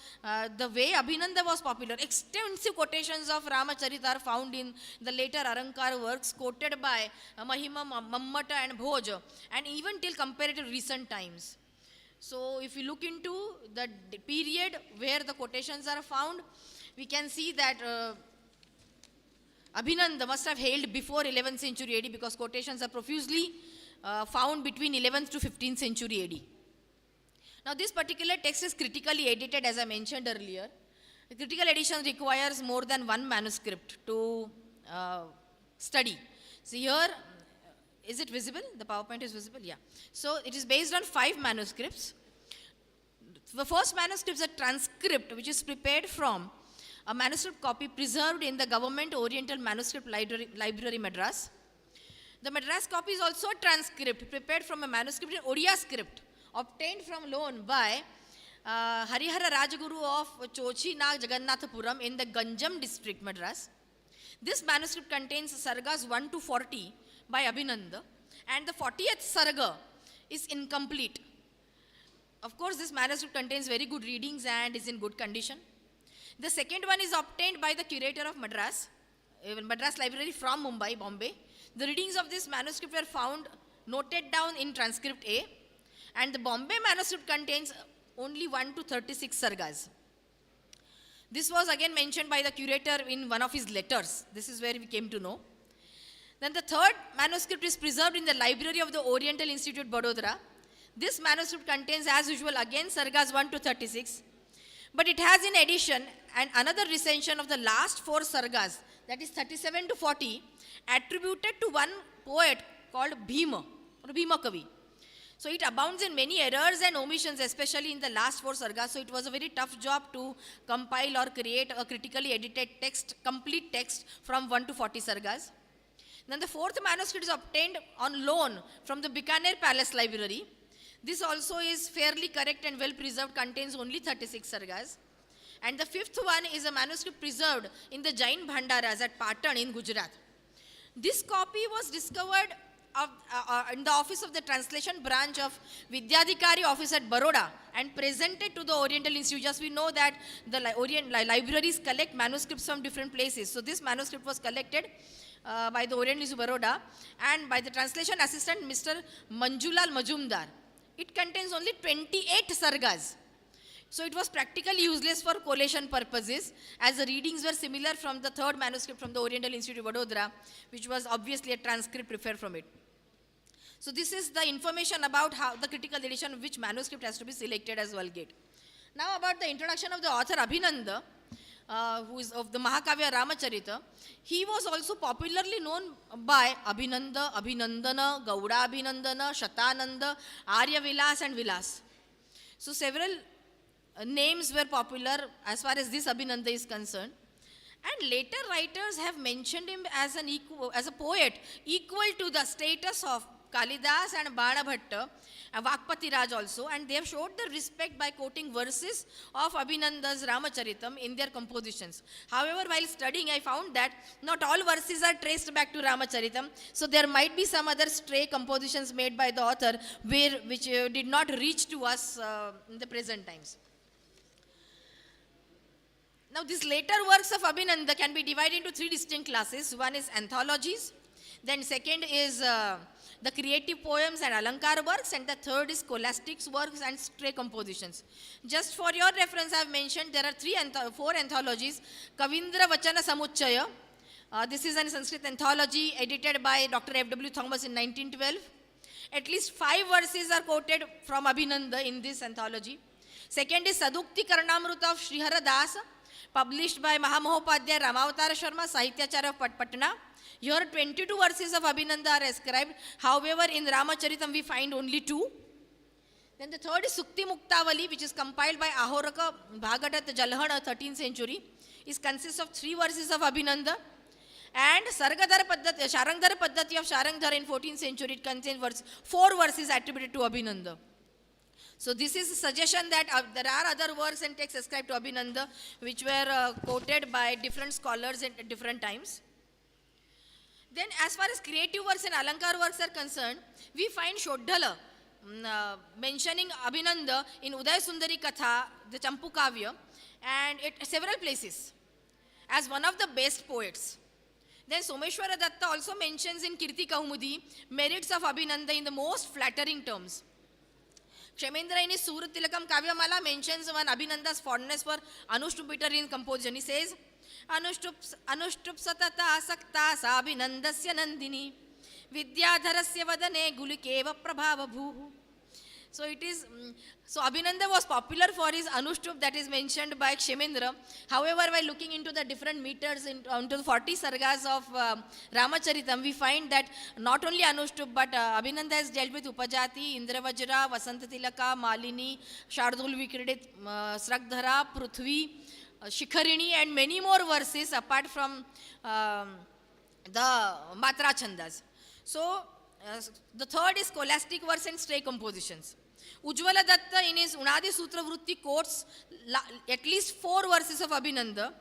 the way Abhinanda was popular, extensive quotations of Ramacharita are found in the later Arankar works quoted by Mahima, Mammata and Bhoj, and even till comparative recent times. So if you look into the period where the quotations are found, we can see that Abhinanda must have hailed before 11th century AD, because quotations are profusely found between 11th to 15th century AD. Now this particular text is critically edited, as I mentioned earlier. The critical edition requires more than one manuscript to study. So here, is it visible? The PowerPoint is visible? Yeah. So it is based on 5 manuscripts. The first manuscript is a transcript which is prepared from a manuscript copy preserved in the Government Oriental Manuscript Library, Madras. The Madras copy is also a transcript prepared from a manuscript in Odia script, obtained from loan by Harihara Rajaguru of Chochi Nag Jagannathapuram in the Ganjam district, Madras. This manuscript contains sargas 1 to 40 by Abhinanda, and the 40th sarga is incomplete. Of course, this manuscript contains very good readings and is in good condition. The second one is obtained by the curator of Madras Library from Mumbai, Bombay. The readings of this manuscript were found noted down in transcript A, and the Bombay manuscript contains only 1 to 36 sargas. This was again mentioned by the curator in one of his letters. This is where we came to know. Then the third manuscript is preserved in the library of the Oriental Institute, Vadodara. This manuscript contains, as usual, again sargas 1 to 36. But it has in addition another recension of the last 4 sargas, that is 37 to 40, attributed to one poet called Bhima, or Bhima Kavi. So it abounds in many errors and omissions, especially in the last 4 sargas. So it was a very tough job to compile or create a critically edited text, complete text from 1 to 40 sargas. Then the 4th manuscript is obtained on loan from the Bikaner Palace Library. This also is fairly correct and well preserved, contains only 36 sargas. And the 5th one is a manuscript preserved in the Jain Bhandaras at Patan in Gujarat. This copy was discovered in the office of the translation branch of Vidyadheeshacharya office at Baroda and presented to the Oriental Institute. Just we know that the libraries collect manuscripts from different places. So this manuscript was collected by the Oriental Institute Baroda and by the translation assistant Mr. Manjulal Majumdar. It contains only 28 sargas. So it was practically useless for collation purposes, as the readings were similar from the 3rd manuscript from the Oriental Institute Vadodara, which was obviously a transcript prepared from it. So this is the information about how the critical edition of which manuscript has to be selected as Vulgate. Now about the introduction of the author Abhinanda, who is of the Mahakavya Ramacharita. He was also popularly known by Abhinanda, Abhinandana, Gauda Abhinandana, Shatananda, Arya Vilas and Vilas. So several names were popular as far as this Abhinanda is concerned. And later writers have mentioned him as a poet equal to the status of Kalidas and Banabhatta, and Vakpati Raj also, and they have showed the respect by quoting verses of Abhinanda's Ramacharitam in their compositions. However, while studying, I found that not all verses are traced back to Ramacharitam, so there might be some other stray compositions made by the author which did not reach to us in the present times. Now, these later works of Abhinanda can be divided into 3 distinct classes. One is anthologies, then second is the creative poems and alankar works, and the third is scholastics works and stray compositions. Just for your reference, I have mentioned there are 4 anthologies. Kavindra Vachana Samuchaya. This is a Sanskrit anthology edited by Dr. F.W. Thomas in 1912. At least 5 verses are quoted from Abhinanda in this anthology. Second is Sadukti Karnamruta of Srihara Das, published by Mahapatishat Ramavatar Sharma, Sahityacharya of Patna. Here 22 verses of Abhinanda are ascribed. However, in Ramacharitam we find only 2. Then the third is Sukti Muktavali, which is compiled by Ahoraka Bhagadat Jalhana, 13th century. It consists of 3 verses of Abhinanda. And Sargadhara Paddhati, Sharangdhara Paddhati of Sharangdhara in 14th century, it contains 4 verses attributed to Abhinanda. So this is a suggestion that there are other works and texts ascribed to Abhinanda which were quoted by different scholars at different times. Then as far as creative works and Alankar works are concerned, we find Shodhala mentioning Abhinanda in Uday Sundari Katha, the Champu Kavya, and at several places as one of the best poets. Then Someshwara Datta also mentions in Kirti Kaumudi merits of Abhinanda in the most flattering terms. Kshemendra in his Surat Tilakam Kavyamala mentions one Abhinanda's fondness for Anushtup in composition. He says, Anushtup satata sakta sabhinandasya nandini vidyadharasya vadane gulikeva prabhava bhuhu. So it is, so Abhinanda was popular for his Anushtup that is mentioned by Kshemendra. However, while looking into the different meters into the 40 sargas of Ramacharitam, we find that not only Anushtup, but Abhinanda has dealt with Upajati, Indravajra, Vasantatilaka, Malini, Shardul Vikridit, Srakdhara, Prithvi, Shikharini, and many more verses apart from the Matra Chandas. So, the third is scholastic verse and stray compositions. Ujjvala Datta in his Unadi Sutra Vritti quotes at least 4 verses of Abhinanda.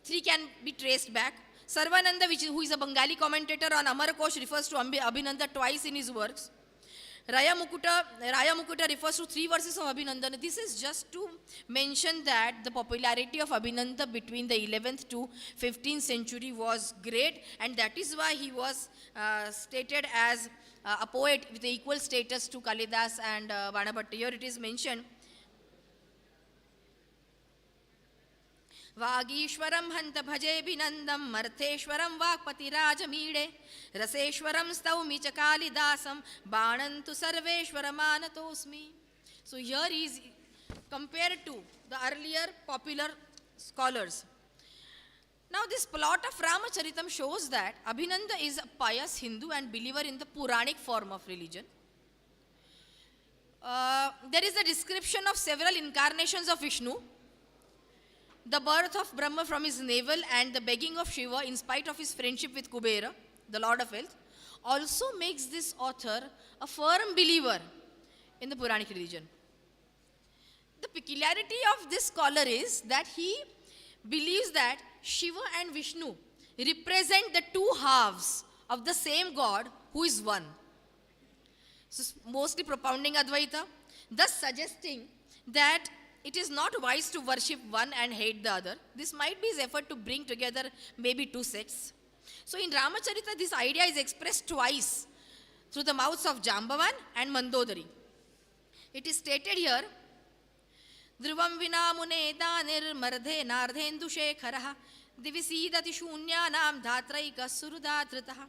3 can be traced back. Sarvananda, who is a Bengali commentator on Amarakosh, refers to Abhinanda twice in his works. Raya Mukuta refers to 3 verses of Abhinanda. This is just to mention that the popularity of Abhinanda between the 11th to 15th century was great, and that is why he was stated as a poet with equal status to Kalidas and Banabhatta. Here it is mentioned, Vagishwaram hanta bhaje binandam martheshwaram vakpatirajamide raseshwaram staumi chakalidasam banantu sarveshwaramanatosmi. So here is compared to the earlier popular scholars. Now this plot of Ramacharitam shows that Abhinanda is a pious Hindu and believer in the Puranic form of religion. There is a description of several incarnations of Vishnu, the birth of Brahma from his navel, and the begging of Shiva in spite of his friendship with Kubera, the Lord of Wealth, also makes this author a firm believer in the Puranic religion. The peculiarity of this scholar is that he believes that Shiva and Vishnu represent the 2 halves of the same God who is one. So mostly propounding Advaita, thus suggesting that it is not wise to worship one and hate the other. This might be his effort to bring together maybe 2 sects. So in Ramacharita, this idea is expressed twice through the mouths of Jambavan and Mandodari. It is stated here, Dhruvam vinamune danir mardhe nardhendu shekharaha divisidati shunyanam dhatraika surudadhritaha.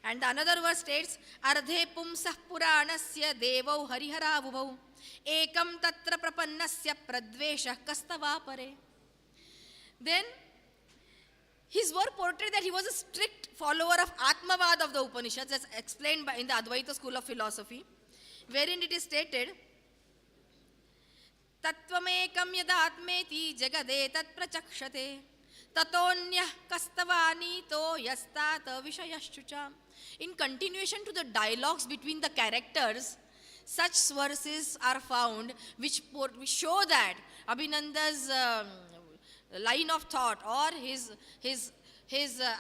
And another verse states, Ardhe pumsah puranasya devau hariharavubhau ekam tatra prapannasya pradveshah kastavapare. Then his work portrayed that he was a strict follower of Atmavad of the Upanishads, as explained in the Advaita school of philosophy, wherein it is stated, Tattvamekam yadatmeti jagade tat prachakshate tatonyah kastavanito yastata vishayashchucha. In continuation to the dialogues between the characters, such verses are found which show that Abhinanda's line of thought or his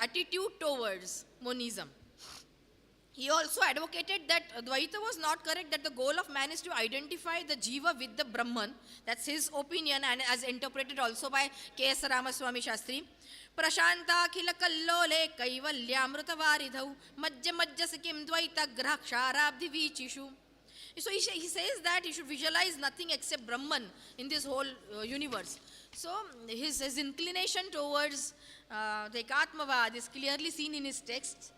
attitude towards monism. He also advocated that Dvaita was not correct, that the goal of man is to identify the Jiva with the Brahman. That's his opinion, and as interpreted also by K.S. Ramaswamy Shastri. Prashanta khila kallole kaivalyamruta varidhau majja majja sikim Dvaita grahksharabdi vichishu. So he says that he should visualize nothing except Brahman in this whole universe. So his inclination towards the Ekatmavad is clearly seen in his texts.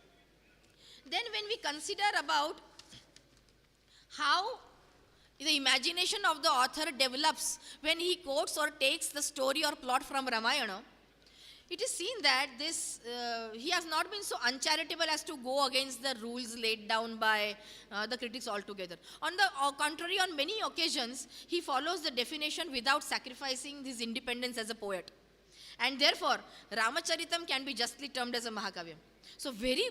Then when we consider about how The imagination of the author develops when he quotes or takes the story or plot from Ramayana. It is seen that he has not been so uncharitable as to go against the rules laid down by the critics altogether. On the contrary, on many occasions, he follows the definition without sacrificing his independence as a poet. And therefore, Ramacharitam can be justly termed as a Mahakavya. So, very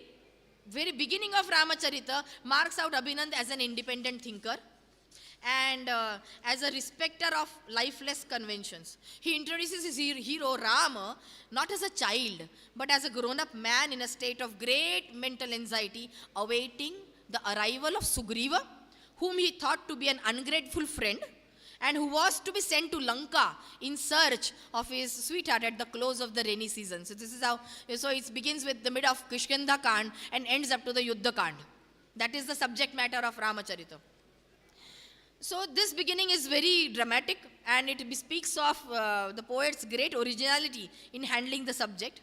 beginning of Ramacharita marks out Abhinand as an independent thinker and as a respecter of lifeless conventions. He introduces his hero Rama not as a child, but as a grown-up man in a state of great mental anxiety, awaiting the arrival of Sugriva, whom he thought to be an ungrateful friend, and who was to be sent to Lanka in search of his sweetheart at the close of the rainy season. So this is how, so it begins with the mid of Kishkinda Kand and ends up to the Yuddha Kand. That is the subject matter of Ramacharita. So this beginning is very dramatic, and it speaks of the poet's great originality in handling the subject.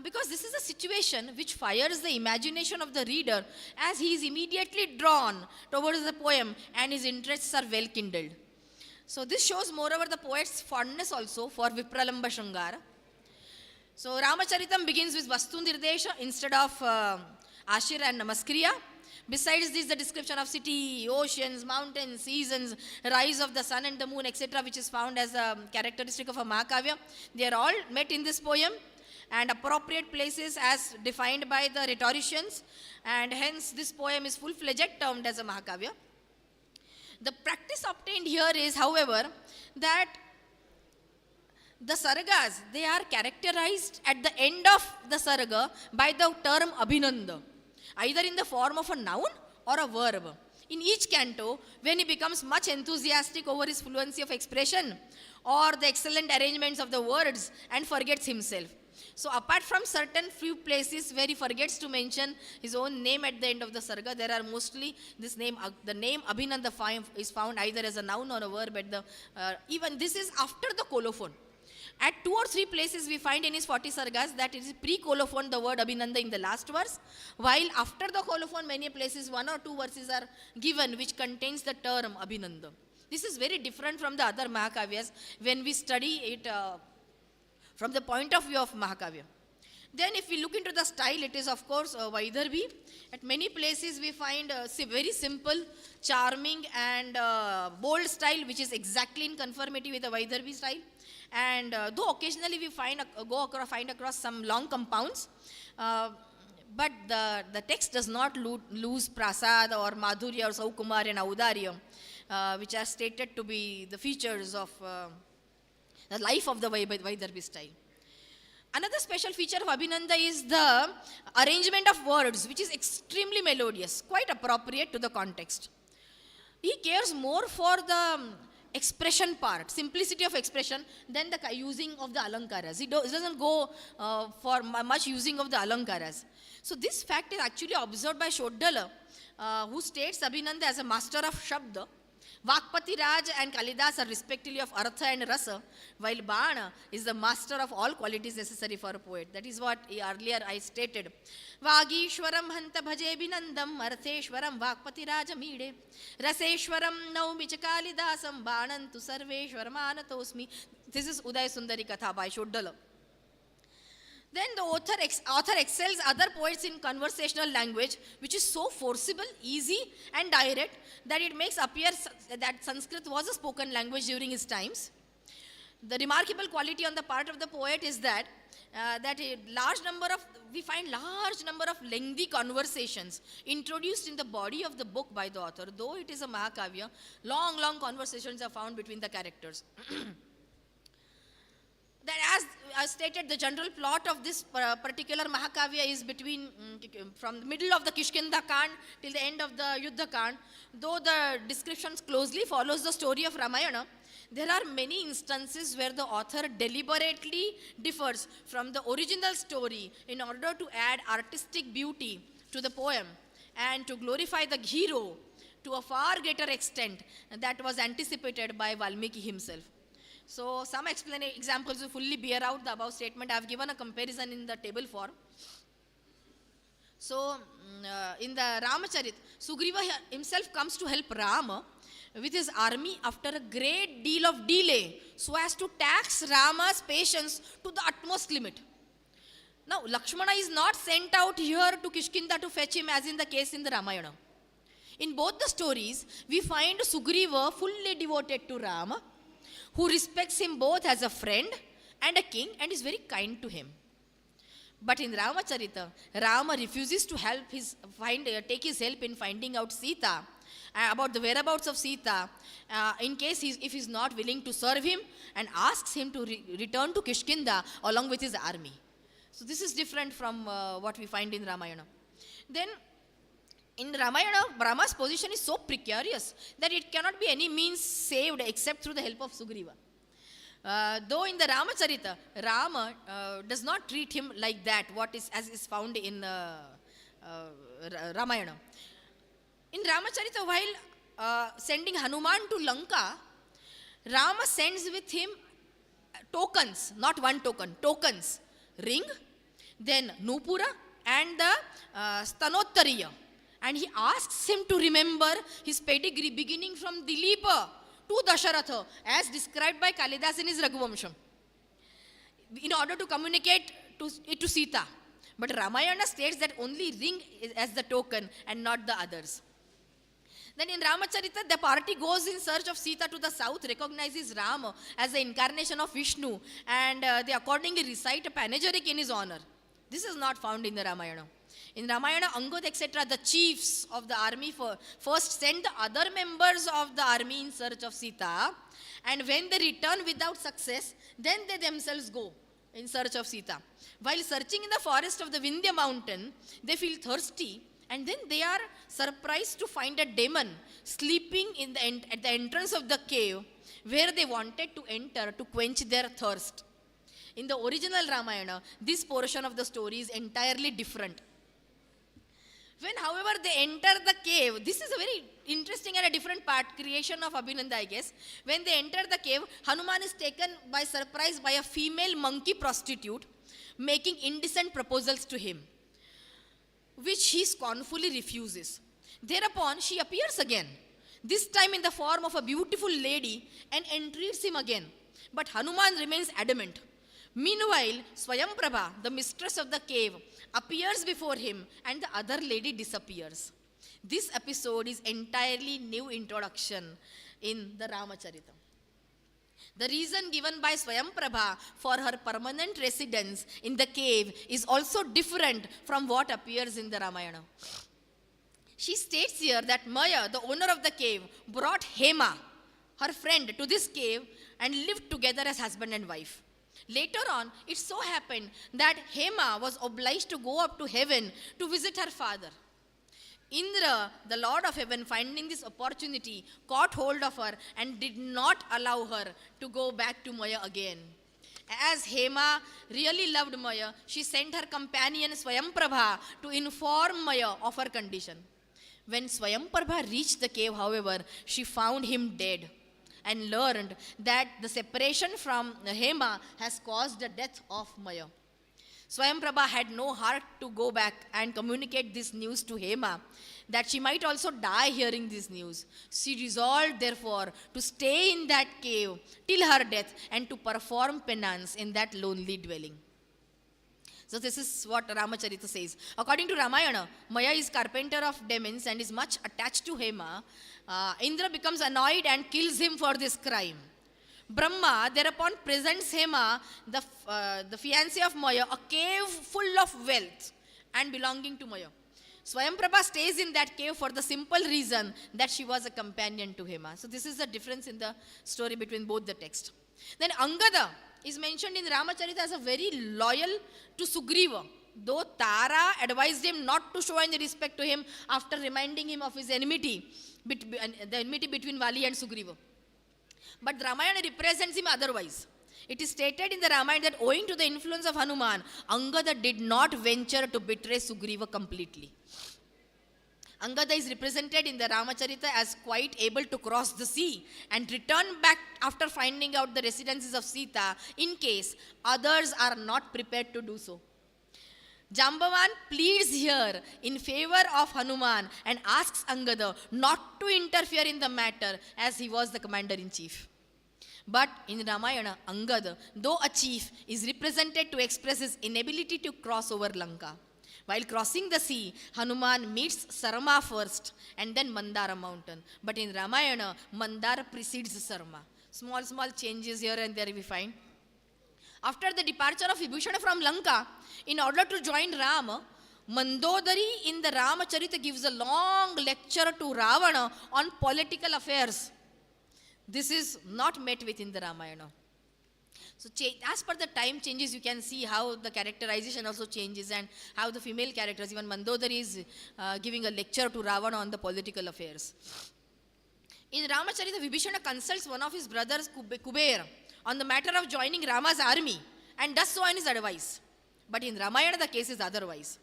Because this is a situation which fires the imagination of the reader as he is immediately drawn towards the poem and his interests are well kindled. So this shows moreover the poet's fondness also for Vipralamba Shringara. So Ramacharitam begins with Vastu Nirdesha instead of Ashir and Namaskriya. Besides this, the description of city, oceans, mountains, seasons, rise of the sun and the moon, etc., which is found as a characteristic of a Mahakavya, they are all met in this poem, and appropriate places as defined by the rhetoricians, and hence this poem is full-fledged termed as a Mahakavya. The practice obtained here is, however, that the sargas, they are characterized at the end of the sarga by the term Abhinanda, either in the form of a noun or a verb. In each canto, when he becomes much enthusiastic over his fluency of expression or the excellent arrangements of the words and forgets himself. So apart from certain few places where he forgets to mention his own name at the end of the sarga, there are mostly this name, the name Abhinanda is found either as a noun or a verb at the, even this is after the colophon. At 2 or 3 places we find in his 40 sargas that it is pre-colophon the word Abhinanda in the last verse, while after the colophon many places 1 or 2 verses are given which contains the term Abhinanda. This is very different from the other Mahakavyas when we study it from the point of view of Mahakavya. Then if we look into the style, it is of course Vaidarbhi. At many places we find very simple, charming and bold style which is exactly in conformity with the Vaidarbhi style. And though occasionally we find across some long compounds, but the text does not lose prasad or madhurya or saukumar and audarya, which are stated to be the features of the life of the Vaidarbhi style. Another special feature of Abhinanda is the arrangement of words, which is extremely melodious, quite appropriate to the context. He cares more for the expression part, simplicity of expression, than the using of the alankaras. He doesn't go for much using of the alankaras. So this fact is actually observed by Shodala, who states Abhinanda as a master of Shabda. Vakpati Raj and Kalidas are respectively of Artha and Rasa, while Bana is the master of all qualities necessary for a poet. That is what earlier I stated. Vagishwaram hanta bhaje binandam, Artheshwaram Vakpati Raja mide, Raseshwaram naumi cha Kalidasam, Banantu sarveshwaram anatosmi. This is Uday Sundari Katha by Shodala. Then the author excels other poets in conversational language, which is so forcible, easy and direct that it makes appear that Sanskrit was a spoken language during his times. The remarkable quality on the part of the poet is that we find large number of lengthy conversations introduced in the body of the book by the author. Though it is a Mahakavya, long conversations are found between the characters. That as stated, the general plot of this particular Mahakavya is from the middle of the Kishkinda Kand till the end of the Yuddha Kand. Though the descriptions closely follows the story of Ramayana, there are many instances where the author deliberately differs from the original story in order to add artistic beauty to the poem and to glorify the hero to a far greater extent that was anticipated by Valmiki himself. So some examples will fully bear out the above statement. I have given a comparison in the table form. So in the Ramacharit, Sugriva himself comes to help Rama with his army after a great deal of delay so as to tax Rama's patience to the utmost limit. Now, Lakshmana is not sent out here to Kishkinda to fetch him as in the case in the Ramayana. In both the stories, we find Sugriva fully devoted to Rama, who respects him both as a friend and a king and is very kind to him. But in Ramacharita, Rama refuses to take his help in finding out Sita, about the whereabouts of Sita, in case if he is not willing to serve him, and asks him to return to Kishkinda along with his army. So this is different from what we find in Ramayana. Then in Ramayana, Rama's position is so precarious that it cannot be any means saved except through the help of Sugriva. Though in the Ramacharita, Rama does not treat him like that, as is found in Ramayana. In Ramacharita, while sending Hanuman to Lanka, Rama sends with him tokens, not one token, tokens, ring, then Nupura and the Stanottariya. And he asks him to remember his pedigree beginning from Dilipa to Dasharatha as described by Kalidas in his Raghuvamsham, in order to communicate it to Sita. But Ramayana states that only ring is as the token and not the others. Then in Ramacharita, the party goes in search of Sita to the south, recognizes Rama as the incarnation of Vishnu, and they accordingly recite a panegyric in his honor. This is not found in the Ramayana. In Ramayana, Angad, etc., the chiefs of the army first send the other members of the army in search of Sita, and when they return without success, then they themselves go in search of Sita. While searching in the forest of the Vindhya mountain, they feel thirsty, and then they are surprised to find a demon sleeping at the entrance of the cave where they wanted to enter to quench their thirst. In the original Ramayana, this portion of the story is entirely different. When, however, they enter the cave, this is a very interesting and a different part, creation of Abhinanda, I guess. When they enter the cave, Hanuman is taken by surprise by a female monkey prostitute making indecent proposals to him, which he scornfully refuses. Thereupon, she appears again, this time in the form of a beautiful lady, and entreats him again. But Hanuman remains adamant. Meanwhile, Swayamprabha, the mistress of the cave, appears before him and the other lady disappears. This episode is entirely new introduction in the Ramacharita. The reason given by Swayamprabha for her permanent residence in the cave is also different from what appears in the Ramayana. She states here that Maya, the owner of the cave, brought Hema, her friend, to this cave and lived together as husband and wife. Later on, it so happened that Hema was obliged to go up to heaven to visit her father. Indra, the Lord of heaven, finding this opportunity, caught hold of her and did not allow her to go back to Maya again. As Hema really loved Maya, she sent her companion Swayamprabha to inform Maya of her condition. When Swayamprabha reached the cave, however, she found him dead and learned that the separation from Hema has caused the death of Maya. Swayamprabha had no heart to go back and communicate this news to Hema, that she might also die hearing this news. She resolved, therefore, to stay in that cave till her death and to perform penance in that lonely dwelling. So this is what Ramacharita says. According to Ramayana, Maya is carpenter of demons and is much attached to Hema. Indra becomes annoyed and kills him for this crime. Brahma thereupon presents Hema, the fiancée of Maya, a cave full of wealth and belonging to Maya. Swayamprabha stays in that cave for the simple reason that she was a companion to Hema. So this is the difference in the story between both the texts. Then Angada is mentioned in Ramacharita as a very loyal to Sugriva, though Tara advised him not to show any respect to him after reminding him of his enmity, the enmity between Vali and Sugriva. But Ramayana represents him otherwise. It is stated in the Ramayana that owing to the influence of Hanuman, Angada did not venture to betray Sugriva completely. Angada is represented in the Ramacharita as quite able to cross the sea and return back after finding out the residences of Sita in case others are not prepared to do so. Jambavan pleads here in favor of Hanuman and asks Angada not to interfere in the matter as he was the commander-in-chief. But in Ramayana, Angada, though a chief, is represented to express his inability to cross over Lanka. While crossing the sea, Hanuman meets Sarma first and then Mandara mountain. But in Ramayana, Mandara precedes Sarma. Small changes here and there we find. After the departure of Vibhishana from Lanka, in order to join Rama, Mandodari in the Ramacharita gives a long lecture to Ravana on political affairs. This is not met with in the Ramayana. So as per the time changes, you can see how the characterization also changes and how the female characters, even Mandodari is giving a lecture to Ravana on the political affairs. In Ramacharita, Vibhishana consults one of his brothers, Kuber, on the matter of joining Rama's army and does so on his advice. But in Ramayana, the case is otherwise.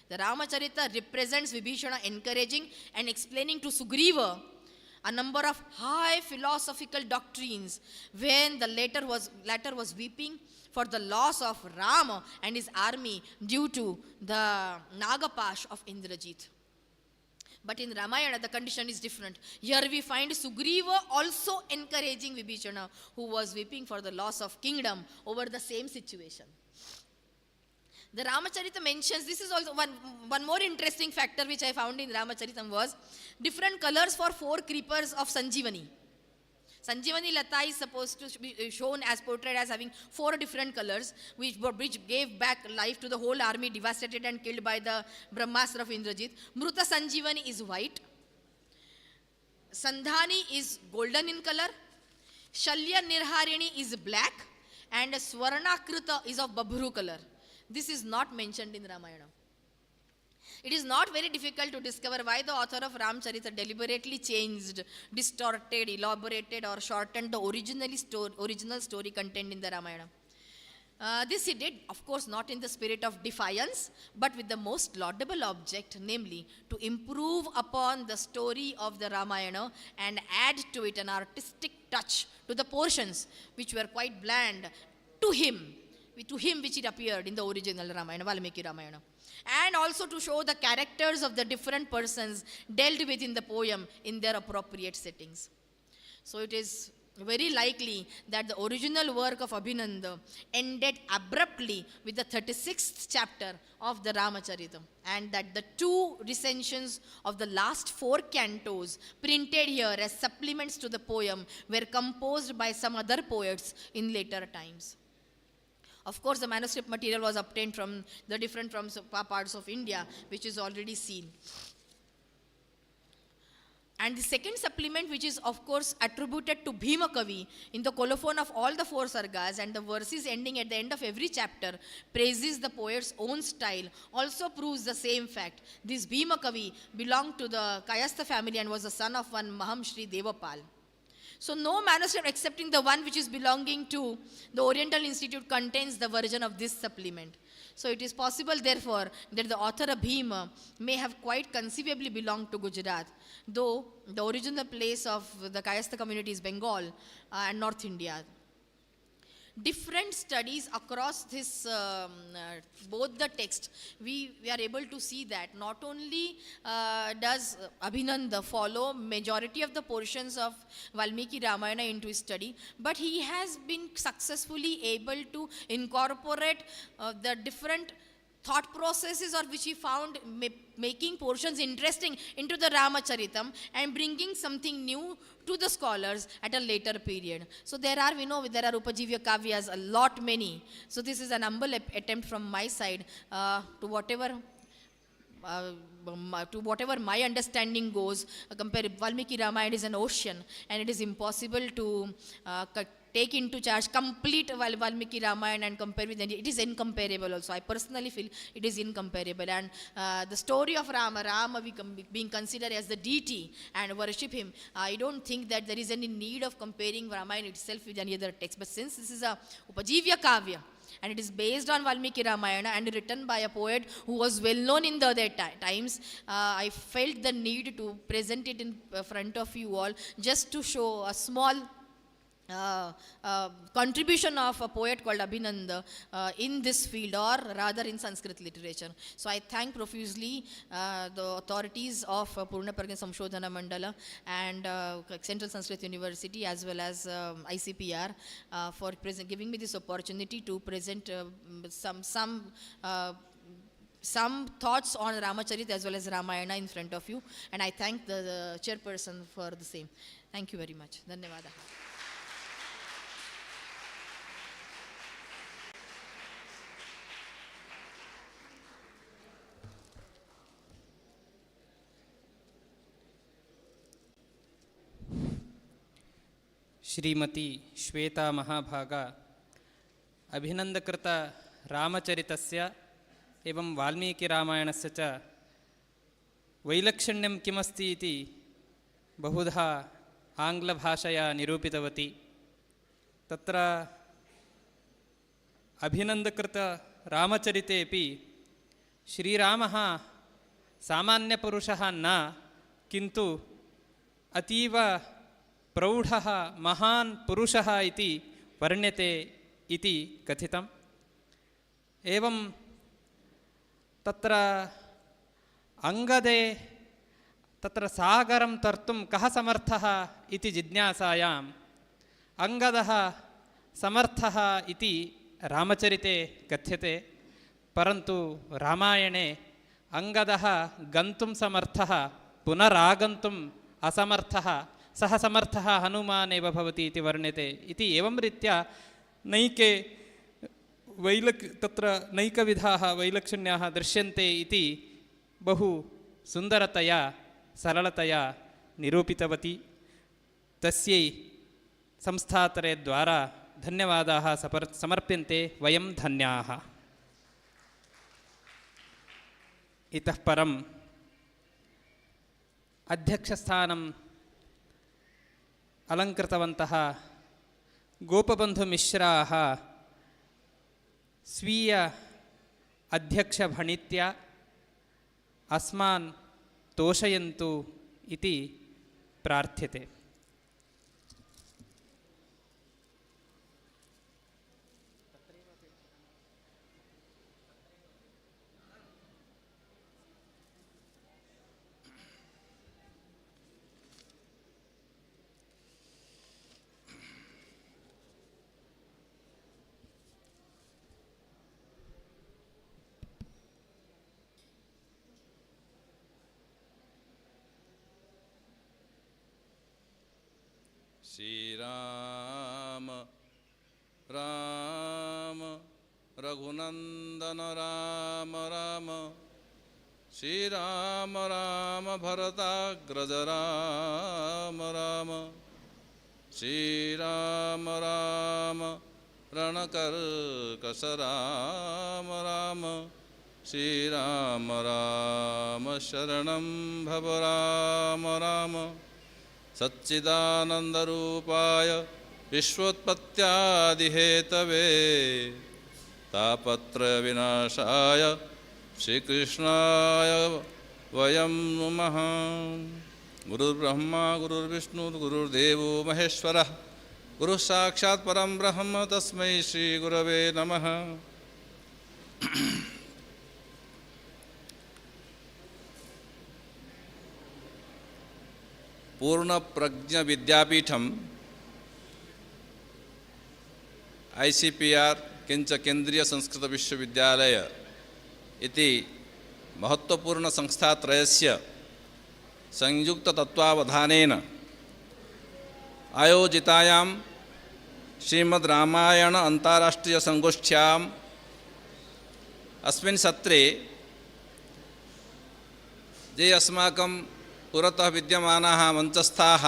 The Ramacharita represents Vibhishana encouraging and explaining to Sugriva a number of high philosophical doctrines when the latter was weeping for the loss of Rama and his army due to the Nagapash of Indrajit. But in Ramayana, the condition is different. Here we find Sugriva also encouraging Vibhishana, who was weeping for the loss of kingdom over the same situation. The Ramacharita mentions, this is also one more interesting factor which I found in Ramacharitam was different colors for 4 creepers of Sanjeevani. Sanjeevani Lata is supposed to be shown as portrayed as having 4 different colors which gave back life to the whole army devastated and killed by the Brahmastra of Indrajit. Mruta Sanjeevani is white. Sandhani is golden in color. Shalya Nirharini is black. And Swarnakrita is of Babhru color. This is not mentioned in Ramayana. It is not very difficult to discover why the author of Ramcharita deliberately changed, distorted, elaborated or shortened the original story contained in the Ramayana. This he did, of course, not in the spirit of defiance, but with the most laudable object, namely, to improve upon the story of the Ramayana and add to it an artistic touch to the portions which were quite bland to him which it appeared in the original Ramayana, Valmiki Ramayana. And also to show the characters of the different persons dealt with in the poem in their appropriate settings. So it is very likely that the original work of Abhinanda ended abruptly with the 36th chapter of the Ramacharita, and that the 2 recensions of the last 4 cantos printed here as supplements to the poem were composed by some other poets in later times. Of course, the manuscript material was obtained from the different parts of India, which is already seen. And the second supplement, which is of course attributed to Bhima Kavi in the colophon of all the 4 sargas, and the verses ending at the end of every chapter praises the poet's own style, also proves the same fact. This Bhima Kavi belonged to the Kayastha family and was the son of one Mahamshri Devapal. So no manuscript excepting the one which is belonging to the Oriental Institute contains the version of this supplement. So it is possible, therefore, that the author of Bhima may have quite conceivably belonged to Gujarat, though the original place of the Kayastha community is Bengal and North India. Different studies across this, both the text, we are able to see that not only does Abhinanda follow majority of the portions of Valmiki Ramayana into his study, but he has been successfully able to incorporate the different thought processes or which he found making portions interesting into the Ramacharitam and bringing something new to the scholars at a later period. So there are Upajivya Kavyas, a lot many. So this is an humble attempt from my side to whatever my understanding goes. Compare Valmiki Ramayana is an ocean, and it is impossible to take into charge complete Valmiki Ramayana and compare with it. It is incomparable also. I personally feel it is incomparable. And the story of Rama being considered as the deity and worship him, I don't think that there is any need of comparing Ramayana itself with any other text. But since this is a Upajivya Kavya, and it is based on Valmiki Ramayana and written by a poet who was well known in the other times, I felt the need to present it in front of you all just to show a small contribution of a poet called Abhinanda in this field, or rather in Sanskrit literature. So I thank profusely the authorities of Purna Pragya Samshodhana Mandala and Central Sanskrit University as well as ICPR for giving me this opportunity to present some thoughts on Ramacharita as well as Ramayana in front of you, and I thank the chairperson for the same. Thank you very much. Dhanyavada. Shrimati Shweta महाभागा अभिनंदकृत रामचरितस्य एवं वाल्मीकिरामायणस्य च वैलक्षण्यं किमस्ति इति बहुधा आङ्ग्लभाषया निरूपितवती। तत्र अभिनन्दकृतरामचरितेपि श्रीरामः सामान्यपुरुषः न, किन्तु अतीव प्रौढः महान् पुरुषः इति वर्ण्यते इति कथितम्। एवं तत्र अंगदे तत्र सागरं तर्तुं कः समर्थः इति जिज्ञासायाम् अंगदः समर्थः इति रामचरिते कथ्यते, परन्तु रामायणे अंगदः गन्तुं समर्थः पुनरागन्तुम् असमर्थः, सः समर्थः हनुमान् एव भवति इति वर्ण्यते इति। एवं रीत्या नैके तत्र नैकविधाः वैलक्षण्याः दृश्यन्ते इति बहु सुन्दरतया सरलतया निरूपितवती। तस्यै संस्थातरे द्वारा धन्यवादाः समर्प्यन्ते। वयं धन्याः। इतः परम् अध्यक्षस्थानम् अलङ्कृतवन्तः गोपबन्धुमिश्राः स्वीय अध्यक्षभणित्या अस्मान् तोषयन्तु इति प्रार्थ्यते। श्रीराम राम रघुनंदन राम राम, श्रीराम राम भरताग्रज राम राम, श्रीराम राम रणकर्कश राम राम, श्रीराम राम शरणं भव राम राम। सच्चिदानन्दरूपाय विश्वोत्पत्त्यादिहेतवे तापत्रयविनाशाय श्रीकृष्णाय वयं नमः। गुरुर्ब्रह्मा गुरुर्विष्णु गुरुर्देवो महेश्वरः, गुरुः साक्षात् परं ब्रह्म तस्मै श्रीगुरवे नमः। पूर्ण प्रज्ञ विद्यापीठम ICPR किंच केंद्रीय संस्कृत विश्वविद्यालय इति महत्वपूर्ण संस्थात्रयस्य संयुक्त तत्वावधानेन आयोजितायां श्रीमद् रामायण अंताराष्ट्रीय संगोष्ठ्याम् अस्मिन् सत्रे ये अस्माकं पुरतः विद्यमानाः मंचस्थाः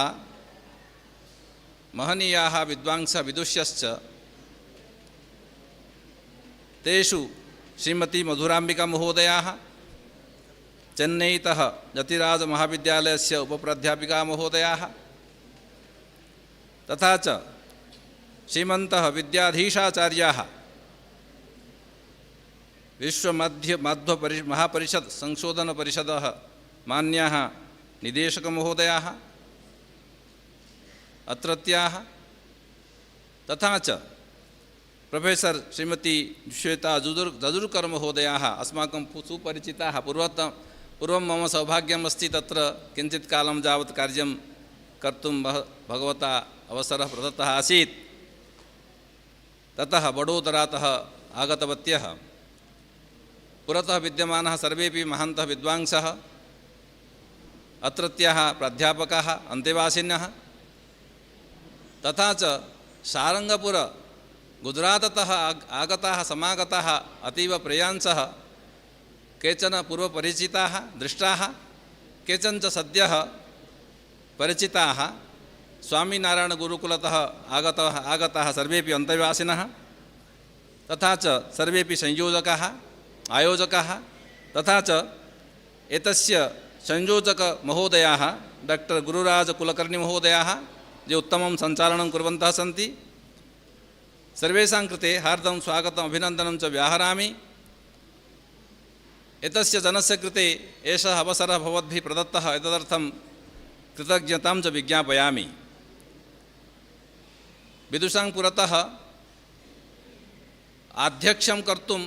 महनीयाः विद्वांसः विदुष्यश्च, तेषु श्रीमती मधुराम्बिका महोदयाः चेन्नईतः यतिराजमहाविद्यालयस्य उप-प्राध्यापिका महोदयाः, तथा च श्रीमन्तः विद्याधीशाचार्याः विश्वमध्व महापरिषद संशोधन परिषदः मान्याः निदेशक महोदयाः, अत्रत्याः तथा च प्रोफेसर् श्रीमती श्वेता जजुर्कर् महोदयाः अस्माकं सुपरिचिताः। पूर्वं मम सौभाग्यम् अस्ति तत्र किञ्चित् कालं यावत् कार्यं कर्तुं भगवता अवसरः प्रदत्तः आसीत्। ततः वडोदरातः आगतवत्यः पुरतः विद्यमानः सर्वेपि महान्तः विद्वांसः, अत्रत्याः प्राध्यापकाः, अन्तेवासिनः, तथा च सारङ्गपुर गुजराततः आगताः समागताः अतीव प्रियांसः, केचन पूर्वपरिचिताः दृष्टाः, केचन च सद्यः परिचिताः, स्वामीनारायणगुरुकुलतः आगताः सर्वेपि अन्तेवासिनः, तथा च सर्वेपि संयोजकाः आयोजकाः, तथा च एतस्य संयोजकमहोदयाः डॉक्टर गुरुराजकुलकर्णिमहोदयाः ये उत्तमं सञ्चालनं कुर्वन्तः सन्ति। सर्वेषां कृते हार्दं स्वागतम् अभिनन्दनं च व्याहरामि। एतस्य जनस्य कृते एषः अवसरः भवद्भिः प्रदत्तः, एतदर्थं कृतज्ञतां च विज्ञापयामि। विदुषां पुरतः आध्यक्षं कर्तुं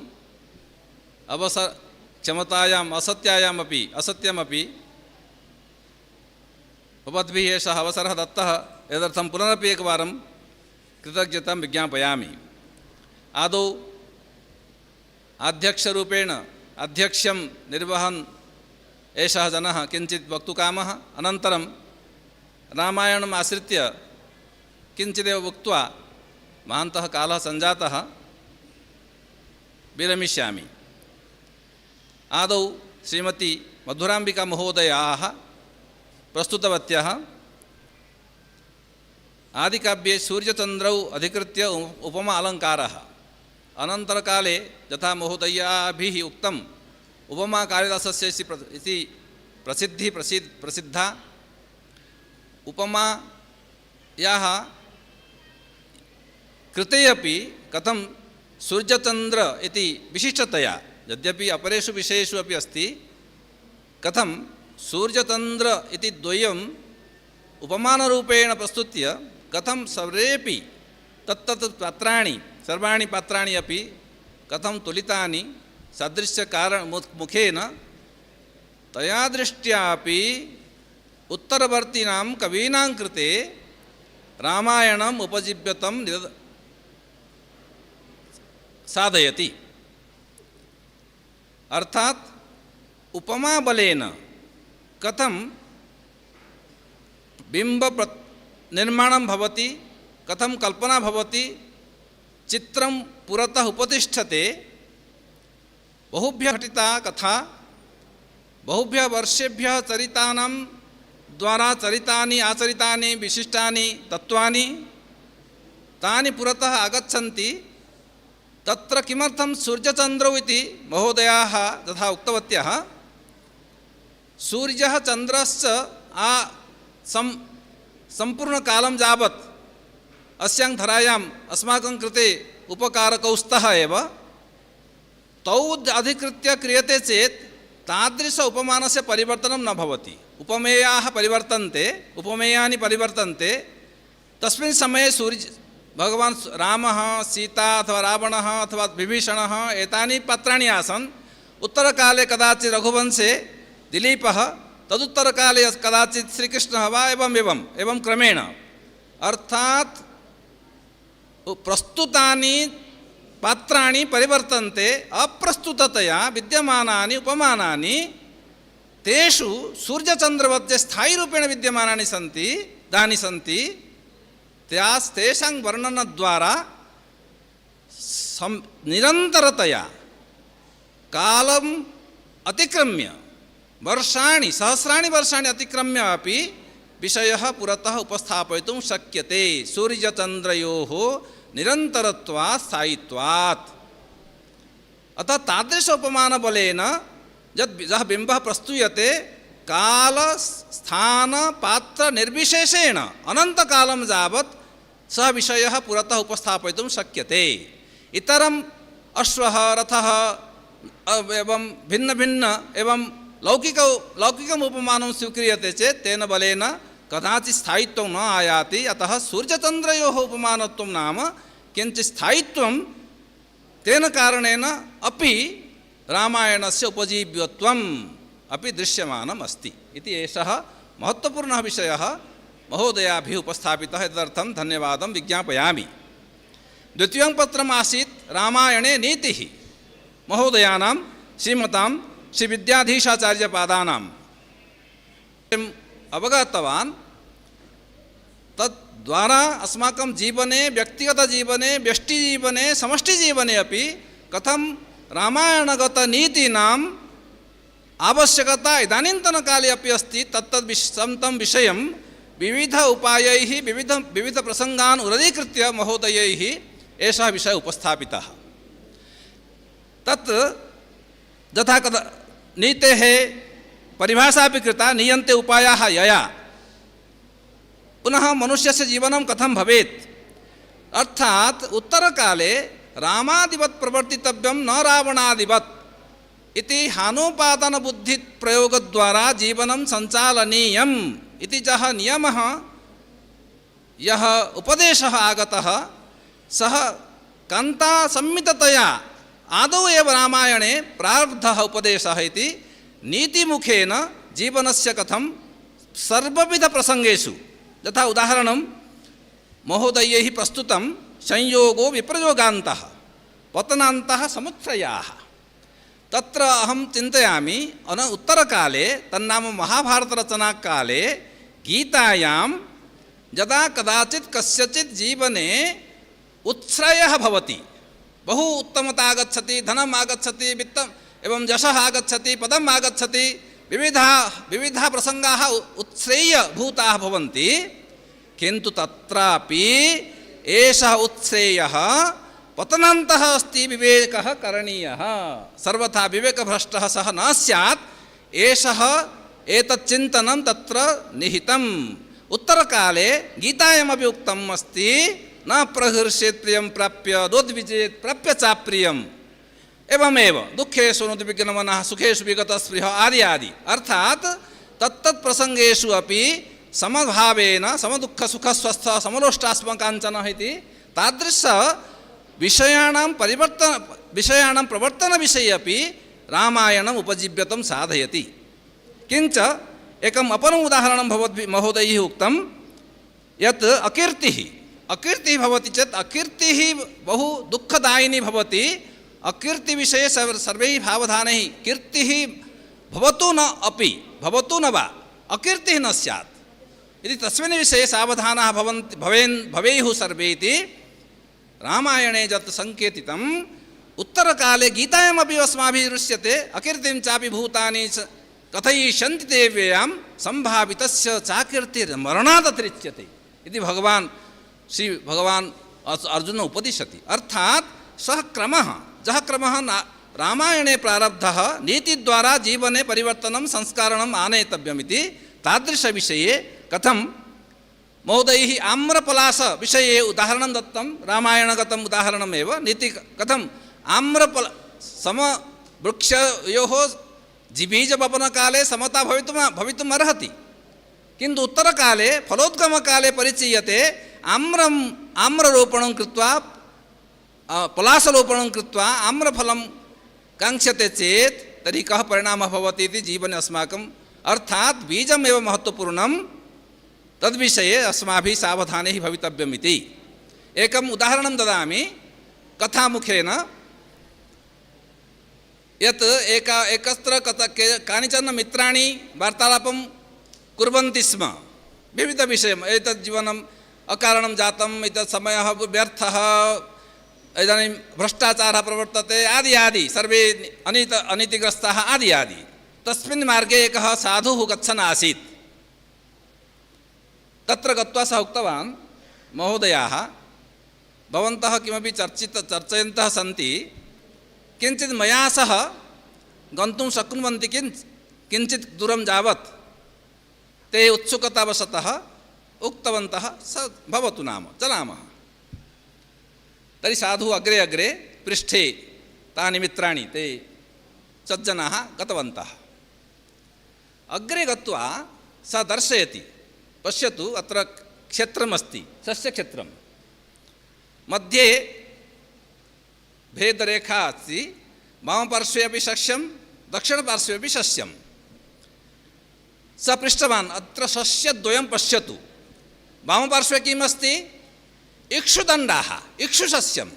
क्षमतायाम् असत्यमपि भवद्भिः एषः अवसरः दत्तः, एतदर्थं पुनरपि एकवारं कृतज्ञतां विज्ञापयामि। आदौ अध्यक्षरूपेण अध्यक्षं निर्वहन् एषः जनः किञ्चित् वक्तुकामः, अनन्तरं रामायणम् आश्रित्य किञ्चिदेव उक्त्वा महान्तः कालः सञ्जातः विरमिष्यामि। आदौ श्रीमती मधुराम्बिका महोदयाः प्रस्तुतवत्यः आदिकाव्ये सूर्यचन्द्रौ अधिकृत्य उपमा अलङ्कारः। अनन्तरकाले यथा महोदयाभिः उक्तम् उपमा कालिदासस्य इति प्रसिद्धा उपमायाः कृते अपि कथं सूर्यचन्द्र इति विशिष्टतया, यद्यपि अपरेषु विषयेषु अपि अस्ति, कथं सूर्यचन्द्र इति द्वयम् उपमानरूपेण प्रस्तुत्य कथं सर्वेपि तत्तत् पात्राणि सर्वाणि पात्राणि अपि कथं तुलितानि सदृश्यकारणमुखेन तया दृष्ट्यापि उत्तरवर्तीनां कवीनां कृते रामायणम् उपजीव्यतं साधयति। अर्थात् उपमा बलेन कथं बिंब निर्माणं भवति, कथं कल्पना भवति, चित्रं पुरतः उपतिष्ठते। बहुभ्यः घटिता कथा, बहुभ्यः वर्षेभ्यः चरितानां द्वारा चरितानि आचरितानि विशिष्टानि तत्त्वानि तानि पुरतः आगच्छन्ति। तत्र किमर्थं सूर्यचन्द्रौ इति महोदयाः तथा उक्तवत्यः। सूर्यः चन्द्रश्च सम्पूर्णकालं यावत् अस्यां धरायाम् अस्माकं कृते उपकारकौ स्तः एव। तौ अधिकृत्य क्रियते चेत् तादृश उपमानस्य परिवर्तनं न भवति। उपमेयानि परिवर्तन्ते। तस्मिन् समये भगवान् रामः, सीता अथवा रावणः अथवा विभीषणः एतानि पात्राणि आसन्। उत्तरकाले कदाचित् रघुवंशे दिलीपः, तदुत्तरकाले कदाचित् श्रीकृष्णः वा एवं क्रमेण। अर्थात् प्रस्तुतानि पात्राणि परिवर्तन्ते। अप्रस्तुततया विद्यमानानि उपमानानि तेषु सूर्यचन्द्रवत् स्थायीरूपेण विद्यमानानि सन्ति। तेषां वर्णनद्वारा निरन्तरतया कालम् अतिक्रम्य सहस्राणि वर्षाणि अतिक्रम्य अपि विषयः पुरतः उपस्थापयितुं शक्यते। सूर्यचन्द्रयोः निरन्तरत्वात् स्थायित्वात्। अतः तादृश उपमानबलेन यः बिम्बः प्रस्तूयते काल स्थान पात्र निर्विशेषेण अनन्तकालं यावत् सः विषयः पुरतः उपस्थापयितुं शक्यते। इतरम् अश्वः, रथः एवं भिन्न एवं लौकिकम् उपमानं स्वीक्रियते चेत् तेन बलेन कदाचित् स्थायित्वं न आयाति, अतः सूर्यचन्द्रयोः उपमानत्वं नाम किञ्चित् स्थायित्वं तेन कारणेन अपि रामायणस्य उपजीव्यत्वम् अपि दृश्यमानम् अस्ति इति एषः महत्त्वपूर्णः विषयः महोदयाभिः उपस्थापितः। तदर्थं धन्यवादं विज्ञापयामि। द्वितीयं पत्रम् आसीत् रामायणे नीतिः महोदयानां श्रीमतां श्री विद्याधीशाचार्यपादानां अवगतवान्। तद्वारा अस्माकं जीवने, व्यक्तिगतजीवने, व्यष्टिजीवने, समष्टिजीवने अपि कथं रामायणगतनीतीनाम् आवश्यकता इदानीन्तनकाले अपि अस्ति, तं विषयं विविध उपायैः विविधप्रसङ्गान् उदीकृत्य महोदयैः एषः विषयः उपस्थापितः। तत् यथा नीतेः परिभाषा अपि कृता, नीयन्ते उपायाः यया। पुनः मनुष्यस्य जीवनं कथं भवेत्, अर्थात् उत्तरकाले रामादिवत् प्रवर्तितव्यं न रावणादिवत् इति हानोपादानबुद्धिप्रयोगद्वारा जीवनं सञ्चालनीयम् इति यः नियमः, यः उपदेशः आगतः, सः कान्तासम्मिततया आदौ एव रामायणे प्रारब्धः उपदेशः इति नीतिमुखेन जीवनस्य कथं सर्वविधप्रसङ्गेषु, यथा उदाहरणं महोदयैः प्रस्तुतं संयोगो विप्रयोगान्तः पतनान्तः समुच्छ्रयाः। तत्र अहं चिन्तयामि उत्तरकाले, तन्नाम महाभारतरचनाकाले गीतायां यदा कदाचित् कस्यचित् जीवने उत्श्रयः भवति, बहु उत्तमता आगच्छति, धनम् आगच्छति, वित्तम् एवं यशः आगच्छति, पदम् आगच्छति, विविधाः प्रसङ्गाः उत्श्रेयभूताः भवन्ति, किन्तु तत्रापि एषः उत्श्रेयः पतनान्तः अस्ति, विवेकः करणीयः, सर्वथा विवेकभ्रष्टः सः न स्यात्, एषः एतत् चिन्तनं तत्र निहितम्। उत्तरकाले गीतायामपि उक्तम् अस्ति, न प्रहर्षेत् प्रियं प्राप्य दोद्विजेत् प्राप्य चाप्रियम्, एवमेव दुःखेषु नुद्विग्नमनः सुखेषु विगतस्पृहः आदि आदि। अर्थात् तत्तत् प्रसङ्गेषु अपि समभावेन समदुःखसुखस्वस्थ समलोष्टास्मकाञ्चनः इति तादृश विषयाणां प्रवर्तनविषये अपि रामायणम् उपजीव्यतं साधयति। किञ्च एकम् अपरम् उदाहरणं महोदयैः उक्तं यत् अकीर्तिः भवति चेत् अकीर्तिः बहु दुःखदायिनी भवति। अकीर्तिविषये सर्वैः सावधानैः, कीर्तिः भवतु न वा अकीर्तिः न स्यात् इति तस्मिन् विषये सावधानाः भवेयुः सर्वे इति रामायणे यत् सङ्केतितम् उत्तरकाले गीतायामपि अस्माभिः दृश्यते। अकीर्तिं चापि भूतानि कथयिष्यन्ति ते व्ययां सम्भावितस्य चाकीर्तिर्मरणादतिरिच्यते इति भगवान् अर्जुन उपदिशति। अर्थात् सः क्रमः रामायणे प्रारब्धः नीतिद्वारा जीवने परिवर्तनं संस्कारणम् आनेतव्यमिति, तादृशविषये कथं महोदयैः आम्रपलाशविषये उदाहरणं दत्तं, रामायणगतम् उदाहरणमेव। नीति कथम् समवृक्षयोः बीजवपनकाले समता भवितुम् अर्हति, किन्तु उत्तरकाले फलोद्गमकाले परिचीयते आम्ररोपणं कृत्वा पलाशरोपणं कृत्वा आम्रफलं काङ्क्षते चेत् तर्हि कः परिणामः भवति इति जीवने अस्माकम्, अर्थात् बीजमेव महत्त्वपूर्णं, तद्विषये अस्माभिः सावधानैः भवितव्यमिति। एकम् उदाहरणं ददामि कथामुखेन, यत् एकत्र कानिचन मित्राणि वार्तालापं कुर्वन्ति स्म विविधविषयम्, एतत् जीवनम् अकारणं जातम्, एतत् समयः व्यर्थः, इदानीं भ्रष्टाचारः प्रवर्तते आदि आदि, सर्वे अनीतिग्रस्ताः आदि आदि। तस्मिन् मार्गे एकः साधुः गच्छन् आसीत्। तत्र गत्वा सः उक्तवान्, महोदयाः भवन्तः किमपि चर्चयन्तः सन्ति, किञ्चित् मया सह गन्तुं शक्नुवन्ति किञ्चित् दूरं यावत्। ते उत्सुकतावशतः उक्तवन्तः स भवतु नाम चलामः। तर्हि साधुः अग्रे अग्रे पृष्ठे तानि मित्राणि ते सज्जनाः गतवन्तः। अग्रे गत्वा सः दर्शयति पश्यतु अत्र क्षेत्रमस्ति सस्यक्षेत्रं मध्ये भेदरेखा अस्ति वामपार्श्वे अपि सस्यं दक्षिणपार्श्वे अपि सस्यं स पृष्टवान् अत्र सस्यद्वयं पश्यतु वामपार्श्वे किम् अस्ति इक्षुदण्डाः इक्षुसस्यं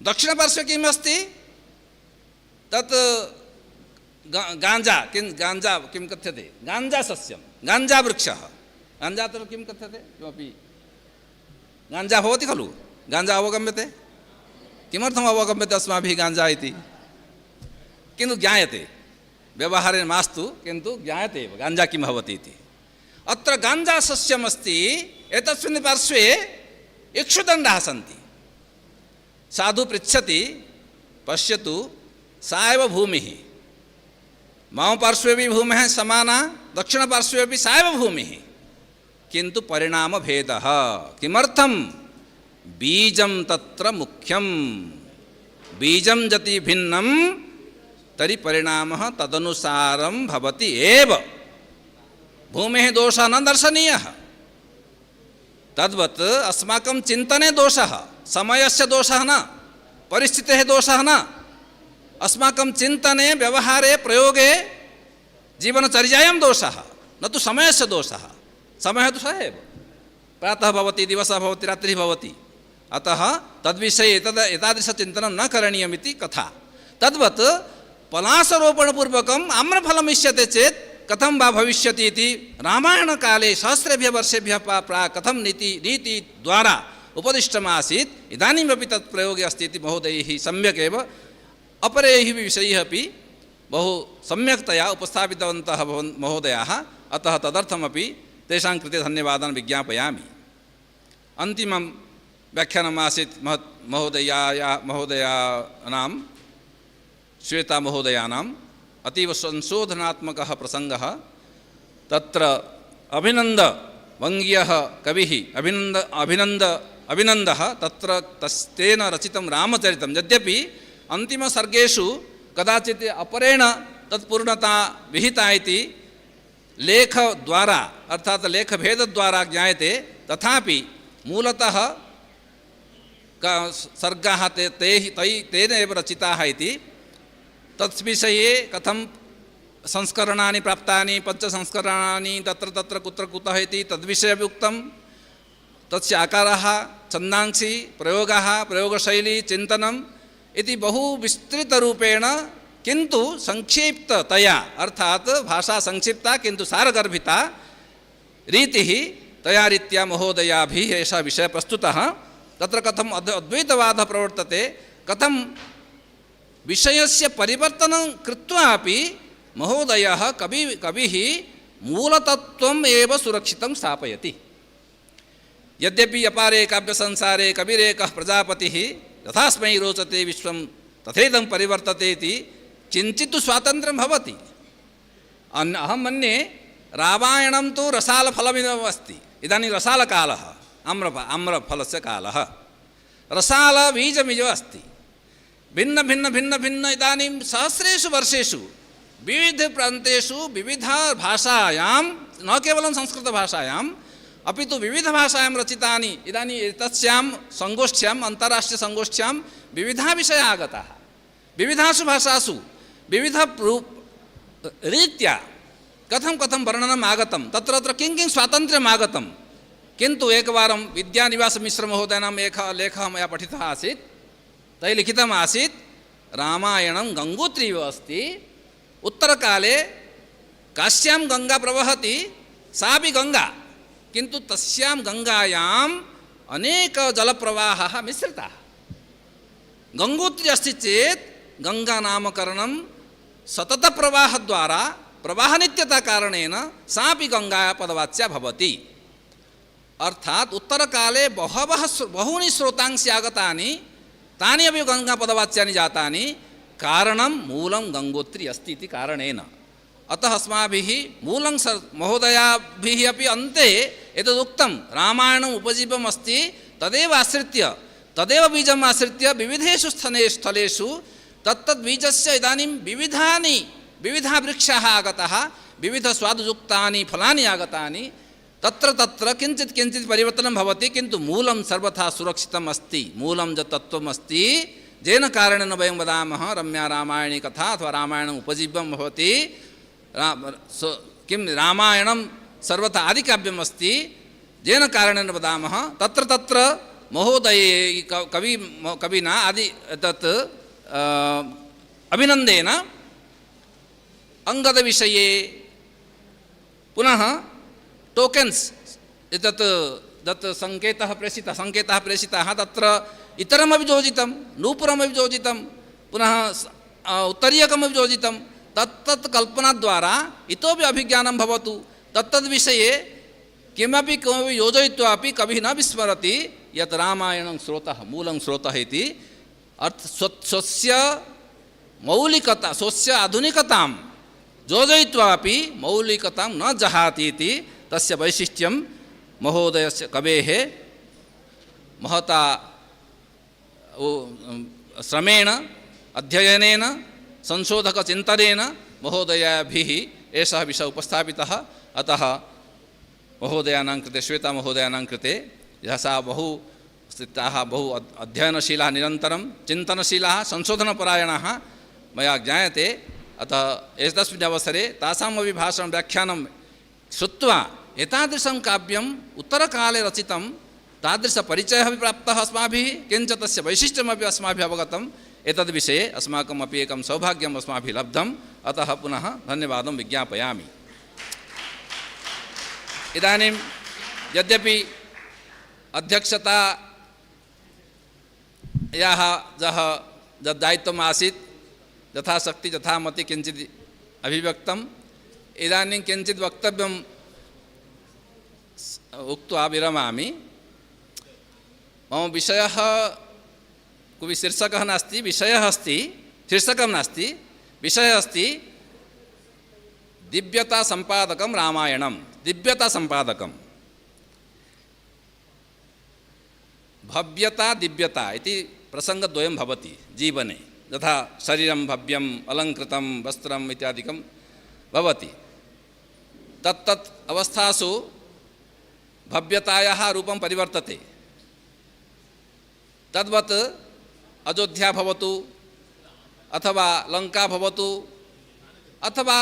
दक्षिणपार्श्वे किम् अस्ति तत् गांजा किं कथ्यते गांजासस्यं गांजावृक्षः गांजा तु किं कथ्यते किमपि गांजा भवति खलु गांजा अवगम्यते किमर्थम् अवगम्यते अस्माभिः गांजा इति किन्तु ज्ञायते व्यवहारे मास्तु किन्तु ज्ञायते एव गांजा किं भवति इति अत्र गांजासस्यमस्ति एतस्मिन् पार्श्वे इक्षुदण्डाः सन्ति साधु पृच्छति पश्यतु सा एव भूमिः वामपार्श्वे अपि भूमिः समाना दक्षिणपार्श्वे अपि सा एव भूमिः किन्तु परिणामभेदः किमर्थं बीजं तत्र मुख्यं बीजं यदि भिन्नं तर्हि परिणामः तदनुसारं भवति एव भूमेः दोषः न दर्शनीयः तद्वत् अस्माकं चिन्तने दोषः समयस्य दोषः न परिस्थितेः दोषः न अस्माकं चिन्तने व्यवहारे प्रयोगे जीवनचर्यायां दोषः न तु समयस्य दोषः समयः तु सः एव प्रातः भवति दिवसः भवति रात्रिः भवति अतः तद्विषये एतादृशचिन्तनं न करणीयमिति कथा तद्वत् पलासरोपणपूर्वकम् आम्रफलम् इष्यते चेत् कथं वा भविष्यति इति रामायणकाले सहस्रेभ्यः वर्षेभ्यः प्राक् कथं नीतिद्वारा उपदिष्टमासीत् इदानीमपि तत् प्रयोगे अस्ति इति महोदयैः सम्यक् एव अपरैः विषयैः अपि बहु सम्यक्तया उपस्थापितवन्तः महोदयाः अतः तदर्थमपि तेषां कृते धन्यवादान् विज्ञापयामि अन्तिमं व्याख्यानमासीत् महोदयानां श्वेतामहोदयानाम् अतीव संशोधनात्मकः प्रसङ्गः तत्र वङ्गीयः कविः अभिनन्दः तत्र तेन रचितं रामचरितं यद्यपि अन्तिमसर्गेषु कदाचित् अपरेण तत्पूर्णता विहिता इति लेखद्वारा अर्थात् लेखभेदद्वारा ज्ञायते तथापि मूलतः सर्गाः तेन एव रचिताः इति तत्विषये कथं संस्करणानि प्राप्तानि पञ्चसंस्करणानि तत्र कुत्र कुतः इति तद्विषये उक्तं तस्य आकारः छन्दांसि प्रयोगः प्रयोगशैली चिन्तनम् इति बहु विस्तृतरूपेण किन्तु संक्षिप्ततया अर्थात् भाषा संक्षिप्ता किन्तु सारगर्भिता रीतिः तया रीत्या महोदयाभिः एषः विषयः प्रस्तुतः तत्र कथम् अद्वैतवादः प्रवर्तते कथं विषयस्य परिवर्तनं कृत्वा अपि महोदयः कविः मूलतत्त्वम् एव सुरक्षितं स्थापयति यद्यपि अपारे काव्यसंसारे कविरेकः प्रजापतिः यथास्मै रोचते विश्वं तथेदं परिवर्तते इति किञ्चित् स्वातन्त्र्यं भवति अहं मन्ये रामायणं तु रसालफलमिव अस्ति इदानीं रसालकालः आम्रफलस्य कालः रसालबीजमिव अस्ति भिन्न इदानीं सहस्रेषु वर्षेषु विविधप्रान्तेषु विविधभाषायां न केवलं संस्कृतभाषायाम् अपि तु विविधभाषायां रचितानि इदानीं तस्यां सङ्गोष्ठ्याम् अन्ताराष्ट्रीयसङ्गोष्ठ्यां विविधाः विषयाः आगताः विविधासु भाषासु विविधरीत्या कथं वर्णनम् आगतं तत्र किं स्वातन्त्र्यम् आगतं किन्तु एकवारं विद्यानिवासमिश्रमहोदयानां एकः लेखः मया पठितः आसीत् तैः लिखितम् आसीत् रामायणं गङ्गोत्री इव अस्ति उत्तरकाले काश्यां गङ्गा प्रवहति सापि गङ्गा किन्तु तस्यां गङ्गायाम् अनेक जलप्रवाहाः मिश्रिताः गङ्गोत्री अस्ति चेत् गङ्गानामकरणं सततप्रवाहद्वारा प्रवाहनित्यताकारणेन सापि गङ्गापदवाच्या भवति अर्थात् उत्तरकाले बहूनि स्रोतांसि आगतानि तानि अपि गङ्गापदवाच्यानि जातानि कारणं मूलं गङ्गोत्री अस्ति इति कारणेन अतः अस्माभिः मूलं महोदयाभिः अपि अन्ते एतदुक्तं रामायणम् उपजीवम् अस्ति तदेव आश्रित्य तदेव बीजम् आश्रित्य विविधेषु स्थलेषु तत्तद्बीजस्य इदानीं विविधाः वृक्षाः आगताः विविध स्वादयुक्तानि फलानि आगतानि तत्र तत्र किञ्चित् किञ्चित् परिवर्तनं भवति, किन्तु मूलं सर्वथा सुरक्षितम् अस्ति। मूलं यत् तत्त्वम् अस्ति, येन कारणेन वयं वदामः रम्या रामायणी कथा अथवा रामायणम् उपजीव्यं भवति। किं रामायणं सर्वथा आदिकाव्यम् अस्ति, येन कारणेन वदामः तत्र तत्र महोदये कविना आदि तत् अभिनन्देन अंगदविषये पुनः टोकेन्स् तत् संकेतः प्रेषितः तत्र इतरमपि योजितं, नूपुरमपि योजितं, पुनः उत्तरीयकमपि योजितं। तत्तत् कल्पनाद्वारा इतोपि अभिज्ञानं भवतु। तत्तद्विषये किमपि किमपि योजयित्वापि कविः न विस्मरति यत् रामायणं स्रोतः, मूलं स्रोतः इति। स्वस्य मौलिकता, स्वस्य आधुनिकतां योजयित्वापि मौलिकतां न जहाति इति तस्य वैशिष्ट्यं महोदयस्य कवेः महता श्रमेण अध्ययनेन संशोधकचिन्तनेन महोदयाभिः एषः विषयः उपस्थापितः। अतः महोदयानां कृते, श्वेता महोदयानां कृते सा बहु स्थिताः, बहु अध्ययनशीलाः, निरन्तरं चिन्तनशीलाः, संशोधनपरायणाः मया ज्ञायते। अतः एतस्मिन् अवसरे तासामपि भाषणं व्याख्यानं श्रुत्वा एतादृशं काव्यम् उत्तरकाले रचितं तादृशपरिचयः अपि प्राप्तः अस्माभिः, किञ्च तस्य वैशिष्ट्यमपि अस्माभिः अवगतम्। एतद्विषये अस्माकम् अपि एकं सौभाग्यम् अस्माभिः लब्धम्। अतः पुनः धन्यवादं विज्ञापयामि। इदानीं यद्यपि अध्यक्षतायाः यत् दायित्वम् आसीत् यथाशक्ति यथामति किञ्चित् अभिव्यक्तम्, इदानीं किञ्चित् वक्तव्यम् उक्त्वा विरमामि। मम विषयः कोऽपि शीर्षकः नास्ति, विषयः अस्ति, शीर्षकं नास्ति, विषयः अस्ति दिव्यता सम्पादकं रामायणं। दिव्यता सम्पादकं भव्यता दिव्यता इति प्रसङ्गद्वयं भवति जीवने। यथा शरीरं भव्यम्, अलङ्कृतं वस्त्रम् इत्यादिकं भवति। तत्तत् अवस्थासु भव्यतायाः रूपं परिवर्तते। तद्वत् अयोध्या भवतु अथवा लङ्का भवतु अथवा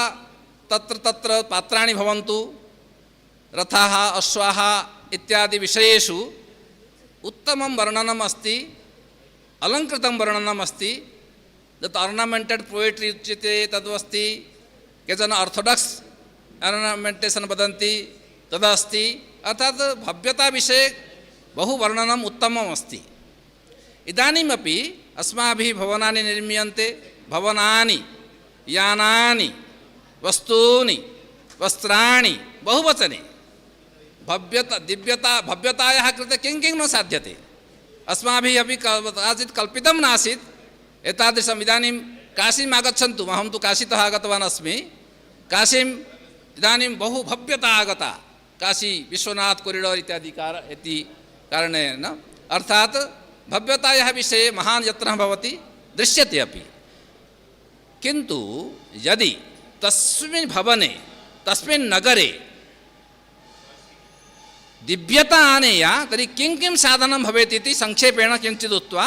तत्र तत्र पात्राणि भवन्तु, रथाः अश्वाः इत्यादि विषयेषु उत्तमं वर्णनम् अस्ति, अलङ्कृतं वर्णनम् अस्ति। यत् अर्नमेण्टेड् पोयट्री उच्यते तदस्ति, केचन आर्थोडक्स् अर्नमेण्टेशन् वदन्ति तदस्ति। अर्थात् भव्यताविषये बहु वर्णनम् उत्तमम् अस्ति। इदानीमपि अस्माभिः भवनानि निर्मीयन्ते, भवनानि, यानानि, वस्तूनि, वस्त्राणि, बहुवचने। भव्यतायाः कृते किं किं न साध्यते। अस्माभिः अपि कदाचित् कल्पितं नासीत् एतादृशम्। इदानीं काशीम् आगच्छन्तु, अहं तु काशीतः आगतवान् अस्मि। काशीम् इदानीं बहु भव्यता आगता, काशी विश्वनाथ कोरिडोर् इत्यादि कारणेन। अर्थात् भव्यतायाः विषये महान् यत्नः भवति, दृश्यते अपि। किन्तु यदि तस्मिन् भवने, तस्मिन् नगरे दिव्यता आनेय तर्हि किं किं साधनं भवेत् इति संक्षेपेण किञ्चित् उक्त्वा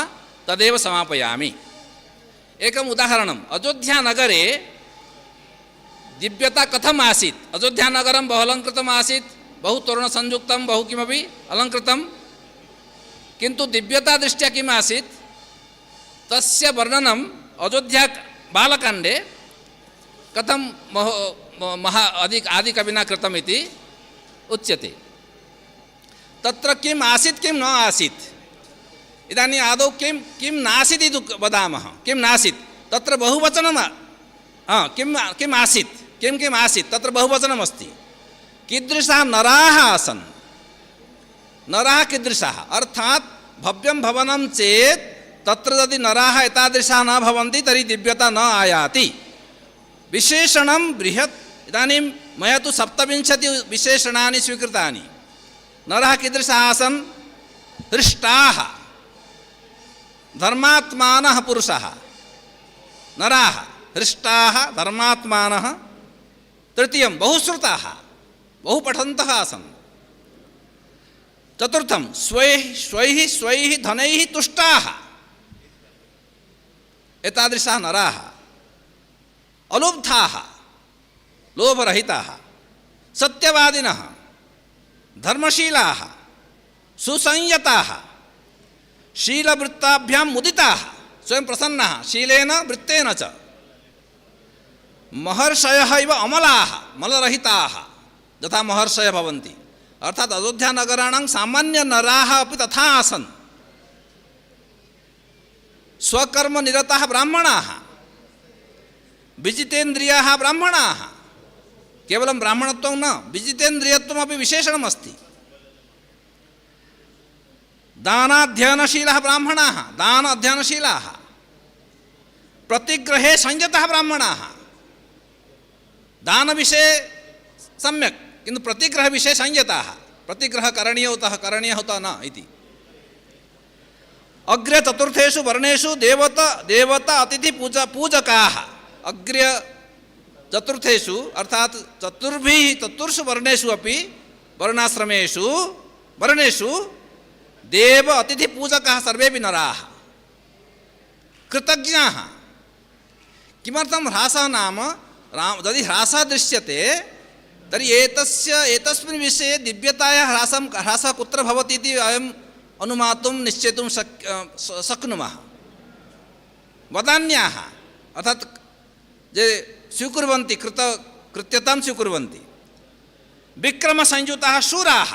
तदेव समापयामि। एकम् उदाहरणम्, अयोध्यानगरे दिव्यता कथम् आसीत्। अयोध्यानगरं बहु अलङ्कृतम् आसीत्, बहु तोरणसंयुक्तं, बहु किमपि अलङ्कृतं। किन्तु दिव्यता दृष्ट्या किम् आसीत् तस्य वर्णनम् अयोध्या बालकाण्डे कथं आदिकविना कृतम् इति उच्यते। तत्र किम् आसीत् किं न आसीत्। इदानीम् आदौ किं नासीत् इति वदामः। किं नासीत् तत्र बहुवचनं, किम् आसीत्, किम् आसीत् तत्र बहुवचनम् अस्ति। कीदृशाः नराः आसन्, नराः कीदृशाः। अर्थात् भव्यं भवनं चेत् तत्र यदि नराः एतादृशाः न भवन्ति तर्हि दिव्यता न आयाति। विशेषणं बृहत्। इदानीं मया तु 27 विशेषणानि स्वीकृतानि। नरः कीदृशाः आसन्, हृष्टाः, धर्मात्मानः पुरुषाः। नराः हृष्टाः, धर्मात्मानः, तृतीयं बहुश्रुताः बहुपठन्तः आसन्। चतुर्थं स्वैः धनैः तुष्टाः एतादृशाः नराः अलुब्धाः लोभरहिताः सत्यवादिनः धर्मशीलाः सुसंयताः शीलवृत्ताभ्यां मुदिताः स्वयं प्रसन्नाः शीलेन वृत्तेन च महर्षयः इव अमलाः मलरहिताः यथा महर्षयः भवन्ति अर्थात् अयोध्यानगराणां सामान्यनराः अपि तथा आसन्। स्वकर्मनिरताः ब्राह्मणाः विजितेन्द्रियाः ब्राह्मणाः केवलं ब्राह्मणत्वं न विजितेन्द्रियत्वमपि विशेषणमस्ति। दानाध्ययनशीलाः ब्राह्मणाः दान अध्ययनशीलाः प्रतिग्रहे संयतः ब्राह्मणाः दानविषये सम्यक् किन्तु प्रतिग्रहविषये संयताः प्रतिग्रहः करणीयः उत न इति। अग्रे चतुर्थेषु वर्णेषु देवता अतिथि पूजकाः अग्रे चतुर्थेषु अर्थात् चतुर्षु वर्णेषु अपि वर्णेषु देव अतिथि पूजकाः सर्वेपि नराः कृतज्ञाः। किमर्थं ह्रासः नाम यदि ह्रासः दृश्यते तर्हि एतस्मिन् विषये दिव्यतायाः ह्रासः कुत्र भवति इति वयम् अनुमातुं निश्चेतुं शक्नुमः। वदान्याः अर्थात् ये स्वीकुर्वन्ति कृत्यतां स्वीकुर्वन्ति विक्रमसंयुताः शूराः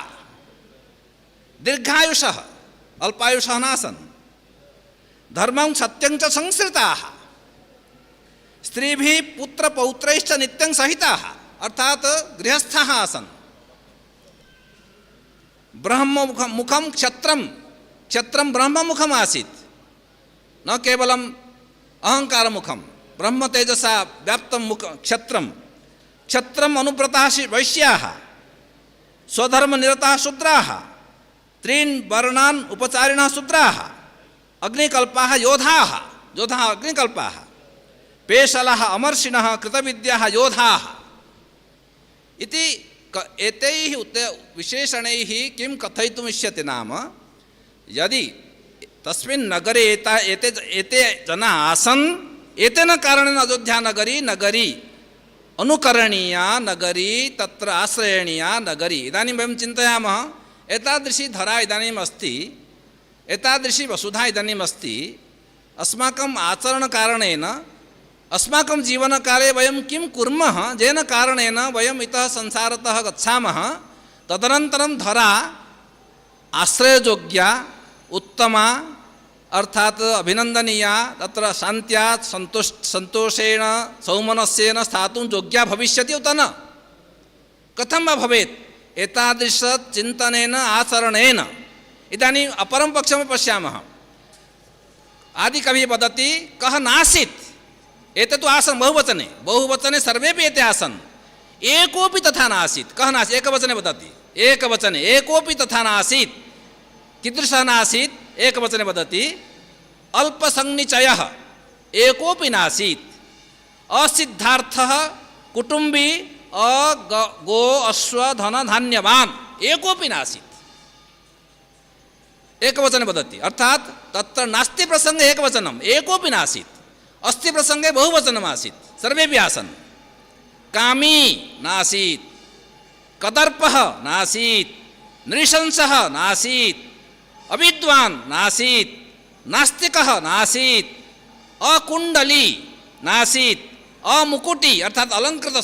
दीर्घायुषः अल्पायुषः नासन् धर्मं सत्यं च संश्रिताः स्त्रीभिः पुत्रपौत्रैश्च नित्यं सहिताः अर्थात् गृहस्थाः आसन्। ब्रह्ममुखं क्षत्रं ब्रह्ममुखम् आसीत् न केवलम् अहङ्कारमुखं ब्रह्मतेजसा व्याप्तं क्षत्रम् अनुव्रताः वैश्याः स्वधर्मनिरताः शूद्राः त्रीन् वर्णान् उपचारिणः शूद्राः अग्निकल्पाः योधाः अग्निकल्पाः पेशलाः अमर्षिणः कृतविद्याः योधाः इति एतैः विशेषणैः किं कथयितुम् इष्यते नाम यदि तस्मिन् नगरे एते जनाः आसन् एतेन कारणेन अयोध्यानगरी अनुकरणीया नगरी तत्र आश्रयणीया नगरी। इदानीं वयं चिन्तयामः एतादृशी धरा इदानीम् अस्ति एतादृशी वसुधा इदानीम् अस्ति अस्माकम् आचरणकारणेन अस्माकं जीवनकाले वयं किं कुर्मः येन कारणेन वयम् इतः संसारतः गच्छामः तदनन्तरं धरा आश्रययोग्या उत्तमा अर्थात् अभिनन्दनीया तत्र शान्त्या सन्तोषेण सौमनस्येन स्थातुं योग्या भविष्यति उत न कथं वा भवेत् एतादृशचिन्तनेन आचरणेन। इदानीम् अपरं पक्षं पश्यामः आदिकविः वदति कः नासीत् एते तु आसन् बहुवचने सर्वेपि एते आसन् एकोपि तथा नासीत् कः नासीत् एकवचने वदति एकवचने एकोपि तथा नासीत् कीदृशः नासीत् एकवचने वदति अल्पसंनिचयः एकोपि नासीत् असिद्धार्थः कुटुम्बी गो अश्व धन धान्यवान् एकोपि नासीत् एकवचने वदति अर्थात् तत्र नास्ति प्रसंगे एकवचनम् एकोपि नासीत् अस्ति प्रसंगे बहुवचनम् आसीत् सर्वेपि आसन्। कामी नासीत् कदर्पः नासीत् नृशंसः नासीत् अविद्वान् नासीत् नास्तिकः नासीत् अकुण्डली नासीत् अमुकुटी अर्थात् अलङ्कृत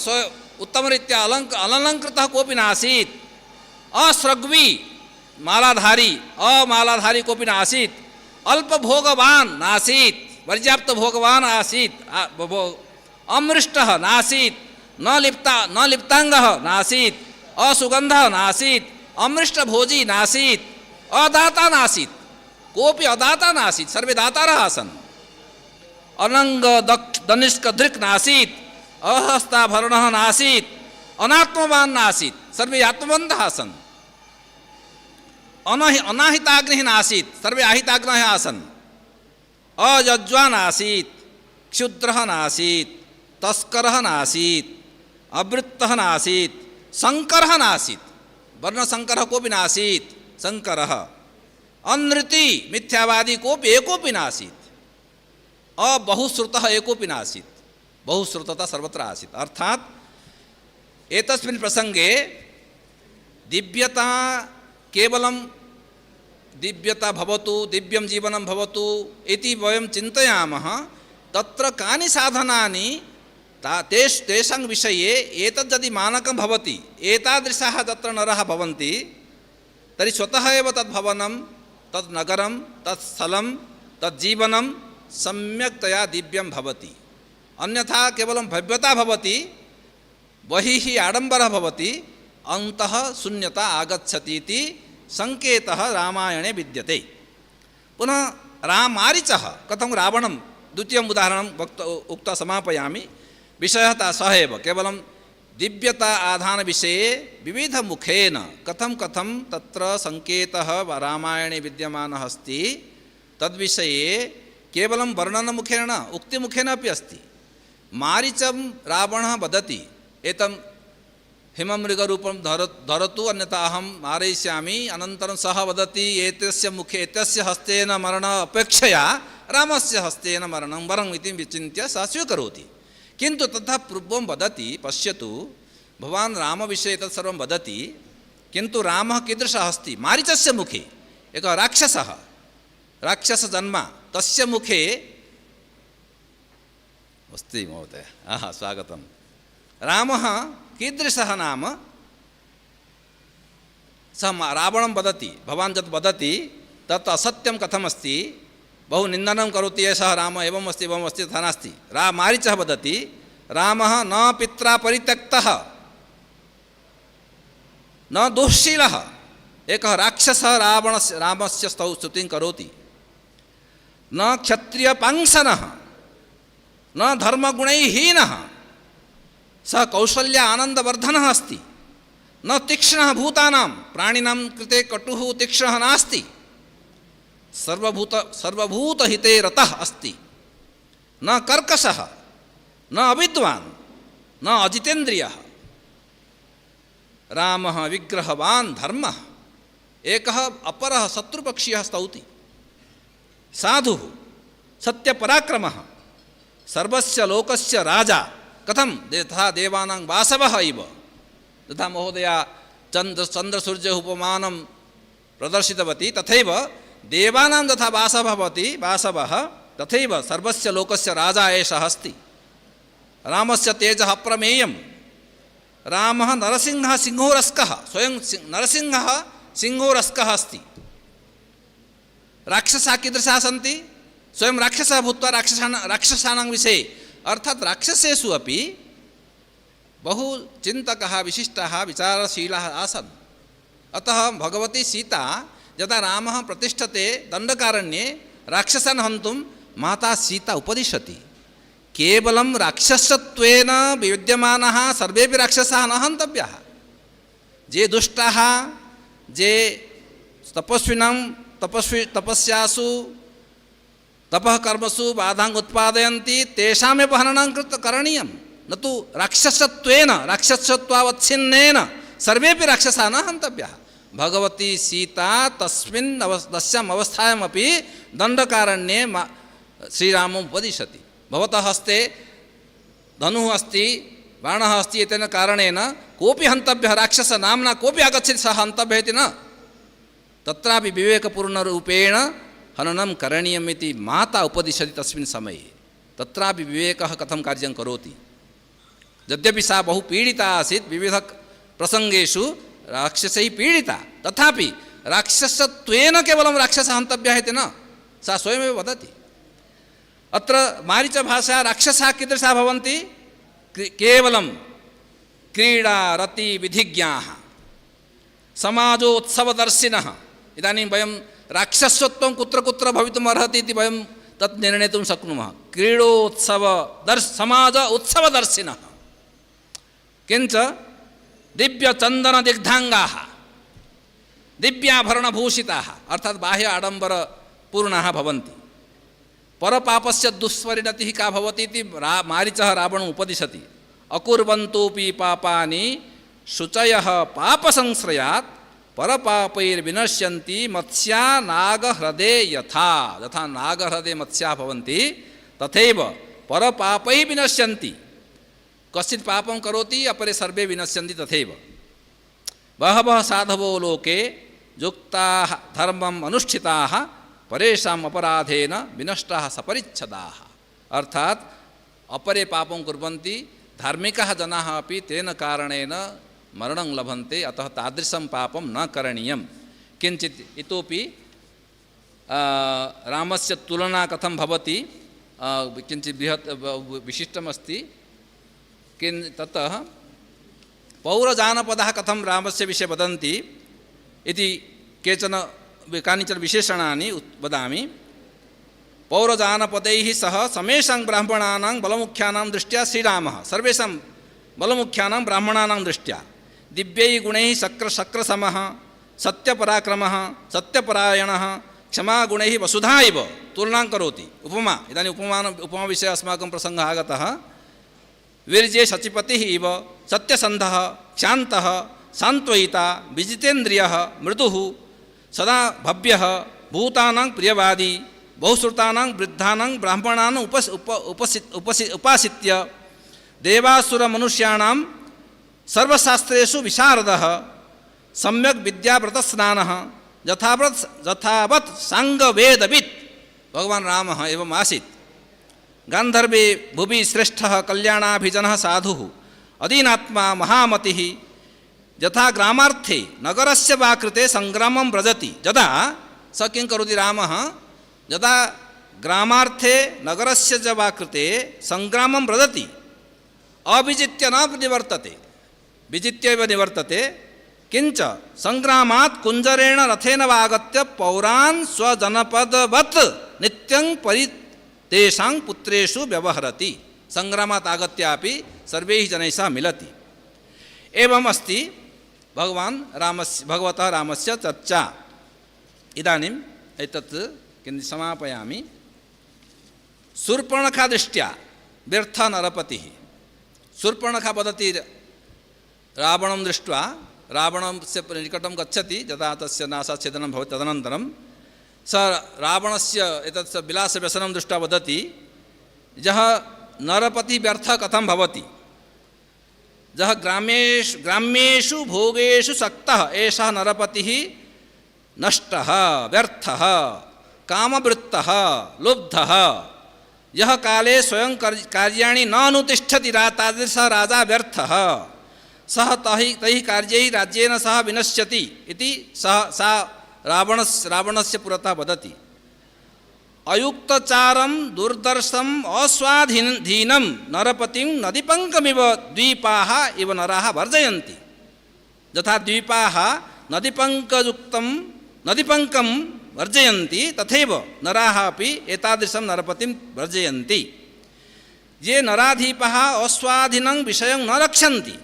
उत्तमरीत्या अलङ्कृतः कोऽपि नासीत् असृग्वी अमालाधारी कोऽपि नासीत् अल्पभोगवान् नासीत् पर्याप्तभोगवान् आसीत् अमृष्टः नासीत् न लिप्ताङ्गः नासीत् असुगन्धः नासीत् अमृष्टभोजी नासीत् अदाता नासीत् कोऽपि अदाता नासीत् सर्वे दातारः आसन्। अनङ्ग दनिष्क दृक् नासीत् अहस्ताभरणः नासीत् अनात्मवान् नासीत् सर्वे आत्मवन्तः आसन्। अनाहिताग्निः नासीत् सर्वे आहिताग्नः आसन्। अयज्वा नासीत् क्षुद्रः नासीत् तस्करः नासीत् अवृत्तः नासीत्, शङ्करः नासीत्, वर्णशङ्करः कोऽपि नासीत्, शङ्करः अनृति मिथ्यावादी कोऽपि एकोऽपि नासीत्, अबहुश्रुतः एकोऽपि नासीत्, बहुश्रुतता सर्वत्र आसीत्। अर्थात् एतस्मिन् प्रसङ्गे दिव्यता केवलं दिव्यता भवतु, दिव्यं जीवनं भवतु इति वयं चिन्तयामः, तत्र कानि साधनानि तेषां विषये एतद् यदि मानकं भवति, एतादृशाः तत्र नरः भवन्ति, तर्हि स्वतः एव तद् भवनं, तद् नगरं, तत् स्थलं, तद् जीवनं सम्यक्तया दिव्यं भवति। अन्यथा केवलं भव्यता भवति, बहिः आडम्बरः भवति, अन्तः शून्यता आगच्छति इति संकेतः रामायणे विद्यते। पुनः मारीचः कथं रावणं, द्वितीयम् उदाहरणं उक्त्वा समापयामि। विषयः सः एव, केवलं दिव्यता आधानविषये विविधमुखेन कथं कथं तत्र संकेतः रामायणे विद्यमानः अस्ति, तद्विषये केवलं वर्णनमुखेन न, उक्तिमुखेन अपि अस्ति। मारीचं रावणः वदति, एतं हिममृगरूपं धरतु अन्यथा अहं मारयिष्यामि। अनन्तरं सः वदति, एतस्य मुखे एतस्य हस्तेन मरण अपेक्षया रामस्य हस्तेन मरणं वरम् इति विचिन्त्य सः स्वीकरोति। किन्तु तथा पूर्वं वदति, पश्यतु भवान् रामविषये तत् सर्वं वदति, किन्तु रामः कीदृशः अस्ति? मारीचस्य मुखे एकः राक्षसः, राक्षसजन्म, तस्य मुखे अस्ति महोदय, स्वागतं। रामः कीदृशः नाम, सः रावणं वदति, भवान् यत् वदति तत् असत्यं कथमस्ति, बहु निन्दनं करोति एषः रामः, एवम् अस्ति तथा नास्ति। मारीचः वदति, रामः न पित्रा परित्यक्तः, न दुःशीलः, एकः राक्षसः रामस्य स्तुतिं करोति, न क्षत्रियपांसनः, न धर्मगुणैहीनः, सः कौशल्य आनन्दवर्धनः अस्ति, न तीक्ष्णः भूतानां, प्राणिनां कृते कटुः तीक्ष्णः नास्ति, सर्वभूतहिते रतः अस्ति, न कर्कशः, न अविद्वान्, न अजितेन्द्रियः। रामः विग्रहवान् धर्मः, एकः अपरः शत्रुपक्षीयः स्तौति, साधुः, सत्यपराक्रमः, सर्वस्य लोकस्य राजा, कथं यथा देवानां वासवः इव, तथा महोदया चन्द्रसूर्य उपमानं प्रदर्शितवती, तथैव देवानां तथा वासवः भवति, वासवः तथैव सर्वस्य लोकस्य राजा एषः अस्ति। रामस्य तेजः अप्रमेयं, रामः नरसिंहः सिंहोरस्कः, स्वयं नरसिंहः सिंहोरस्कः अस्ति। राक्षसाः कीदृशाः सन्ति? स्वयं राक्षसः भूत्वा राक्षसानां विषये, अर्थात् राक्षसेषु अपि बहु चिन्तकः, विशिष्टः, विचारशीलः आसन्। अतः भगवती सीता यदा रामः प्रतिष्ठते दण्डकारण्ये राक्षसान् हन्तुं, माता सीता उपदिशति, केवलं राक्षसत्वेन विद्यमानः सर्वेपि राक्षसाः न हन्तव्याः। ये दुष्टाः, ये तपस्यासु तपः कर्मसु बाधां उत्पादयन्ति, तेषामेव हननं करणीयं, न तु राक्षसत्वावच्छिन्नेन सर्वेपि राक्षसाः न हन्तव्याः। भगवती सीता तस्याम् अवस्थायामपि दण्डकारण्ये श्रीरामम् उपदिशति, भवतः हस्ते धनुः अस्ति, बाणः अस्ति, एतेन कारणेन कोऽपि हन्तव्यः, राक्षसनाम्ना कोऽपि आगच्छति सः हन्तव्यः इति न, तत्रापि विवेकपूर्णरूपेण हननं करणीयम् इति माता उपदिशति तस्मिन् समये। तत्रापि विवेकः कथं कार्यं करोति। यद्यपि सा बहु पीडिता आसीत्, विविधप्रसङ्गेषु राक्षसैः पीडिता, तथापि राक्षसत्वेन केवलं राक्षसः हन्तव्यः इति न, सा स्वयमेव वदति। अत्र मारीचभाषा राक्षसाः कीदृशाः भवन्ति? केवलं क्रीडा रति विधिज्ञाः, समाजोत्सवदर्शिनः। इदानीं वयं राक्षसत्वं कुत्र कुत्र भवितुम् अर्हति इति वयं तत् निर्णेतुं शक्नुमः। समाज उत्सवदर्शिनः, किञ्च दिव्यचन्दनदिग्धाङ्गाः, दिव्याभरणभूषिताः, अर्थात् बाह्य आडम्बरपूर्णाः भवन्ति। परपापस्य दुष्परिणतिः का भवति इति मारीचः रावणम् उपदिशति। अकुर्वन्तोपि पापानि शुचयः पापसंश्रयात् परपापैर्विनश्यन्ति मत्स्या नागह्रदे यथा यथा नागह्रदे मत्स्या भवन्ति तथैव परपापैः विनश्यन्ति कश्चित् पापं करोति अपरे सर्वे विनश्यन्ति तथैव बहवः साधवो लोके युक्ताः धर्मम् अनुष्ठिताः परेषाम् अपराधेन विनष्टाः सपरिच्छदाः अर्थात् अपरे पापं कुर्वन्ति धार्मिकाः जनाः अपि तेन कारणेन मरणं लभन्ते अतः तादृशं पापं न करणीयं किञ्चित् इतोपि रामस्य तुलना कथं भवति किञ्चित् बृहत् विशिष्टमस्ति ततः पौरजानपदाः कथं रामस्य विषये वदन्ति इति कानिचन विशेषणानि वदामि पौरजानपदैः सह समेषां ब्राह्मणानां बलमुख्यानां दृष्ट्या श्रीरामः सर्वेषां बलमुख्यानां ब्राह्मणानां दृष्ट्या दिव्यैः गुणैः शक्रसमः सत्यपराक्रमः सत्यपरायणः क्षमागुणैः वसुधा इव तुलनां करोति उपमा इदानीम् उपमाविषये अस्माकं प्रसङ्गः आगतः वीर्ये शचिपतिः इव सत्यसन्धः क्षान्तः सान्त्वयिता विजितेन्द्रियः मृदुः सदा भव्यः भूतानां प्रियवादी बहुश्रुतानां वृद्धानां ब्राह्मणान् उपासित्य देवासुरमनुष्याणां सर्वशास्त्रेषु विशारदः सम्यक् विद्याव्रतस्नानः यथावत् साङ्गवेदवित् भगवान् रामः एवम् आसीत् गान्धर्वे भुवि श्रेष्ठः कल्याणाभिजनः साधुः अदीनात्मा महामतिः यथा ग्रामार्थे नगरस्य वा कृते सङ्ग्रामं व्रजति यदा स किं करोति रामः यदा ग्रामार्थे नगरस्य च वा कृते सङ्ग्रामं व्रजति अविजित्य न निवर्तते विजित्यैव निवर्तते किञ्च सङ्ग्रामात् कुञ्जरेण रथेन वा आगत्य पौरान् स्वजनपदवत् नित्यं तेषां पुत्रेषु व्यवहरति सङ्ग्रामात् आगत्यापि सर्वैः जनैः सह मिलति एवम् अस्ति भगवतः रामस्य चर्चा इदानीम् एतत् किञ्चित् समापयामि शूर्पणखादृष्ट्या व्यर्थः नरपतिः शूर्पणखा वदति रावणं दृष्ट्वा रावणस्य निकटं गच्छति यदा तस्य नासाच्छेदनं भवति तदनन्तरं स रावणस्य एतत् विलासव्यसनं दृष्ट्वा वदति यः नरपतिः व्यर्थः कथं भवति यः ग्राम्येषु भोगेषु सक्तः एषः नरपतिः नष्टः व्यर्थः कामवृत्तः लुब्धः यः काले स्वयं कार्याणि न अनुतिष्ठति तादृशः राजा व्यर्थः सः तैः कार्यैः राज्येन सह विनश्यति इति सा रावणस्य पुरतः वदति अयुक्तचारं दुर्दर्शम् अस्वाधीनं नरपतिं नदीपङ्कमिव द्वीपाः इव नराः वर्जयन्ति यथा द्वीपाः नदीपङ्कं वर्जयन्ति तथैव नराः अपि एतादृशं नरपतिं वर्जयन्ति ये नराधीपाः अस्वाधीनं विषयं न रक्षन्ति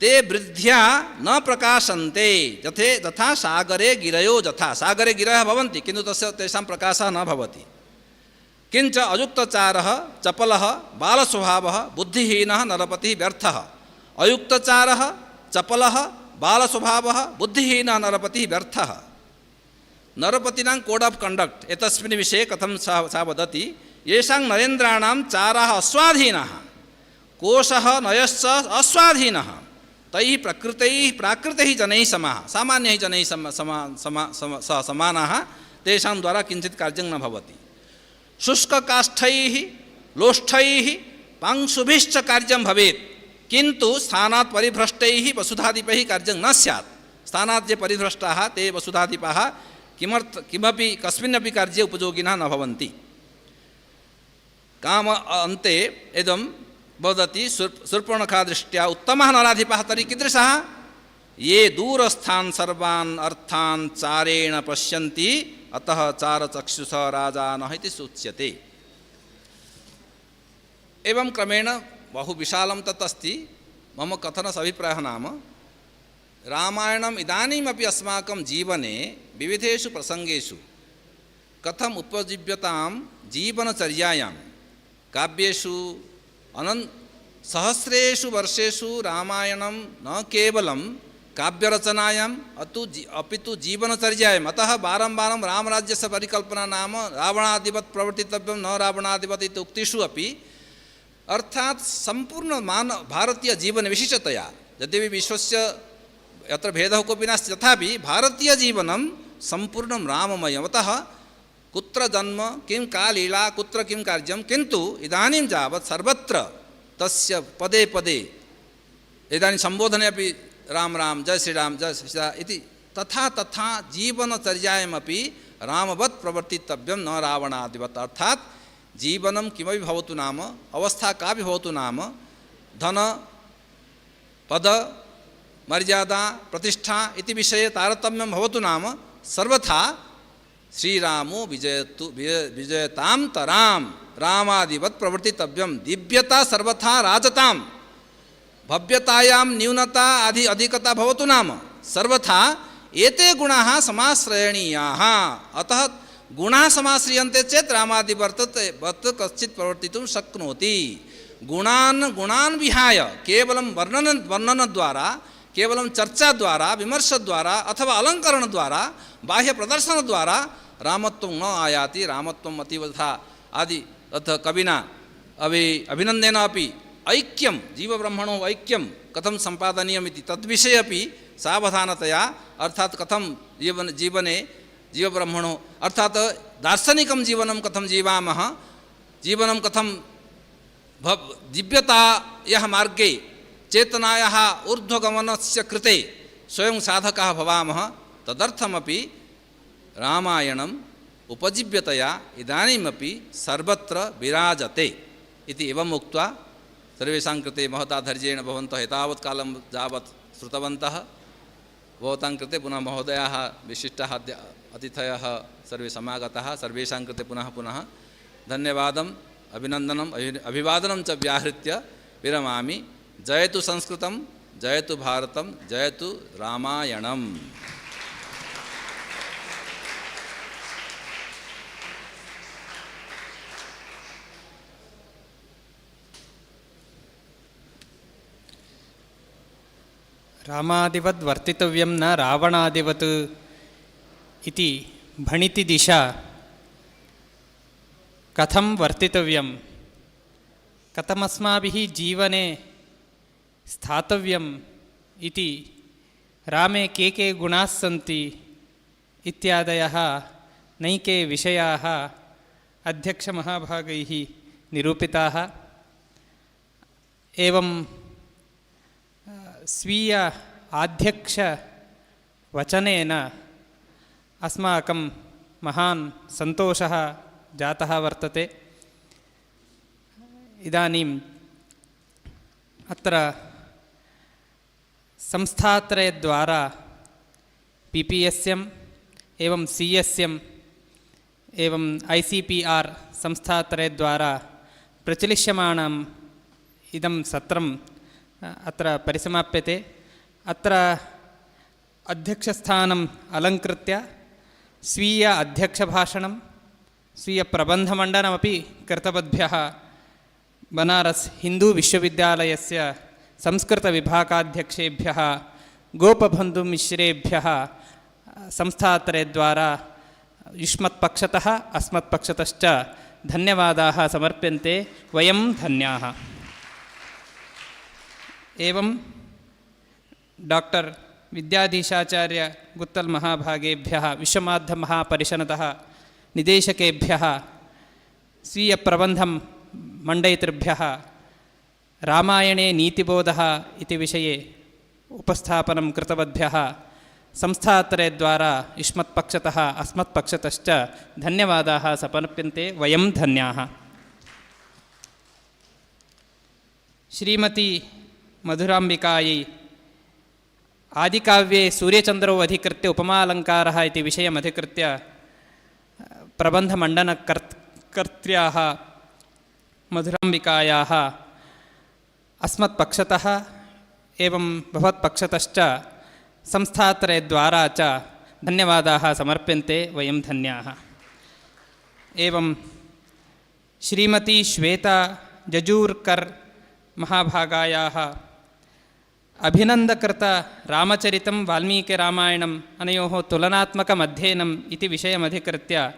ते वृद्ध्या न प्रकाशन्ते यथा सागरे गिरयो यथा सागरे गिरयः भवन्ति किन्तु तेषां प्रकाशः न भवति किञ्च अयुक्तचारः चपलः बालस्वभावः बुद्धिहीनः नरपतिः व्यर्थः अयुक्तचारः चपलः बालस्वभावः बुद्धिहीनः नरपतिः व्यर्थः नरपतीनां कोड ऑफ कंडक्ट एतस्मिन् विषये कथं सा वदति येषां नरेन्द्राणां चाराः अस्वाधीनाः कोशः नयश्च अस्वाधीनः तैः प्राकृतैः जनैः समाः सामान्यैः जनैः समानाः तेषां द्वारा किञ्चित् कार्यं न भवति शुष्ककाष्ठैः लोष्ठैः पांशुभिश्च कार्यं भवेत् किन्तु स्थानात् परिभ्रष्टैः वसुधाधिपैः कार्यं न स्यात् स्थानात् ये परिभ्रष्टाः ते वसुधाधिपाः किमपि कस्मिन्नपि कार्ये उपयोगिनः न भवन्ति काम अन्ते इदं वदति शूर्पणखादृष्ट्या उत्तमः नराधिपः तर्हि कीदृशः ये दूरस्थान् सर्वान् अर्थान् चारेण पश्यन्ति अतः चारचक्षुषः राजानः इति सूच्यते। एवं क्रमेण बहु विशालं तत् अस्ति। मम कथनस्य अभिप्रायः नाम रामायणम् इदानीमपि अस्माकं जीवने विविधेषु प्रसङ्गेषु कथम् उपजीव्यतां जीवनचर्यायां काव्येषु सहस्रेषु वर्षेषु रामायणं न केवलं काव्यरचनायाम् अपितु जीवनचर्यायाम् अतः बारम्बारं रामराज्यस्य परिकल्पना नाम रावणादिवत् प्रवर्तितव्यं न रावणादिवत् इति उक्तिषु अपि अर्थात् संपूर्ण भारतीय जीवन विशिष्टतया यद्यपि विश्वस्य यत्र भेदः कोऽपि नास्ति तथापि भारतीय जीवनं संपूर्णं राममयम् अतः कुत्र जन्म किं का लीला कुत्र किं कार्यं किन्तु इदानीं यावत् सर्वत्र तस्य पदे पदे इदानीं सम्बोधने अपि राम राम जय श्रीराम इति तथा तथा जीवनचर्यायामपि रामवत् प्रवर्तितव्यं न रावणादिवत् अर्थात् जीवनं किमपि भवतु नाम अवस्था कापि भवतु नाम धन पद मर्यादा प्रतिष्ठा इति विषये तारतम्यं भवतु नाम सर्वथा श्रीरामो विजयतां तराम रामादिवत् प्रवर्तितव्यं दिव्यता सर्वथा राजतां भव्यतायां न्यूनता अधिकता भवतु नाम सर्वथा एते गुणाः समाश्रयणीयाः अतः गुणाः समाश्रियन्ते चेत् रामादिवत् कश्चित् प्रवर्तितुं शक्नोति गुणान् विहाय केवलं वर्णनद्वारा केवलं चर्चाद्वारा विमर्शद्वारा अथवा अलङ्करणद्वारा बाह्यप्रदर्शनद्वारा रामत्वं न आयाति रामत्वम् अतीवथा आदि तथा कविना अभिनन्देन अपि ऐक्यं जीवब्रह्मणो ऐक्यं कथं सम्पादनीयमिति तद्विषये अपि सावधानतया अर्थात् कथं जीवने जीवब्रह्मणो अर्थात् दार्शनिकं जीवनं कथं जीवामः जीवनं कथं दिव्यतायाः मार्गे चेतनायाः ऊर्ध्वगमनस्य कृते स्वयं साधकाः भवामः तदर्थमपि रामायणम् उपजीव्यतया इदानीमपि सर्वत्र विराजते इति एवम् उक्त्वा सर्वेषां कृते महता धैर्येण भवन्तः एतावत् कालं यावत् श्रुतवन्तः भवतां कृते पुनः महोदयाः विशिष्टाः अतिथयः सर्वे समागताः सर्वेषां कृते पुनः पुनः धन्यवादम् अभिनन्दनम् अभिवादनं च व्याहृत्य विरमामि जयतु संस्कृतं जयतु भारतं जयतु रामायणम् रामादिवद् वर्तितव्यं न रावणादिवत् इति भणिति दिशा कथं वर्तितव्यं कथमस्माभिः जीवने स्थातव्यम् इति रामे के गुणाः सन्ति इत्यादयः नैके विषयाः अध्यक्षमहाभागैः निरूपिताः एवं स्वीय आध्यक्षवचनेन अस्माकं महान् सन्तोषः जातः वर्तते इदानीम् अत्र संस्थात्रयद्वारा PPSM एवं CSM एवं ICPR संस्थात्रयद्वारा प्रचलिष्यमाणम् इदं सत्रम् अत्र परिसमाप्यते अत्र अध्यक्षस्थानम् अलङ्कृत्य स्वीय अध्यक्षभाषणं स्वीयप्रबन्धमण्डनमपि कृतवद्भ्यः बनारस् हिन्दू विश्वविद्यालयस्य संस्कृतविभागाध्यक्षेभ्यः गोपबन्धुमिश्रेभ्यः संस्थात्रयद्वारा युष्मत्पक्षतः अस्मत्पक्षतश्च धन्यवादाः समर्प्यन्ते वयं धन्याः एवं डॉक्टर विद्याधीशाचार्य गुत्तल महाभागेभ्यः विश्वमाध्यमहापरिषदः निदेशकेभ्यः स्वीय प्रबन्धं मण्डयितृभ्यः रामायणे नीतिबोधः इति विषये उपस्थापनं कृतवद्भ्यः संस्थात्रयद्वारा युष्मत्पक्षतः अस्मत्पक्षतश्च धन्यवादाः समर्प्यन्ते वयं धन्याः श्रीमती मधुराम्बिकायै आदिकाव्ये सूर्यचन्द्रौ अधिकृत्य उपमालङ्कारः इति विषयमधिकृत्य प्रबन्धमण्डनकर्त्र्याः मधुराम्बिकायाः अस्मत्पक्षतः एवं भवत्पक्षतश्च संस्थात्रयद्वारा च धन्यवादाः समर्प्यन्ते वयं धन्याः एवं श्रीमती श्वेता जजूर्कर् महाभागायाः अभिनन्दकृत रामचरितं वाल्मीकिरामायणम् अनयोः तुलनात्मकम् अध्ययनम् इति विषयमधिकृत्य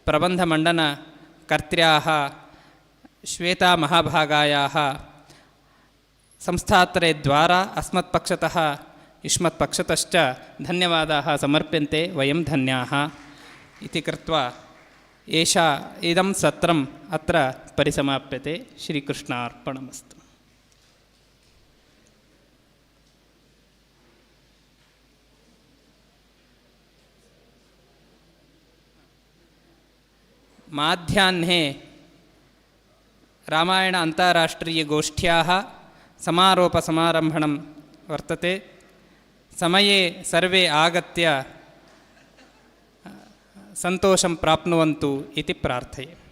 प्रबन्धमण्डनकर्त्र्याः श्वेता महाभागायाः संस्थात्रयद्वारा अस्मत्पक्षतः युष्मत्पक्षतश्च धन्यवादाः समर्प्यन्ते। वयं धन्याः इति कृत्वा इदं सत्रम् अत्र परिसमाप्यते। श्रीकृष्णार्पणमस्तु। माध्याह्ने रामायण अन्ताराष्ट्रीयगोष्ठ्याः समारोपसमारम्भणं वर्तते। समये सर्वे आगत्य सन्तोषं प्राप्नुवन्तु इति प्रार्थये।